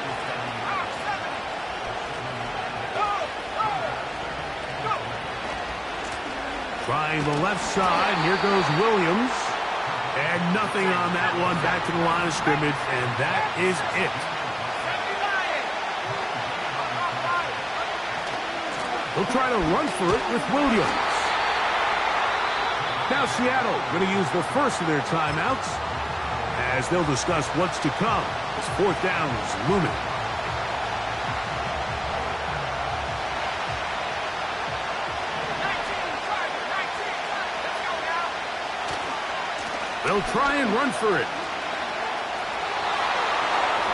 Trying the left side. Here goes Williams. And nothing on that one. Back to the line of scrimmage, and that is it. They'll try to run for it with Williams. Now Seattle going to use the first of their timeouts as they'll discuss what's to come as fourth down is looming. They'll try and run for it.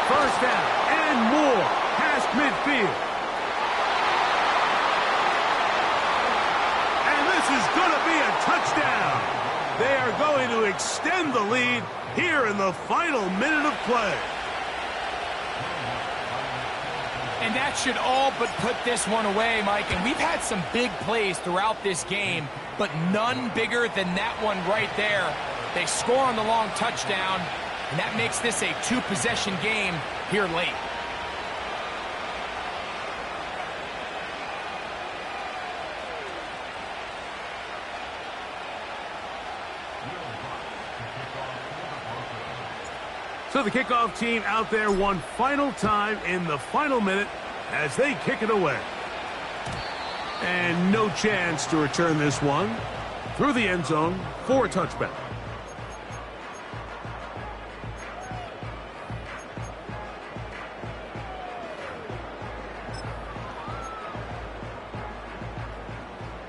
First down and more past midfield. And this is going to be a touchdown. They are going to extend the lead here in the final minute of play. And that should all but put this one away, Mike. And we've had some big plays throughout this game, but none bigger than that one right there. They score on the long touchdown, and that makes this a two-possession game here late. So the kickoff team out there one final time in the final minute as they kick it away. And no chance to return this one through the end zone for a touchback.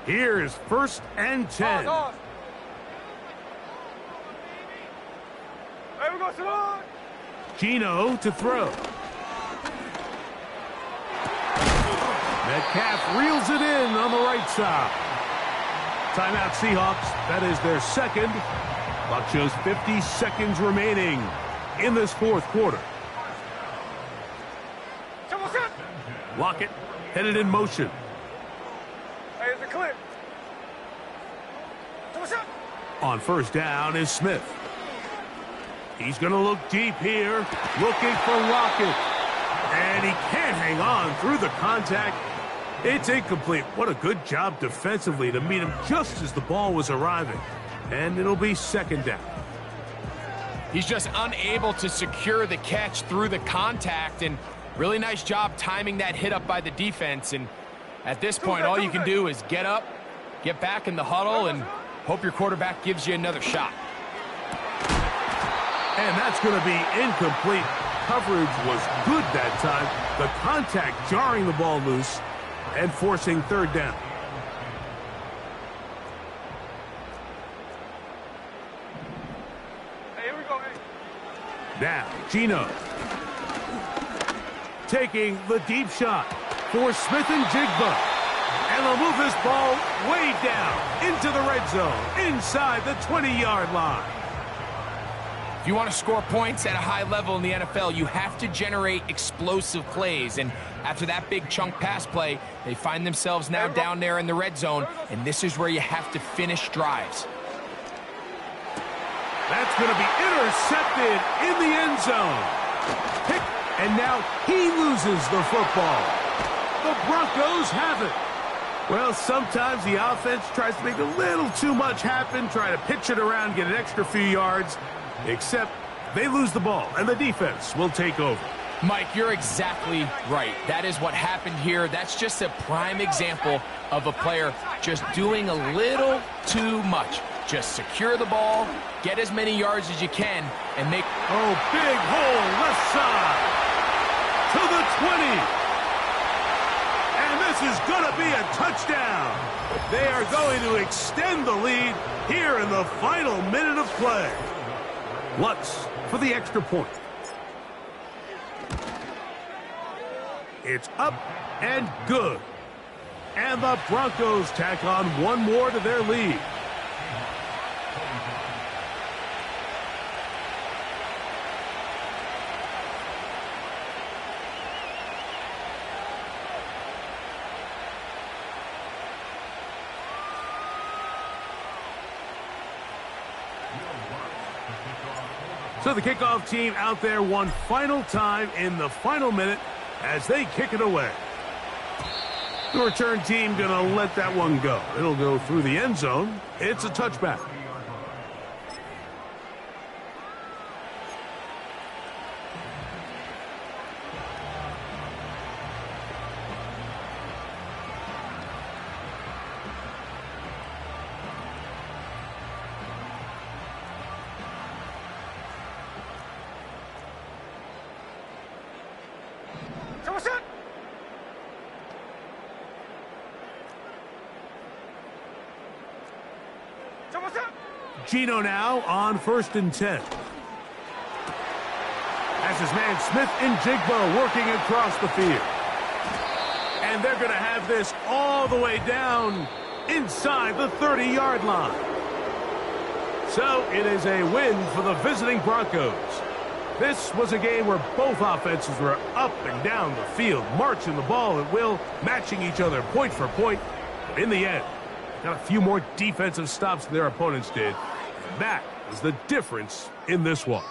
Here is 1st and 10. Gino to throw. Metcalf reels it in on the right side. Timeout Seahawks. That is their second. Clock shows 50 seconds remaining in this fourth quarter. Lockett headed in motion. On first down is Smith. He's going to look deep here, looking for Lockett. And he can't hang on through the contact. It's incomplete. What a good job defensively to meet him just as the ball was arriving. And it'll be second down. He's just unable to secure the catch through the contact, and really nice job timing that hit up by the defense. And at this point, all you can do is get up, get back in the huddle, and hope your quarterback gives you another shot. And that's going to be incomplete. Coverage was good that time. The contact jarring the ball loose and forcing third down. Hey, here we go. Hey. Now, Gino taking the deep shot for Smith and Jigba. And they'll move this ball way down into the red zone, inside the 20-yard line. If you want to score points at a high level in the NFL, you have to generate explosive plays. And after that big chunk pass play, they find themselves now down there in the red zone, and this is where you have to finish drives. That's going to be intercepted in the end zone. And now he loses the football. The Broncos have it. Well, sometimes the offense tries to make a little too much happen, try to pitch it around, get an extra few yards, except they lose the ball, and the defense will take over. Mike, you're exactly right. That is what happened here. That's just a prime example of a player just doing a little too much. Just secure the ball, get as many yards as you can, and make... Oh, big hole left side to the 20. And this is going to be a touchdown. They are going to extend the lead here in the final minute of play. Lutz for the extra point. It's up and good. And the Broncos tack on one more to their lead. So the kickoff team out there one final time in the final minute as they kick it away. The return team going to let that one go. It'll go through the end zone. It's a touchback. Gino now on 1st and 10. As his man Smith and Jigba working across the field. And they're going to have this all the way down inside the 30-yard line. So it is a win for the visiting Broncos. This was a game where both offenses were up and down the field, marching the ball at will, matching each other point for point. But in the end, got a few more defensive stops than their opponents did. And that was the difference in this one.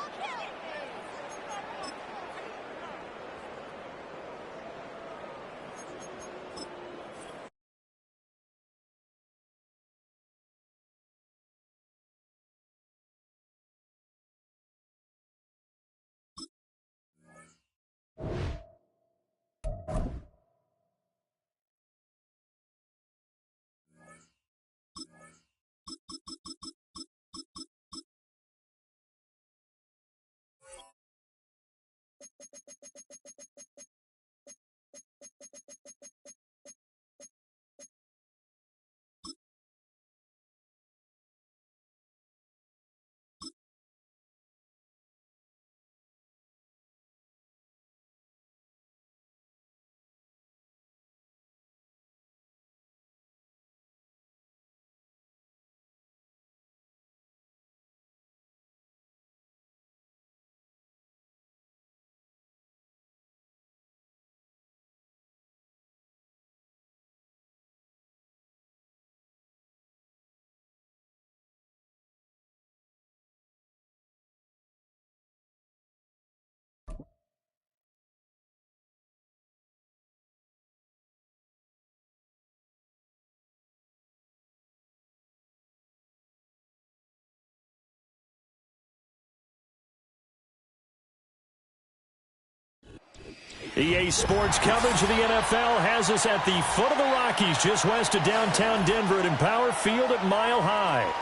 EA Sports coverage of the NFL has us at the foot of the Rockies, just west of downtown Denver at Empower Field at Mile High.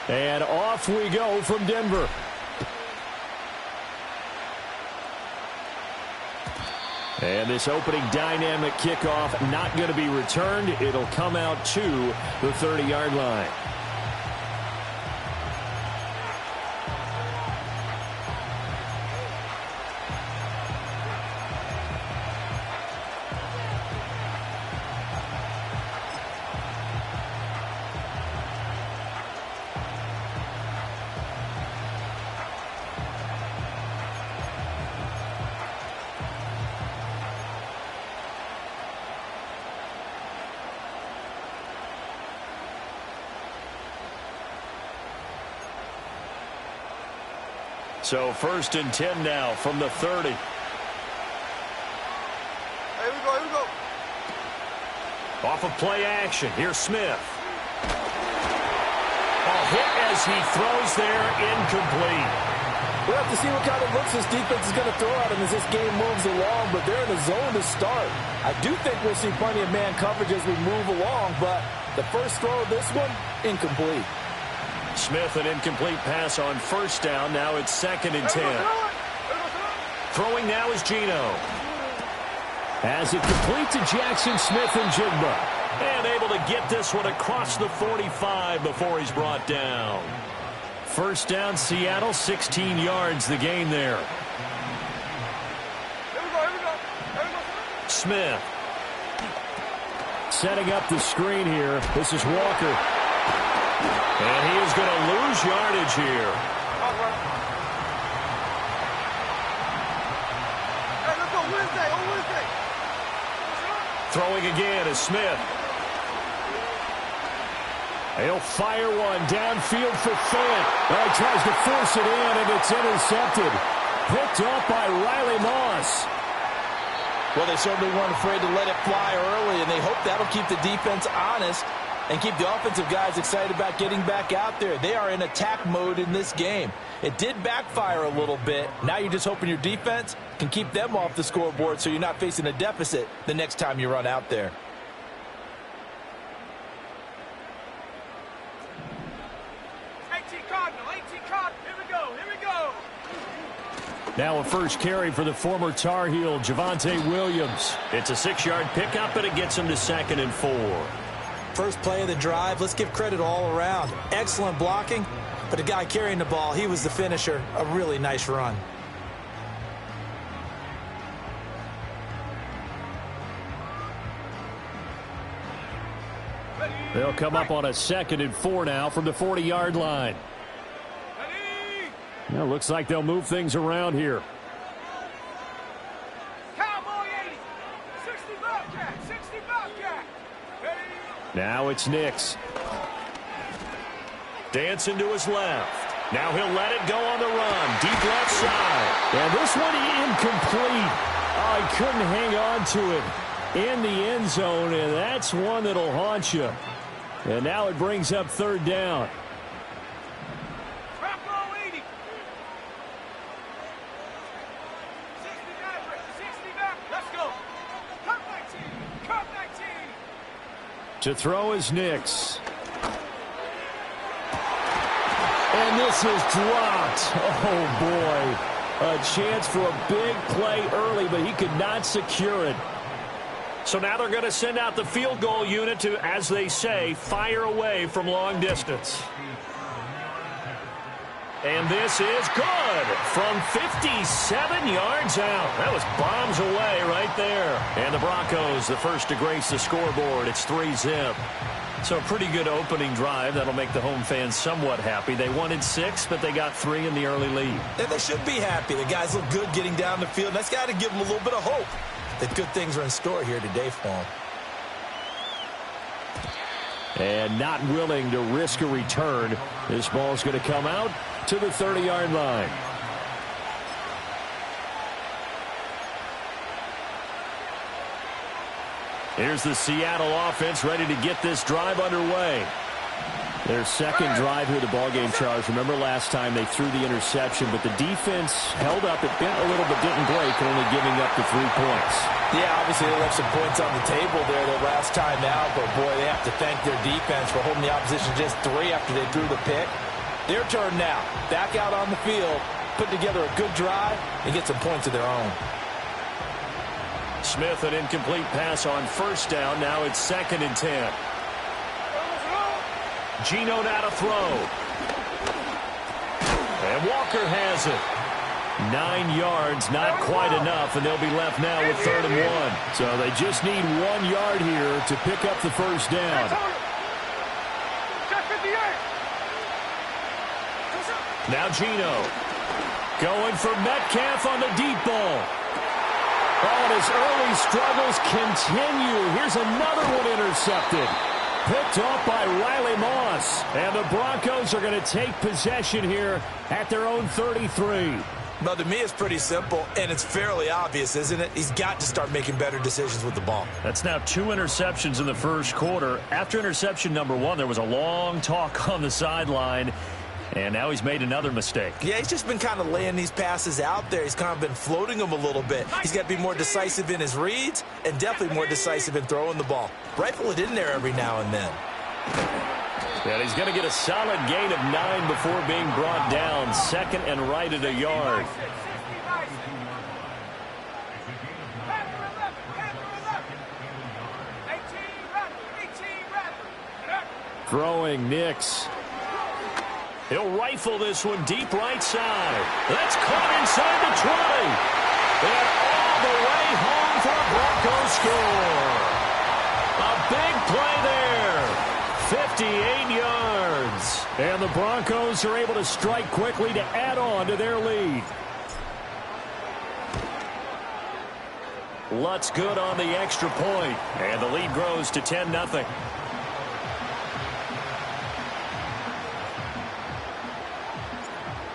And off we go from Denver. And this opening dynamic kickoff not going to be returned. It'll come out to the 30-yard line. So 1st and 10 now from the 30. Here we go, here we go. Off of play action. Here's Smith. Ball hit as he throws there, incomplete. We'll have to see what kind of looks this defense is going to throw at him as this game moves along, but they're in the zone to start. I do think we'll see plenty of man coverage as we move along, but the first throw of this one, incomplete. Smith, an incomplete pass on 1st down. Now it's 2nd and 10. Throwing now is Gino. As it complete to Jackson Smith and Jigba. And able to get this one across the 45 before he's brought down. 1st down, Seattle, 16 yards the gain there. Smith. Setting up the screen here. This is Walker. And he is going to lose yardage here. Hey, let's go Wednesday, on Wednesday. Throwing again is Smith. He'll fire one downfield for Fant. He tries to force it in, and it's intercepted. Picked off by Riley Moss. Well, they certainly weren't afraid to let it fly early, and they hope that'll keep the defense honest and keep the offensive guys excited about getting back out there. They are in attack mode in this game. It did backfire a little bit. Now you're just hoping your defense can keep them off the scoreboard so you're not facing a deficit the next time you run out there. Now a first carry for the former Tar Heel, Javonte Williams. It's a 6-yard pickup, and it gets him to 2nd and 4. First play of the drive, let's give credit all around. Excellent blocking, but the guy carrying the ball, he was the finisher. A really nice run. They'll come up on a 2nd and 4 now from the 40-yard line. Well, looks like they'll move things around here. Cowboy 80. 60 Bobcat. 60 Bobcat. Now it's Nix. Dancing to his left. Now he'll let it go on the run. Deep left side. And this one incomplete. Oh, he couldn't hang on to it in the end zone, and that's one that'll haunt you. And now it brings up 3rd down. To throw is Nix. And this is dropped. Oh, boy. A chance for a big play early, but he could not secure it. So now they're going to send out the field goal unit to, as they say, fire away from long distance. And this is good from 57 yards out. That was bombs away right there. And the Broncos, the first to grace the scoreboard. It's 3-zip. So a pretty good opening drive. That'll make the home fans somewhat happy. They wanted 6, but they got 3 in the early lead. And they should be happy. The guys look good getting down the field. That's got to give them a little bit of hope that good things are in store here today for them. And not willing to risk a return. This ball's going to come out to the 30-yard line. Here's the Seattle offense ready to get this drive underway. Their second drive here, the ballgame, Charles. Remember last time they threw the interception, but the defense held up. It bent a little but didn't break, only giving up the 3 points. Yeah, obviously they left some points on the table there the last time out, but boy, they have to thank their defense for holding the opposition just 3 after they threw the pick. Their turn now. Back out on the field, put together a good drive, and get some points of their own. Smith, an incomplete pass on 1st down. Now it's 2nd and 10. Geno now to throw. And Walker has it. 9 yards, not quite enough, and they'll be left now with 3rd and 1. So they just need 1 yard here to pick up the 1st down. Now Geno going for Metcalf on the deep ball. Oh, and his early struggles continue. Here's another one intercepted. Picked off by Riley Moss. And the Broncos are going to take possession here at their own 33. Well, to me, it's pretty simple, and it's fairly obvious, isn't it? He's got to start making better decisions with the ball. That's now 2 interceptions in the first quarter. After interception number 1, there was a long talk on the sideline. And now he's made another mistake. Yeah, he's just been kind of laying these passes out there. He's kind of been floating them a little bit. He's got to be more decisive in his reads and definitely more decisive in throwing the ball. Rifle it in there every now and then. And he's going to get a solid gain of 9 before being brought down. 2nd and right at a yard. Throwing Nix. He'll rifle this one deep right side. That's caught inside the 20. And all the way home for a Broncos score. A big play there. 58 yards. ends. And the Broncos are able to strike quickly to add on to their lead. Lutt's good on the extra point, and the lead grows to 10-0.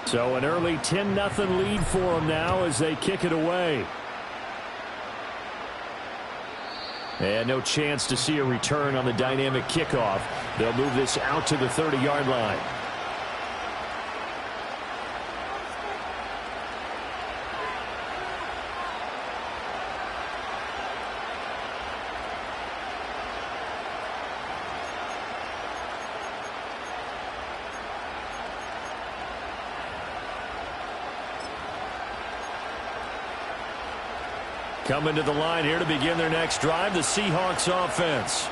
So an early 10-0 lead for them now as they kick it away. And no chance to see a return on the dynamic kickoff. They'll move this out to the 30-yard line. Coming to the line here to begin their next drive, the Seahawks offense.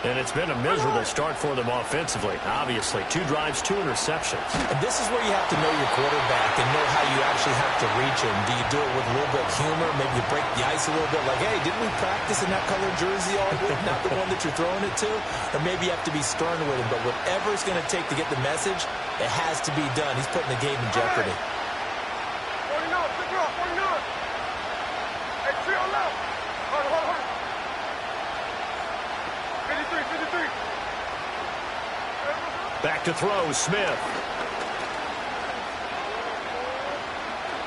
And it's been a miserable start for them offensively. Obviously, 2 drives, 2 interceptions. And this is where you have to know your quarterback and know how you actually have to reach him. Do you do it with a little bit of humor? Maybe you break the ice a little bit like, hey, didn't we practice in that colored jersey all week? Not the one that you're throwing it to? Or maybe you have to be stern with him. But whatever it's going to take to get the message, it has to be done. He's putting the game in jeopardy. 49, pick it up, 49. Hey, 3 on left. Hold on. 53. Back to throw, Smith.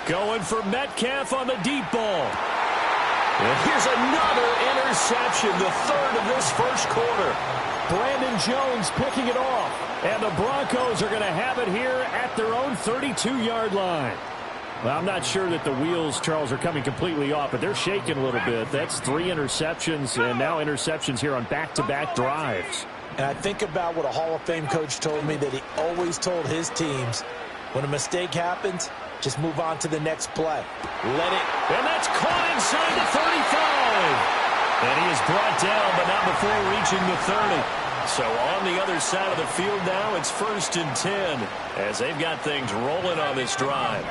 Going for Metcalf on the deep ball. And here's another interception, the 3rd of this first quarter. Brandon Jones picking it off. And the Broncos are going to have it here at their own 32-yard line. Well, I'm not sure that the wheels, Charles, are coming completely off, but they're shaking a little bit. That's 3 interceptions, and now interceptions here on back-to-back drives. And I think about what a Hall of Fame coach told me, that he always told his teams, when a mistake happens, just move on to the next play. Let it. And that's caught inside the 35. And he is brought down, but not before reaching the 30. So on the other side of the field now, it's 1st and 10, as they've got things rolling on this drive.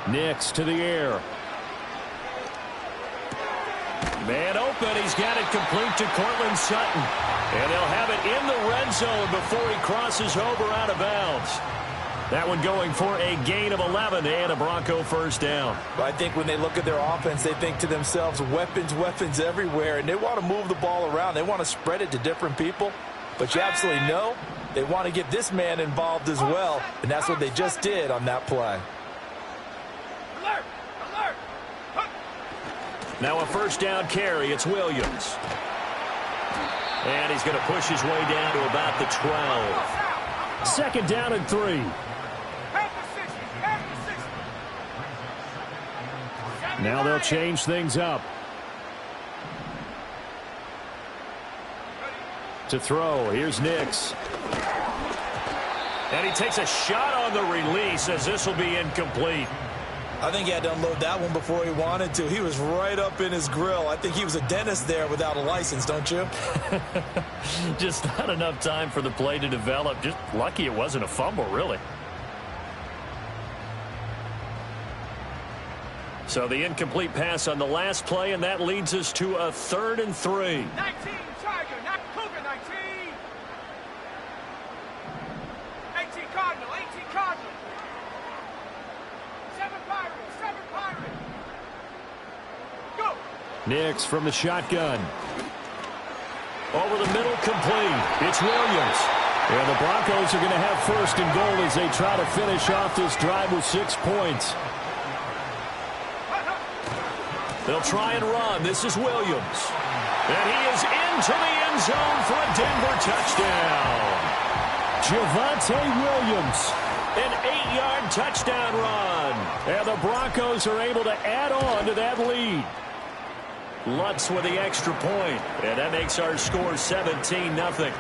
Nix to the air. Man open. He's got it complete to Cortland Sutton. And they'll have it in the red zone before he crosses over out of bounds. That one going for a gain of 11 and a Bronco first down. Well, I think when they look at their offense, they think to themselves, weapons everywhere, and they want to move the ball around. They want to spread it to different people. But you absolutely know they want to get this man involved as well, and that's what they just did on that play. Alert! Now a first down carry. It's Williams. And he's going to push his way down to about the 12. 2nd down and 3. Now they'll change things up. To throw, here's Nix. And he takes a shot on the release as this will be incomplete. I think he had to unload that one before he wanted to. He was right up in his grill. I think he was a dentist there without a license, don't you? Just not enough time for the play to develop. Just lucky it wasn't a fumble, really. So the incomplete pass on the last play, and that leads us to a 3rd and 3. 19, Tiger, not Cougar, 19. 18 Cardinal, 18 Cardinal. 7 Pirate. Go. Nix from the shotgun. Over the middle, complete. It's Williams. And the Broncos are going to have 1st and goal as they try to finish off this drive with 6 points. They'll try and run. This is Williams. And he is into the end zone for a Denver touchdown. Javonte Williams. An 8-yard touchdown run. And the Broncos are able to add on to that lead. Lutz with the extra point. And that makes our score 17-0.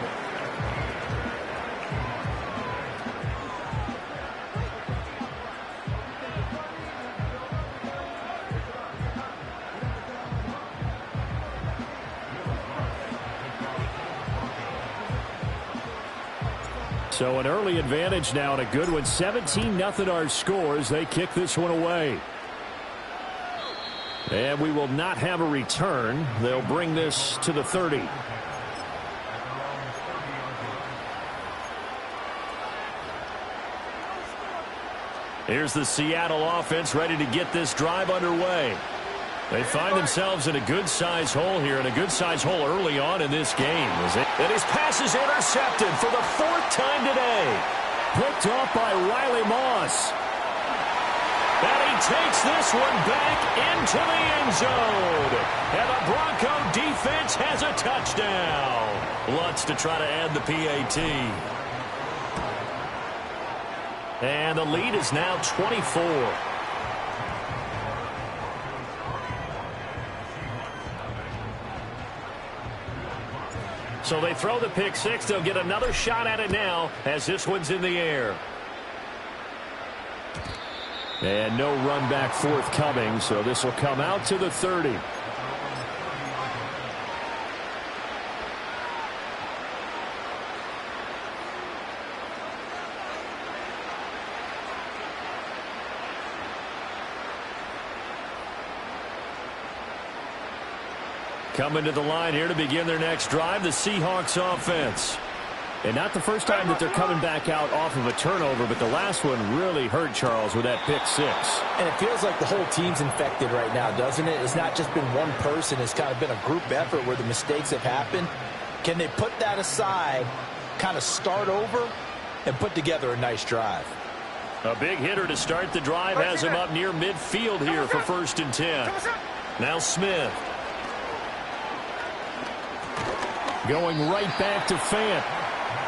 So an early advantage now and a good one. 17-0 our scores. They kick this one away. And we will not have a return. They'll bring this to the 30. Here's the Seattle offense ready to get this drive underway. They find themselves in a good-sized hole here, and a good-sized hole early on in this game. And his pass is intercepted for the 4th time today. Picked off by Riley Moss. And he takes this one back into the end zone. And the Bronco defense has a touchdown. Lutz to try to add the PAT. And the lead is now 24. So they throw the pick six. They'll get another shot at it now as this one's in the air. And no run back forthcoming, so this will come out to the 30. Coming to the line here to begin their next drive, the Seahawks offense. And not the first time that they're coming back out off of a turnover, but the last one really hurt, Charles, with that pick six. And it feels like the whole team's infected right now, doesn't it? It's not just been one person. It's kind of been a group effort where the mistakes have happened. Can they put that aside, kind of start over, and put together a nice drive? A big hitter to start the drive has him up near midfield here for 1st and 10. Now Smith. Going right back to Fant.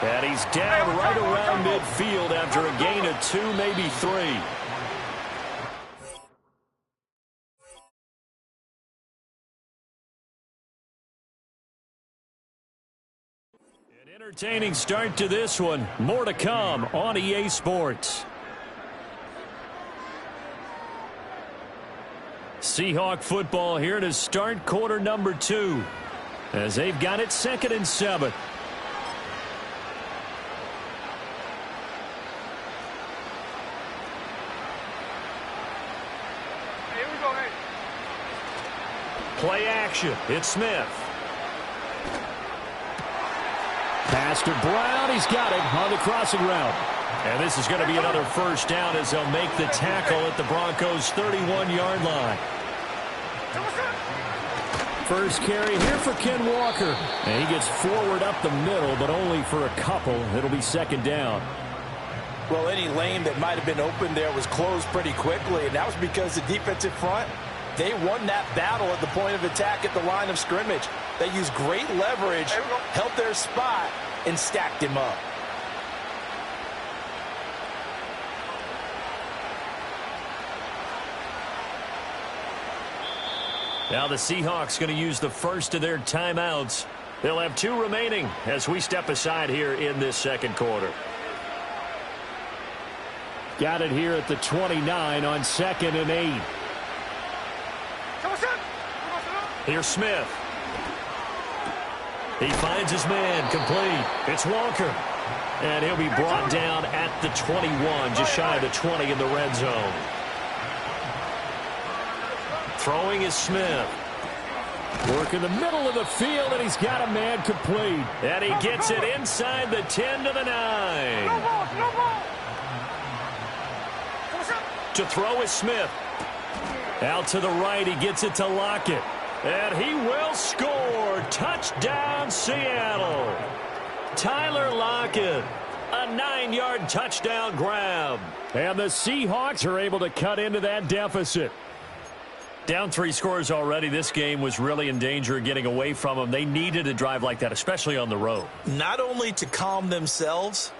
And he's down right around midfield after a gain of 2, maybe 3. An entertaining start to this one. More to come on EA Sports. Seahawk football here to start quarter number 2. As they've got it 2nd and 7. Here we go, hey. Play action. It's Smith. Pass to Brown. He's got it on the crossing route. And this is going to be another 1st down as they'll make the tackle at the Broncos' 31-yard line. First carry here for Ken Walker. And he gets forward up the middle, but only for a couple. It'll be 2nd down. Well, any lane that might have been open there was closed pretty quickly, and that was because the defensive front, they won that battle at the point of attack at the line of scrimmage. They used great leverage, held their spot, and stacked him up. Now the Seahawks going to use the first of their timeouts. They'll have 2 remaining as we step aside here in this 2nd quarter. Got it here at the 29 on 2nd and 8. Here's Smith. He finds his man complete. It's Walker. And he'll be brought down at the 21, just shy of the 20 in the red zone. Throwing is Smith. Work in the middle of the field, and he's got a man complete. And he gets it inside the 10 to the 9. To throw is Smith. Out to the right, he gets it to Lockett. And he will score. Touchdown, Seattle. Tyler Lockett. A 9-yard touchdown grab. And the Seahawks are able to cut into that deficit. Down 3 scores already. This game was really in danger of getting away from them. They needed a drive like that, especially on the road. Not only to calm themselves,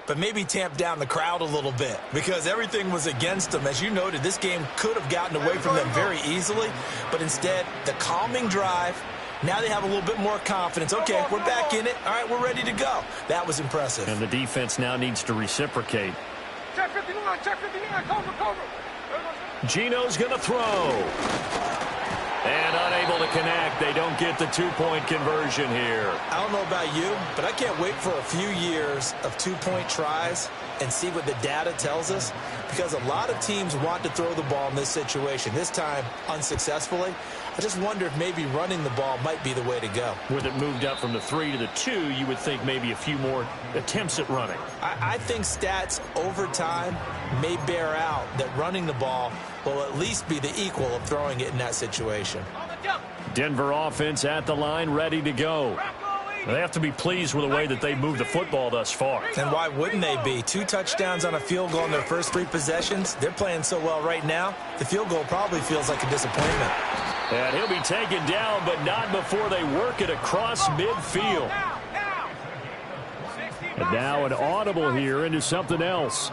but maybe tamp down the crowd a little bit because everything was against them. As you noted, this game could have gotten away from them very easily, but instead, the calming drive, now they have a little bit more confidence. Okay, we're back in it. All right, we're ready to go. That was impressive. And the defense now needs to reciprocate. Check 59, cover. Gino's going to throw. And unable to connect. They don't get the two-point conversion here. I don't know about you, but I can't wait for a few years of two-point tries and see what the data tells us, because a lot of teams want to throw the ball in this situation, this time unsuccessfully. I just wonder if maybe running the ball might be the way to go. With it moved up from the 3 to the 2, you would think maybe a few more attempts at running. I think stats over time may bear out that running the ball will at least be the equal of throwing it in that situation. Denver offense at the line, ready to go. They have to be pleased with the way that they moved the football thus far. And why wouldn't they be? 2 touchdowns on a field goal in their first 3 possessions. They're playing so well right now, the field goal probably feels like a disappointment. And he'll be taken down, but not before they work it across midfield. And now an audible here into something else.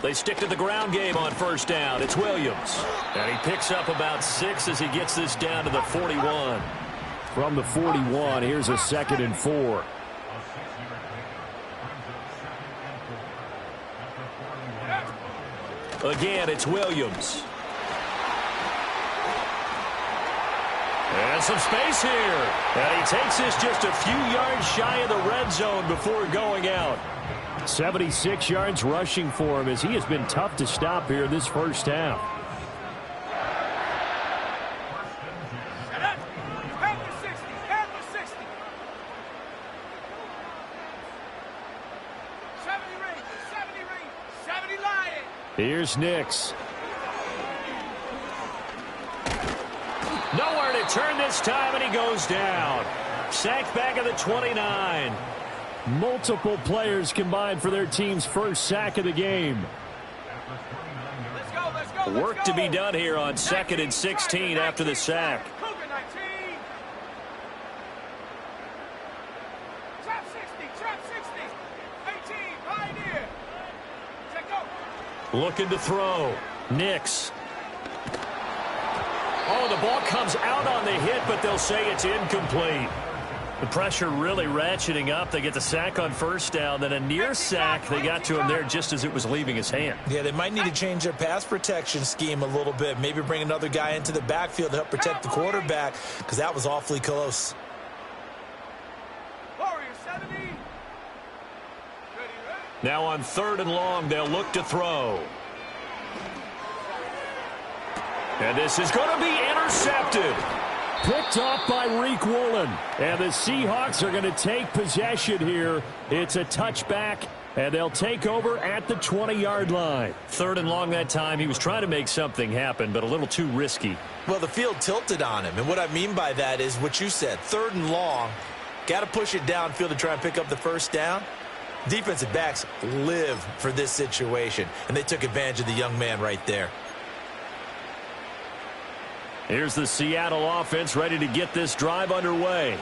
They stick to the ground game on first down. It's Williams. And he picks up about 6 as he gets this down to the 41. From the 41, here's a 2nd and 4. Again, it's Williams. And some space here. And he takes this just a few yards shy of the red zone before going out. 76 yards rushing for him as he has been tough to stop here this first half. Here's Nix. Nowhere to turn this time, and he goes down. Sacked back at the 29. Multiple players combined for their team's first sack of the game. Work to be done here on 2nd and 16 after the sack. Looking to throw. Nix. Oh, the ball comes out on the hit, but they'll say it's incomplete. The pressure really ratcheting up. They get the sack on first down, then a near sack. They got to him there just as it was leaving his hand. Yeah, they might need to change their pass protection scheme a little bit. Maybe bring another guy into the backfield to help protect the quarterback, because that was awfully close. Now on 3rd and long, they'll look to throw. And this is going to be intercepted. Picked off by Reek Woolen. And the Seahawks are going to take possession here. It's a touchback, and they'll take over at the 20-yard line. 3rd and long that time. He was trying to make something happen, but a little too risky. Well, the field tilted on him, and what I mean by that is what you said. 3rd and long, got to push it downfield to try and pick up the first down. Defensive backs live for this situation, and they took advantage of the young man right there. Here's the Seattle offense ready to get this drive underway.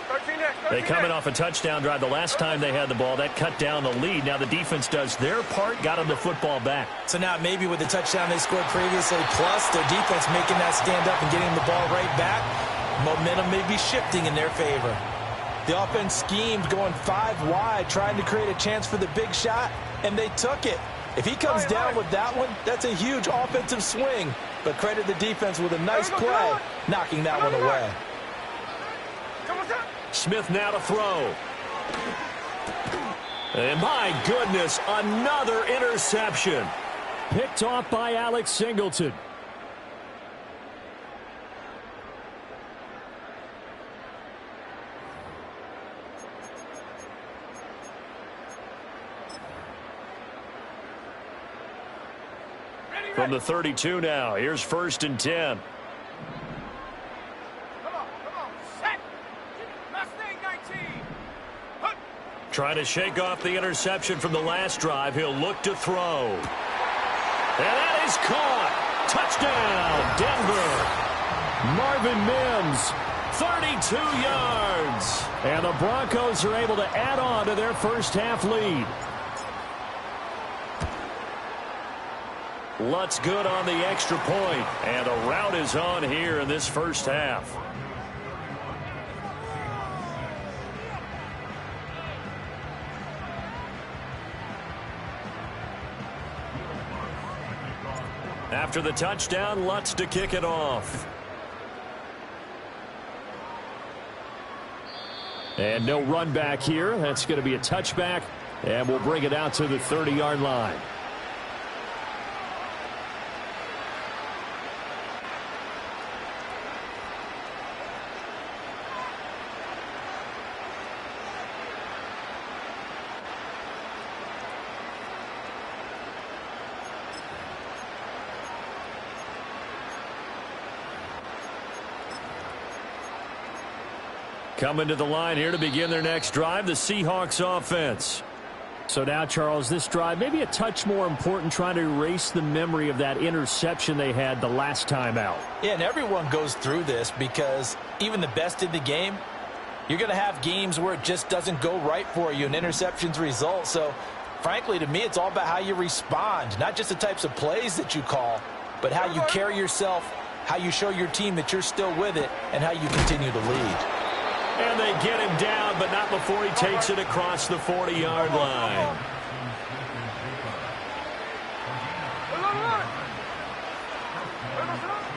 They coming off a touchdown drive the last time they had the ball. That cut down the lead. Now the defense does their part, got them the football back. So now maybe with the touchdown they scored previously, plus their defense making that stand up and getting the ball right back, momentum may be shifting in their favor. The offense schemed going 5 wide, trying to create a chance for the big shot, and they took it. If he comes down with that one, that's a huge offensive swing. But credit the defense with a nice play, knocking that one away. Smith now to throw. And my goodness, another interception. Picked off by Alex Singleton. From the 32 now, here's 1st and 10. Trying to shake off the interception from the last drive. He'll look to throw. And that is caught. Touchdown, Denver. Marvin Mims. 32 yards. And the Broncos are able to add on to their first half lead. Lutz good on the extra point, and a rout is on here in this first half. After the touchdown, Lutz to kick it off. And no run back here. That's going to be a touchback, and we'll bring it out to the 30-yard line. Coming to the line here to begin their next drive, the Seahawks offense. So now, Charles, this drive maybe a touch more important, trying to erase the memory of that interception they had the last time out. Yeah, and everyone goes through this because even the best in the game, you're going to have games where it just doesn't go right for you and interceptions result. So, frankly, to me, it's all about how you respond, not just the types of plays that you call, but how you carry yourself, how you show your team that you're still with it, and how you continue to lead. And they get him down, but not before he takes it across the 40-yard line.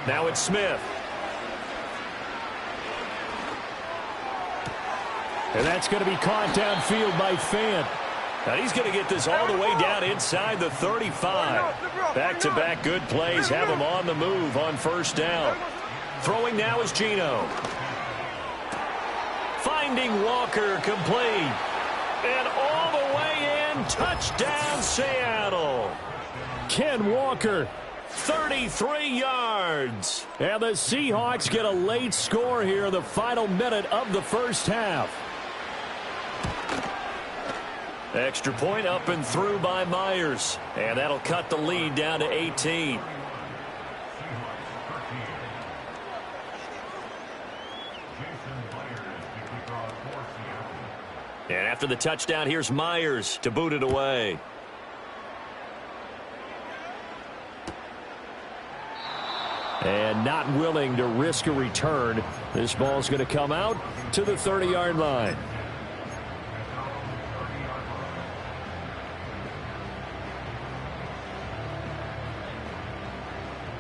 Now it's Smith. And that's going to be caught downfield by Fant. Now he's going to get this all the way down inside the 35. Back-to-back good plays have him on the move on first down. Throwing now is Geno. Finding Walker, complete. And all the way in, touchdown Seattle. Ken Walker, 33 yards. And the Seahawks get a late score here in the final minute of the first half. Extra point up and through by Myers. And that'll cut the lead down to 18. And after the touchdown, here's Myers to boot it away. And not willing to risk a return. This ball's going to come out to the 30-yard line.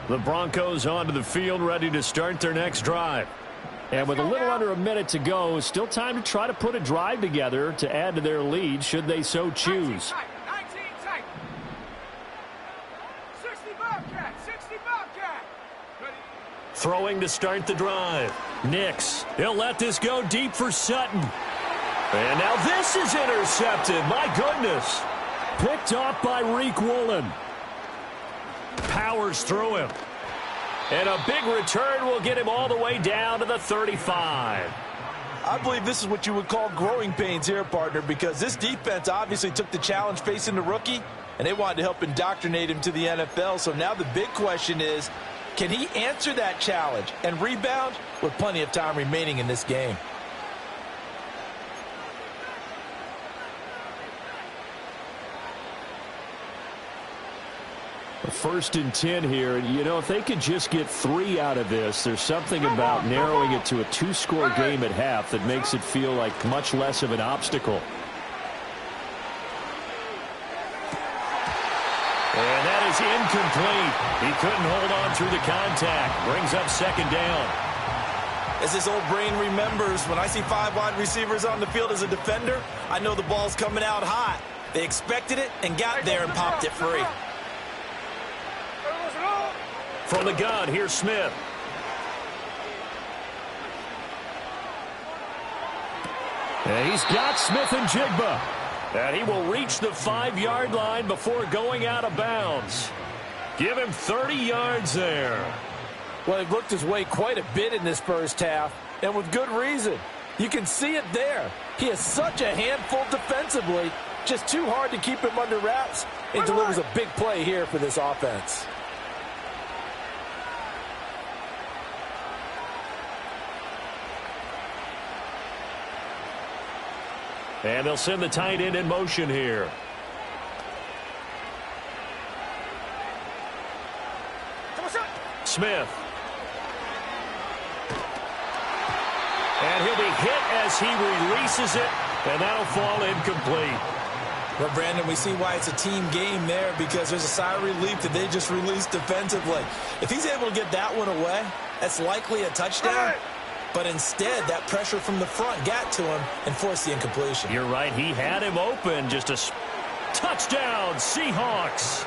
The Broncos onto the field, ready to start their next drive. And with a little under a minute to go, still time to try to put a drive together to add to their lead, should they so choose. 19 tight. 60 Bobcat. 60 Bobcat. Throwing to start the drive. Nix. He'll let this go deep for Sutton. And now this is intercepted. My goodness. Picked off by Reek Woolen. Powers through him. And a big return will get him all the way down to the 35. I believe this is what you would call growing pains here, partner, because this defense obviously took the challenge facing the rookie, and they wanted to help indoctrinate him to the NFL. So now the big question is, can he answer that challenge and rebound with plenty of time remaining in this game? First and 10 here. You know, if they could just get 3 out of this, there's something about narrowing it to a 2-score game at half that makes it feel like much less of an obstacle. And that is incomplete. He couldn't hold on through the contact. Brings up second down. As this old brain remembers, when I see 5 wide receivers on the field as a defender, I know the ball's coming out hot. They expected it and got there and popped it free. From the gun, here's Smith. And he's got Smith and Jigba. And he will reach the 5-yard line before going out of bounds. Give him 30 yards there. Well, he looked his way quite a bit in this first half, and with good reason. You can see it there. He is such a handful defensively. Just too hard to keep him under wraps. He delivers a big play here for this offense. And they'll send the tight end in motion here. Smith. And he'll be hit as he releases it, and that'll fall incomplete. Well, Brandon, we see why it's a team game there, because there's a sigh of relief that they just released defensively. If he's able to get that one away, that's likely a touchdown. But instead, that pressure from the front got to him and forced the incompletion. You're right. He had him open. Just a touchdown, Seahawks.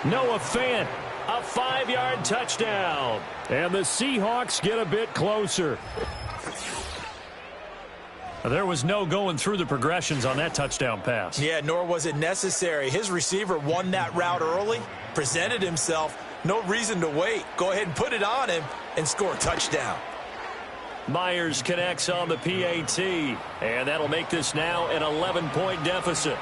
Noah Fant, a 5-yard touchdown. And the Seahawks get a bit closer. There was no going through the progressions on that touchdown pass. Yeah, nor was it necessary. His receiver won that route early, presented himself. No reason to wait. Go ahead and put it on him and score a touchdown. Myers connects on the PAT, and that'll make this now an 11-point deficit.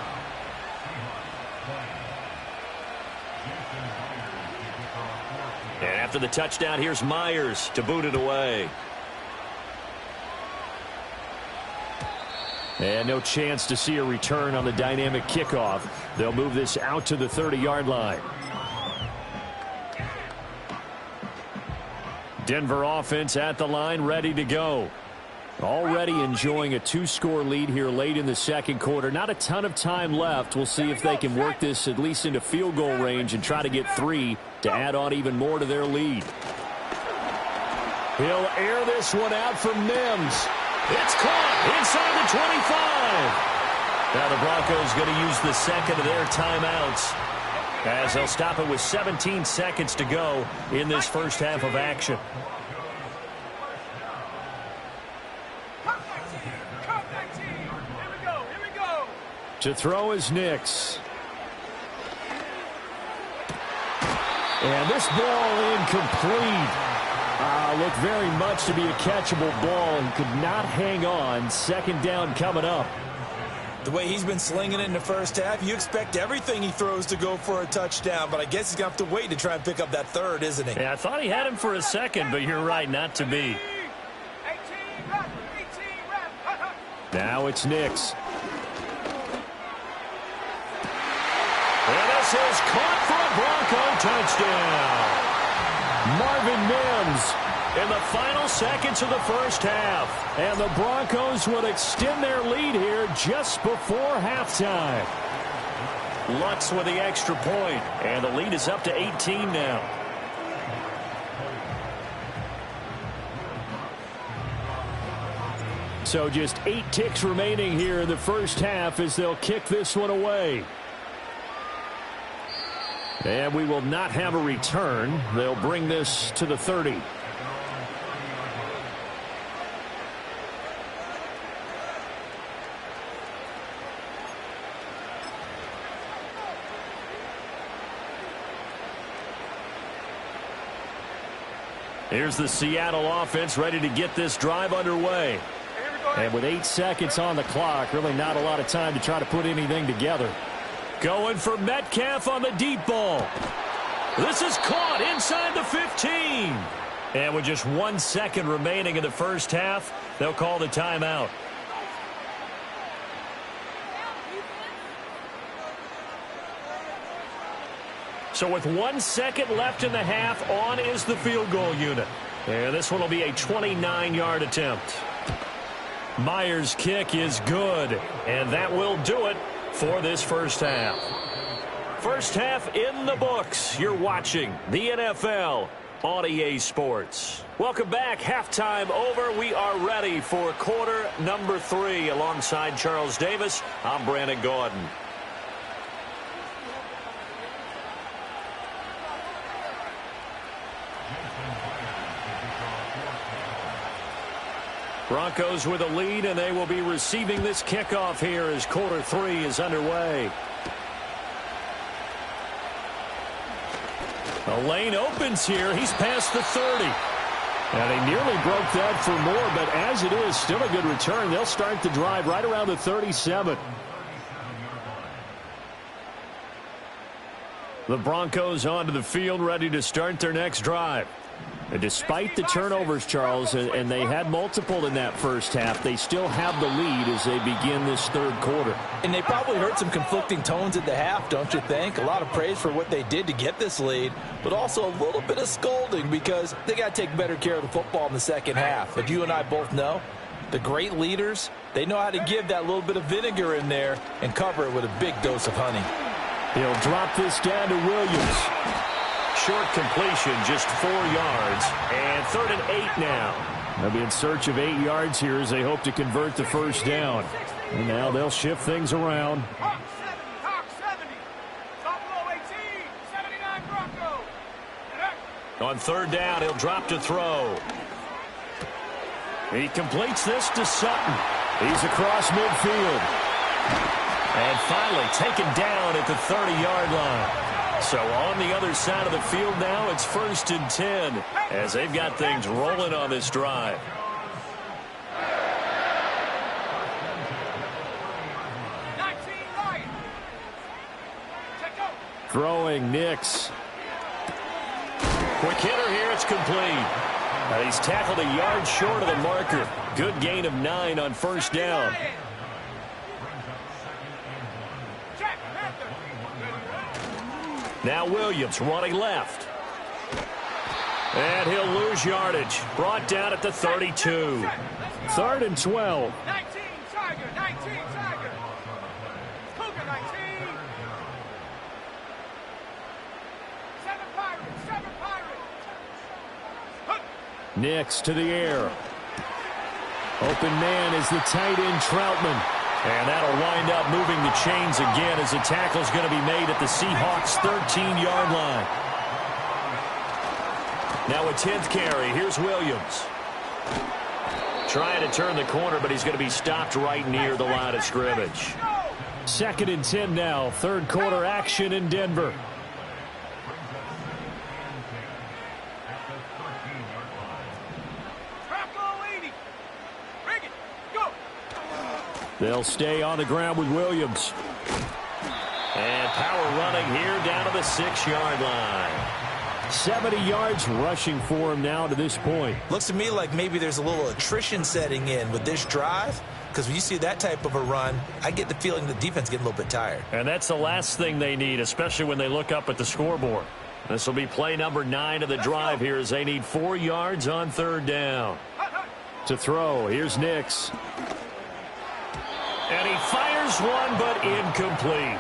And after the touchdown, here's Myers to boot it away. And no chance to see a return on the dynamic kickoff. They'll move this out to the 30-yard line. Denver offense at the line, ready to go. Already enjoying a 2-score lead here late in the second quarter. Not a ton of time left. We'll see if they can work this at least into field goal range and try to get 3 to add on even more to their lead. He'll air this one out for Mims. It's caught inside the 25. Now the Broncos going to use the second of their timeouts, as they'll stop it with 17 seconds to go in this first half of action. To throw is Nix. And this ball incomplete. Looked very much to be a catchable ball. He could not hang on. Second down coming up. The way he's been slinging it in the first half, you expect everything he throws to go for a touchdown, but I guess he's going to have to wait to try and pick up that third, isn't he? Yeah, I thought he had him for a second, but you're right, not to be. Now it's Nix. And this is caught for a Bronco touchdown. Marvin Mims in the final seconds of the first half. And the Broncos would extend their lead here just before halftime. Lutz with the extra point, and the lead is up to 18 now. So just 8 ticks remaining here in the first half as they'll kick this one away. And we will not have a return. They'll bring this to the 30. Here's the Seattle offense ready to get this drive underway. And with 8 seconds on the clock, really not a lot of time to try to put anything together. Going for Metcalf on the deep ball. This is caught inside the 15. And with just 1 second remaining in the first half, they'll call the timeout. So with 1 second left in the half, on is the field goal unit. And this one will be a 29-yard attempt. Myers' kick is good, and that will do it for this first half. First half in the books. You're watching the NFL on EA Sports. Welcome back. Halftime over. We are ready for quarter number 3. Alongside Charles Davis, I'm Brandon Gordon. Broncos with a lead, and they will be receiving this kickoff here as quarter 3 is underway. The lane opens here. He's past the 30. And he nearly broke that for more, but as it is, still a good return. They'll start the drive right around the 37. The Broncos onto the field, ready to start their next drive. And despite the turnovers, Charles, and they had multiple in that first half, they still have the lead as they begin this third quarter. And they probably heard some conflicting tones at the half, don't you think? A lot of praise for what they did to get this lead, but also a little bit of scolding because they got to take better care of the football in the second half. But you and I both know the great leaders They know how to give that little bit of vinegar in there and cover it with a big dose of honey. He'll drop this down to Williams. Short completion, just 4 yards, and 3rd and 8 now. They'll be in search of 8 yards here as they hope to convert the first down. And now they'll shift things around. Hawk 70. Buffalo 18, 79 Broncos. On 3rd down, he'll drop to throw. He completes this to Sutton. He's across midfield. And finally taken down at the 30-yard line. So on the other side of the field now, it's 1st and 10 as they've got things rolling on this drive. Throwing Nix. Quick hitter here, it's complete. He's tackled a yard short of the marker. Good gain of 9 on 1st down. Now Williams running left. And he'll lose yardage. Brought down at the 32. 3rd and 12. 19 Tiger. Cougar 19. 7 Pirates. Nix to the air. Open man is the tight end Troutman. And that'll wind up moving the chains again as the tackle's going to be made at the Seahawks' 13-yard line. Now a 10th carry. Here's Williams. Trying to turn the corner, but he's going to be stopped right near the line of scrimmage. 2nd and 10 now. 3rd quarter action in Denver. They'll stay on the ground with Williams. And power running here down to the 6-yard line. 70 yards rushing for him now to this point. Looks to me like maybe there's a little attrition setting in with this drive, because when you see that type of a run, I get the feeling the defense getting a little bit tired. And that's the last thing they need, especially when they look up at the scoreboard. This will be play number 9 of the drive here as they need 4 yards on 3rd down. To throw, here's Nix. And he fires one, but incomplete.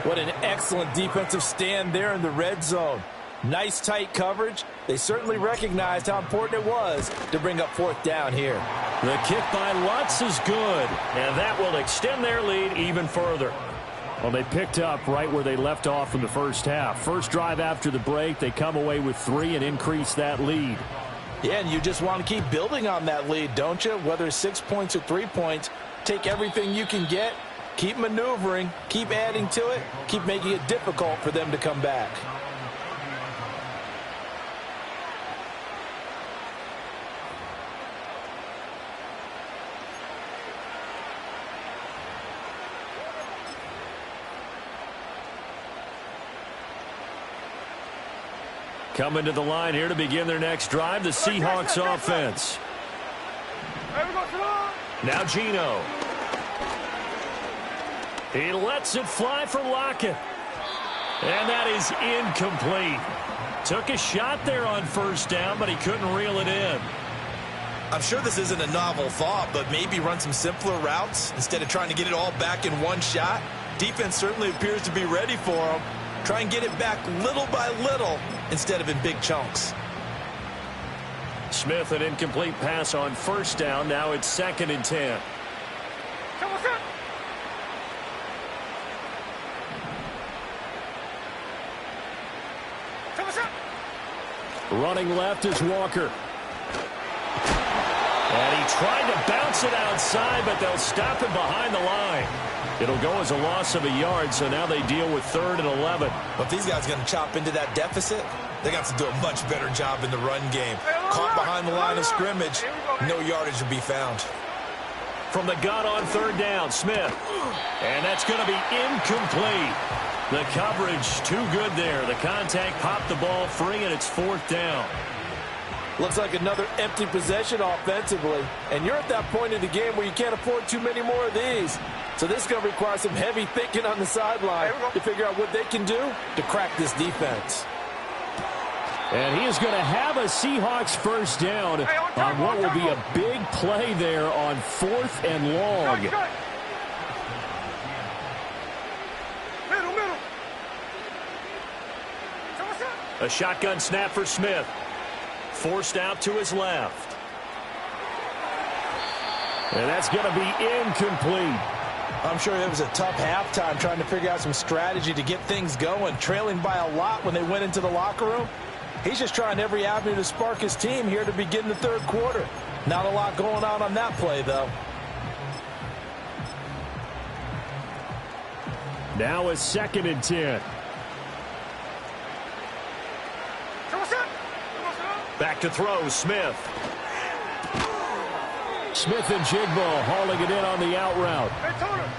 What an excellent defensive stand there in the red zone. Nice tight coverage. They certainly recognized how important it was to bring up 4th down here. The kick by Lutz is good, and that will extend their lead even further. Well, they picked up right where they left off in the first half. First drive after the break, they come away with 3 and increase that lead. Yeah, and you just want to keep building on that lead, don't you? Whether it's 6 points or 3 points, take everything you can get, keep maneuvering, keep adding to it, keep making it difficult for them to come back. Coming to the line here to begin their next drive, the Seahawks offense. Now Geno. He lets it fly for Lockett. And that is incomplete. Took a shot there on 1st down, but he couldn't reel it in. I'm sure this isn't a novel thought, but maybe run some simpler routes instead of trying to get it all back in one shot. Defense certainly appears to be ready for him. Try and get it back little by little instead of in big chunks. Smith, an incomplete pass on 1st down. Now it's 2nd and 10. Running left is Walker. And he tried to bounce it outside, but they'll stop him behind the line. It'll go as a loss of a yard, so now they deal with 3rd and 11. But if these guys are going to chop into that deficit, they got to do a much better job in the run game. Caught behind the line of scrimmage, no yardage will be found. From the gun on 3rd down, Smith. And that's going to be incomplete. The coverage too good there. The contact popped the ball free, and it's 4th down. Looks like another empty possession offensively. And you're at that point in the game where you can't afford too many more of these. So this is going to require some heavy thinking on the sideline to figure out what they can do to crack this defense. And he is going to have a Seahawks first down on what will be a big play there on 4th and long. A shotgun snap for Smith. Forced out to his left. And that's going to be incomplete. I'm sure it was a tough halftime trying to figure out some strategy to get things going, trailing by a lot when they went into the locker room. He's just trying every avenue to spark his team here to begin the third quarter. Not a lot going on that play, though. Now a 2nd and 10. Back to throw, Smith. Smith and Jigba hauling it in on the out route.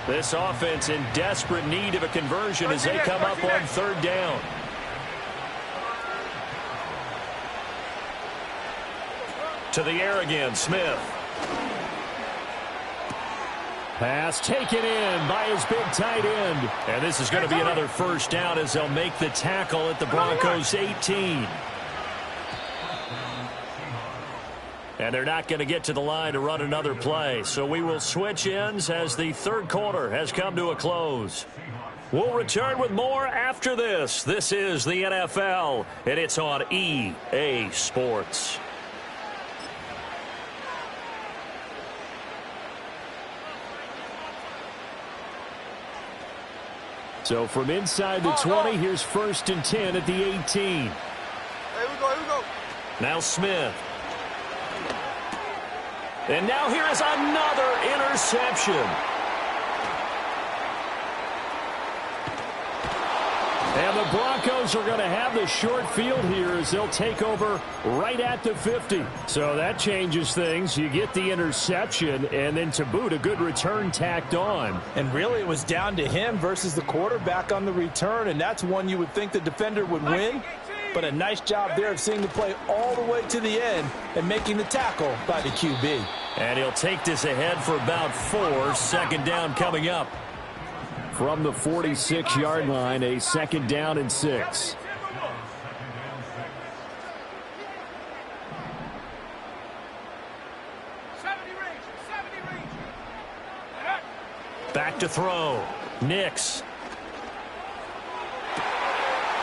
This offense in desperate need of a conversion as they come up on 3rd down. To the air again, Smith. Pass taken in by his big tight end. And this is going to be another first down as they'll make the tackle at the Broncos' 18. And they're not going to get to the line to run another play. So we will switch ends as the third quarter has come to a close. We'll return with more after this. This is the NFL, and it's on EA Sports. So from inside the 20, here's 1st and 10 at the 18. Here we go. Now Smith. And now here is another interception. And the Broncos are going to have the short field here as they'll take over right at the 50. So that changes things. You get the interception, and then to boot, a good return tacked on. And really, it was down to him versus the quarterback on the return, and that's one you would think the defender would win. But a nice job there of seeing the play all the way to the end and making the tackle by the QB. And he'll take this ahead for about 4. 2nd down coming up. From the 46-yard line, a 2nd down and 6. Back to throw. Nix.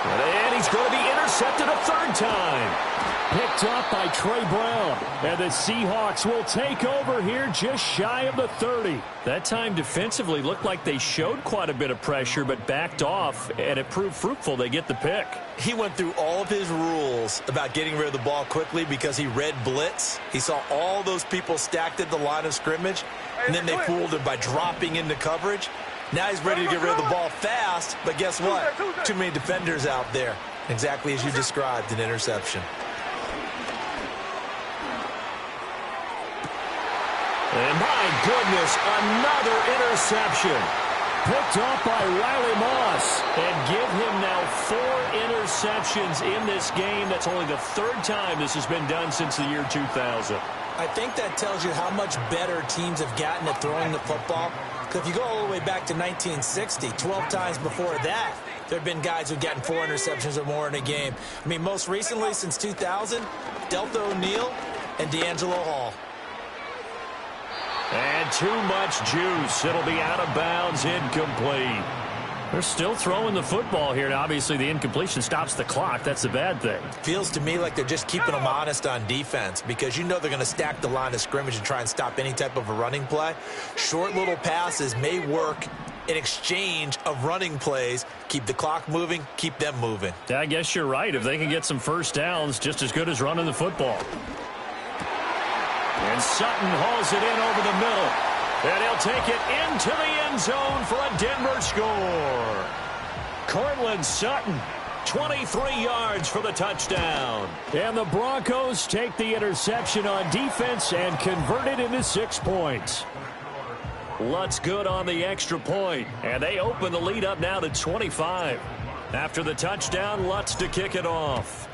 And he's going to be intercepted a 3rd time. Picked up by Trey Brown. And the Seahawks will take over here just shy of the 30. That time defensively looked like they showed quite a bit of pressure but backed off, and it proved fruitful. They get the pick. He went through all of his rules about getting rid of the ball quickly because he read blitz. He saw all those people stacked at the line of scrimmage, and then they fooled him by dropping into coverage. Now he's ready to get rid of the ball fast, but guess what? Too many defenders out there. Exactly as you described, an interception. And my goodness, another interception. Picked off by Riley Moss. And give him now 4 interceptions in this game. That's only the 3rd time this has been done since the year 2000. I think that tells you how much better teams have gotten at throwing the football. Because if you go all the way back to 1960, 12 times before that, there have been guys who've gotten 4 interceptions or more in a game. I mean, most recently, since 2000, Delta O'Neal and D'Angelo Hall. And too much juice. It'll be out of bounds, incomplete. They're still throwing the football here. Now, obviously, the incompletion stops the clock. That's the bad thing. Feels to me like they're just keeping them honest on defense because you know they're going to stack the line of scrimmage and try and stop any type of a running play. Short little passes may work in exchange of running plays. Keep the clock moving, keep them moving. I guess you're right. If they can get some first downs, just as good as running the football. And Sutton hauls it in over the middle. And he'll take it into the end zone for a Denver score. Cortland Sutton, 23 yards for the touchdown. And the Broncos take the interception on defense and convert it into 6 points. Lutz good on the extra point. And they open the lead up now to 25. After the touchdown, Lutz to kick it off.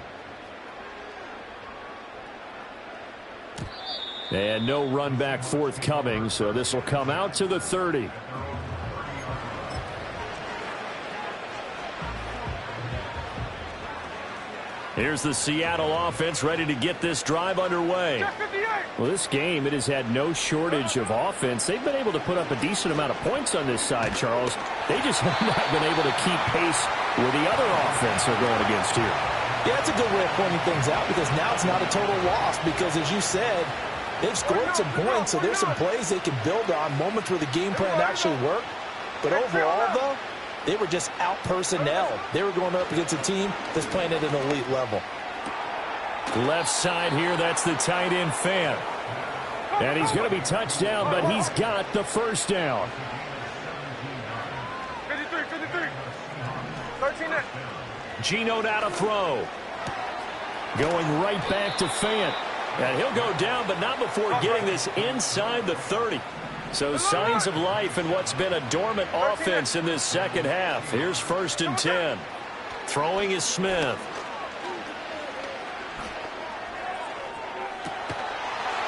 And no run back forthcoming, so this will come out to the 30. Here's the Seattle offense ready to get this drive underway. Well, this game, it has had no shortage of offense. They've been able to put up a decent amount of points on this side, Charles. They just have not been able to keep pace with the other offense they're going against here. Yeah, it's a good way of pointing things out because now it's not a total loss because, as you said, they've scored some points, so there's some plays they can build on, moments where the game plan actually worked. But overall, though, they were just out-personnelled. They were going up against a team that's playing at an elite level. Left side here, that's the tight end Fant. And he's going to be touched down, but he's got the first down. 53, 13 net. Geno now to throw. Going right back to Fant. And he'll go down, but not before getting this inside the 30. So signs of life in what's been a dormant offense in this second half. Here's 1st and 10. Throwing is Smith.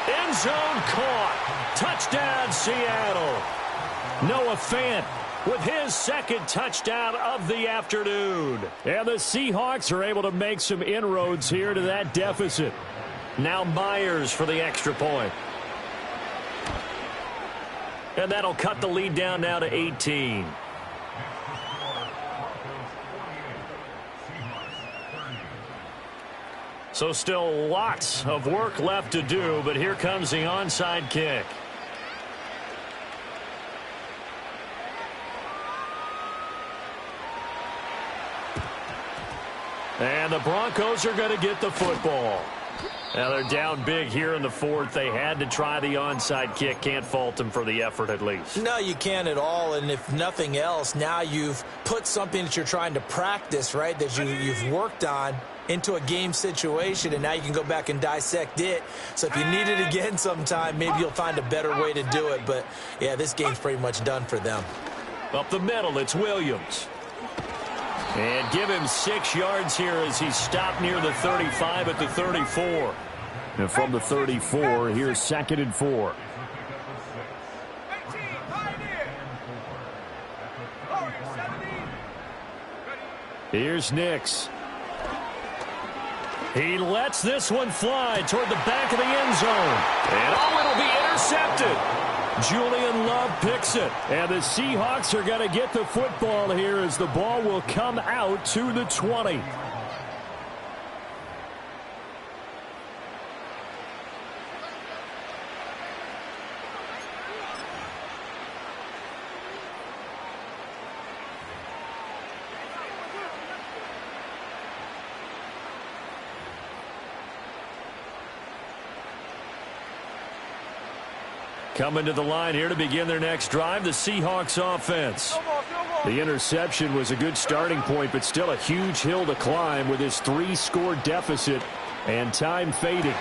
End zone caught. Touchdown, Seattle. Noah Fant with his second touchdown of the afternoon. And the Seahawks are able to make some inroads here to that deficit. Now Myers for the extra point. And that'll cut the lead down now to 18. So still lots of work left to do, but here comes the onside kick. And the Broncos are going to get the football. Now they're down big here in the 4th. They had to try the onside kick. Can't fault them for the effort at least. No, you can't at all. And if nothing else, now you've put something that you're trying to practice, right, that you've worked on into a game situation, and now you can go back and dissect it. So if you need it again sometime, maybe you'll find a better way to do it. But, yeah, this game's pretty much done for them. Up the middle, it's Williams. And give him 6 yards here as he stopped near the 35 at the 34. And from the 34, here's 2nd and 4. Here's Nix. He lets this one fly toward the back of the end zone. And it'll be intercepted. Julian Love picks it. And the Seahawks are going to get the football here as the ball will come out to the 20. Coming to the line here to begin their next drive, the Seahawks offense. The interception was a good starting point, but still a huge hill to climb with his 3-score deficit and time fading.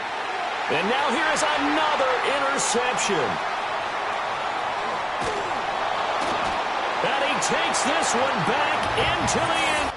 And now here is another interception. And he takes this one back into the end.